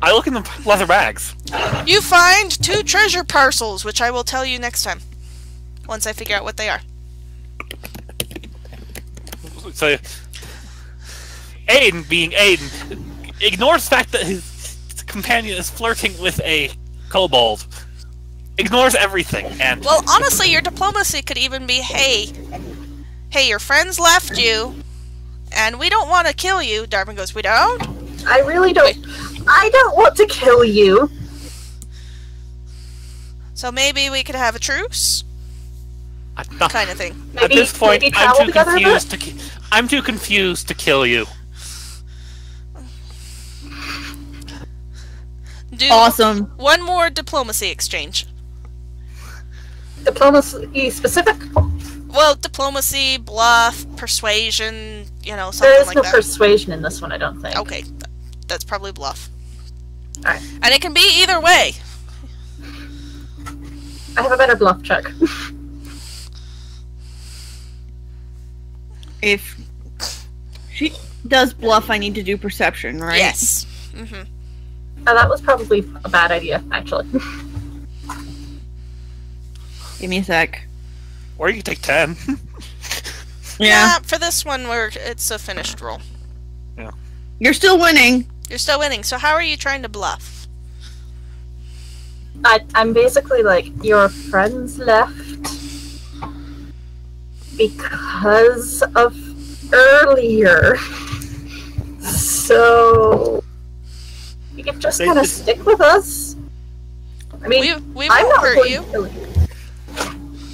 I look in the leather bags. You find 2 treasure parcels, which I will tell you next time. Once I figure out what they are. So, Aiden, being Aiden, ignores the fact that his companion is flirting with a kobold. Ignores everything, and... Well, honestly, your diplomacy could even be, hey, your friends left you, and we don't want to kill you. Darwin goes, we don't? I really don't. I don't want to kill you. So maybe we could have a truce? Kind of thing. At this point, I'm too confused to kill you. Do awesome. One more diplomacy exchange. Diplomacy specific? Well, diplomacy, bluff, persuasion, something like that. There is no persuasion in this one, I don't think. Okay, that's probably bluff. Alright. And it can be either way. I have a better bluff check. If she does bluff, I need to do perception, right? Yes. Mm-hmm. That was probably a bad idea, actually. Give me a sec. Or you can take 10. Yeah, for this one, it's a finished roll. Yeah. You're still winning. You're still winning. So how are you trying to bluff? I'm basically like, your friends left because of earlier. So you can just kind of stick with us. I mean, we I'm won't not hurt going you. to kill you.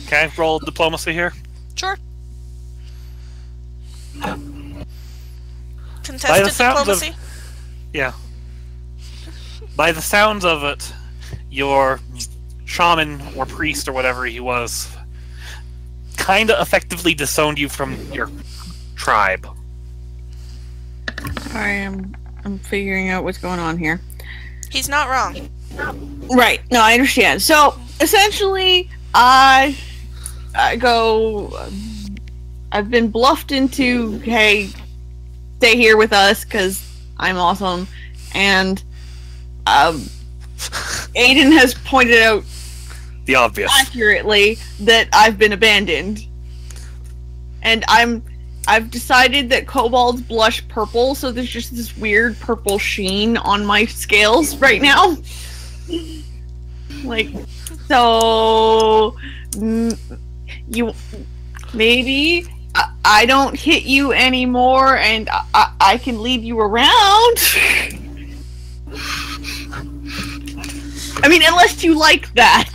Can I roll diplomacy here? Sure. Contested diplomacy? Yeah. By the sounds of it, your shaman or priest or whatever he was kinda effectively disowned you from your tribe. Sorry, I'm figuring out what's going on here. He's not wrong. Right. No, I understand. So essentially, I go. I've been bluffed into, hey, stay here with us because I'm awesome, and Adin has pointed out the obvious accurately that I've been abandoned, and I've decided that kobolds blush purple, so there's just this weird purple sheen on my scales right now. Like, so you maybe I don't hit you anymore, and I can lead you around. I mean, unless you like that.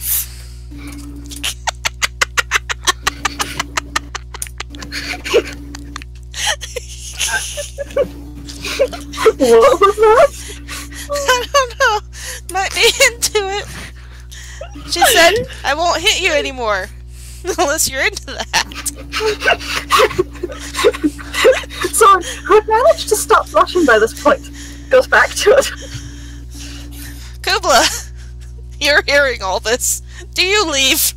What was that? I don't know. Might be into it. She said, I won't hit you anymore. Unless you're into that. Sorin, who had managed to stop blushing by this point, goes back to it. Cubla, you're hearing all this. Do you leave?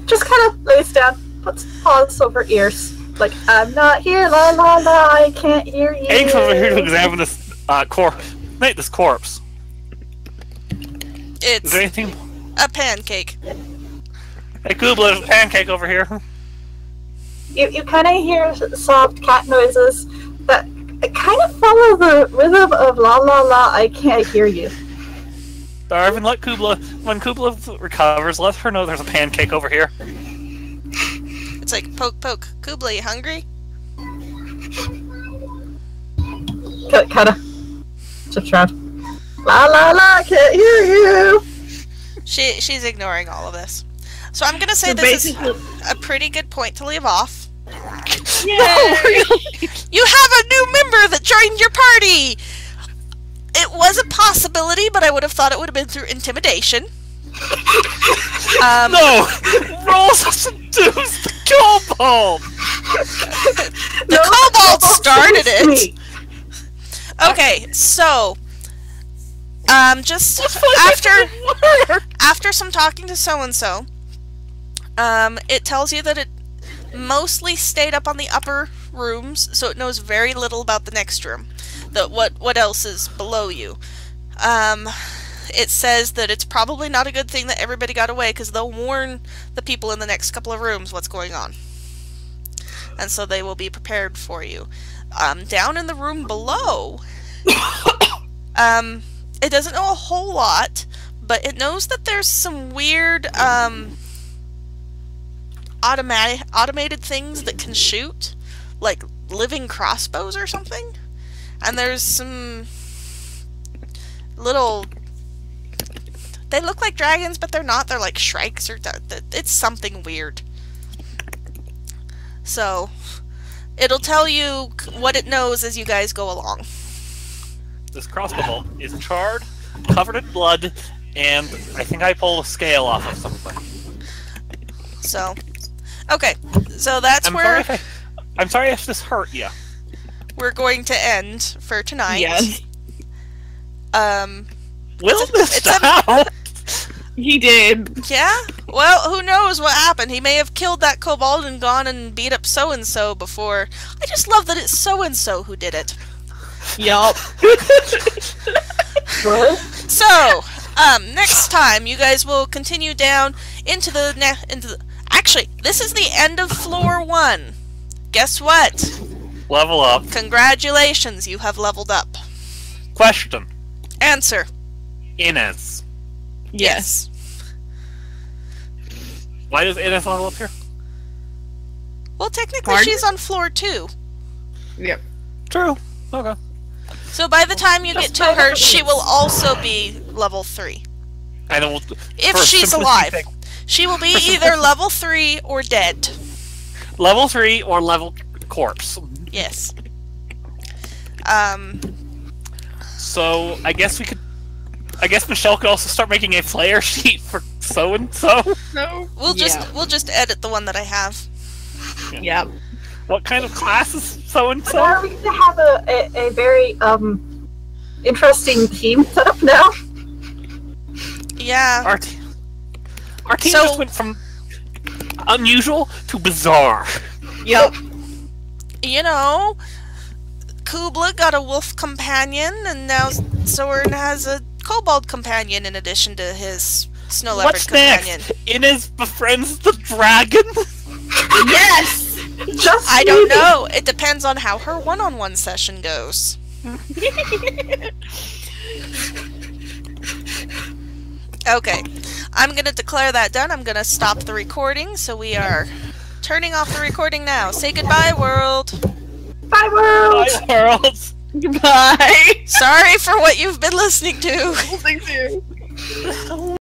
Just kind of lays down, puts paws over ears. Like, I'm not here, la la la, I can't hear you. Aim's over here to examine this corpse. Mate, this corpse. Is It's there anything? a pancake. Hey, Cubla, there's a pancake over here. You kind of hear soft cat noises that kind of follow the rhythm of la la la, I can't hear you. Darvin, let Cubla. When Cubla recovers, let her know there's a pancake over here. It's like poke poke. Cubla, you hungry? Kind of just around. La la la, I can't hear you. She's ignoring all of this. So I'm gonna say So this is basically- a pretty good point to leave off. Yeah. You have a new member that joined your party! It was a possibility, but I would have thought it would have been through intimidation. No! Roll seduce the kobold! The kobold started it! Okay, so... just after some talking to so-and-so, it tells you that it mostly stayed up on the upper rooms, so it knows very little about the next room. What else is below you. It says that it's probably not a good thing that everybody got away, because they'll warn the people in the next couple of rooms what's going on. And so they will be prepared for you. Down in the room below, it doesn't know a whole lot, but it knows that there's some weird automated things that can shoot, like living crossbows or something. And there's some little... They look like dragons, but they're not. They're like shrikes or... It's something weird. So, it'll tell you what it knows as you guys go along. This crossbow bolt is charred, covered in blood, and I think I pulled a scale off of something. So, okay. So that's I'm sorry if this hurt you. we're going to end for tonight. Yes. Will this it's a- stop? He did. Yeah? Well, who knows what happened? He may have killed that kobold and gone and beat up so-and-so before. I just love that it's so-and-so who did it. Yup. What? So, next time you guys will continue down into the actually, this is the end of floor 1. Guess what? Level up. Congratulations, you have leveled up. Question. Answer. Inez. Yes. Why does Inez level up here? Well, technically Pardon? she's on floor 2. Yep. True. Okay. So by the time you get Just to by her, the she rules. will also be level 3. I know. If for she's simplicity's alive. sake, She will be either level 3 or dead. level 3 or level corpse. Yes. So I guess we could. I guess Michelle could also start making a player sheet for so and so. No. We'll just edit the one that I have. Yep. What kind of class is so and Are so? we going to have a very interesting team set up now? Yeah. Our team So- just went from unusual to bizarre. Yep. You know, Cubla got a wolf companion, and now Sorin has a kobold companion in addition to his snow leopard What's companion. next? Inez befriends the dragon. Yes. Just I don't maybe. know. It depends on how her one-on-one session goes. Okay. I'm going to declare that done. I'm going to stop the recording, so we are turning off the recording now. Say goodbye, world. Bye, world! Bye, worlds. Goodbye. Sorry for what you've been listening to. Thank you.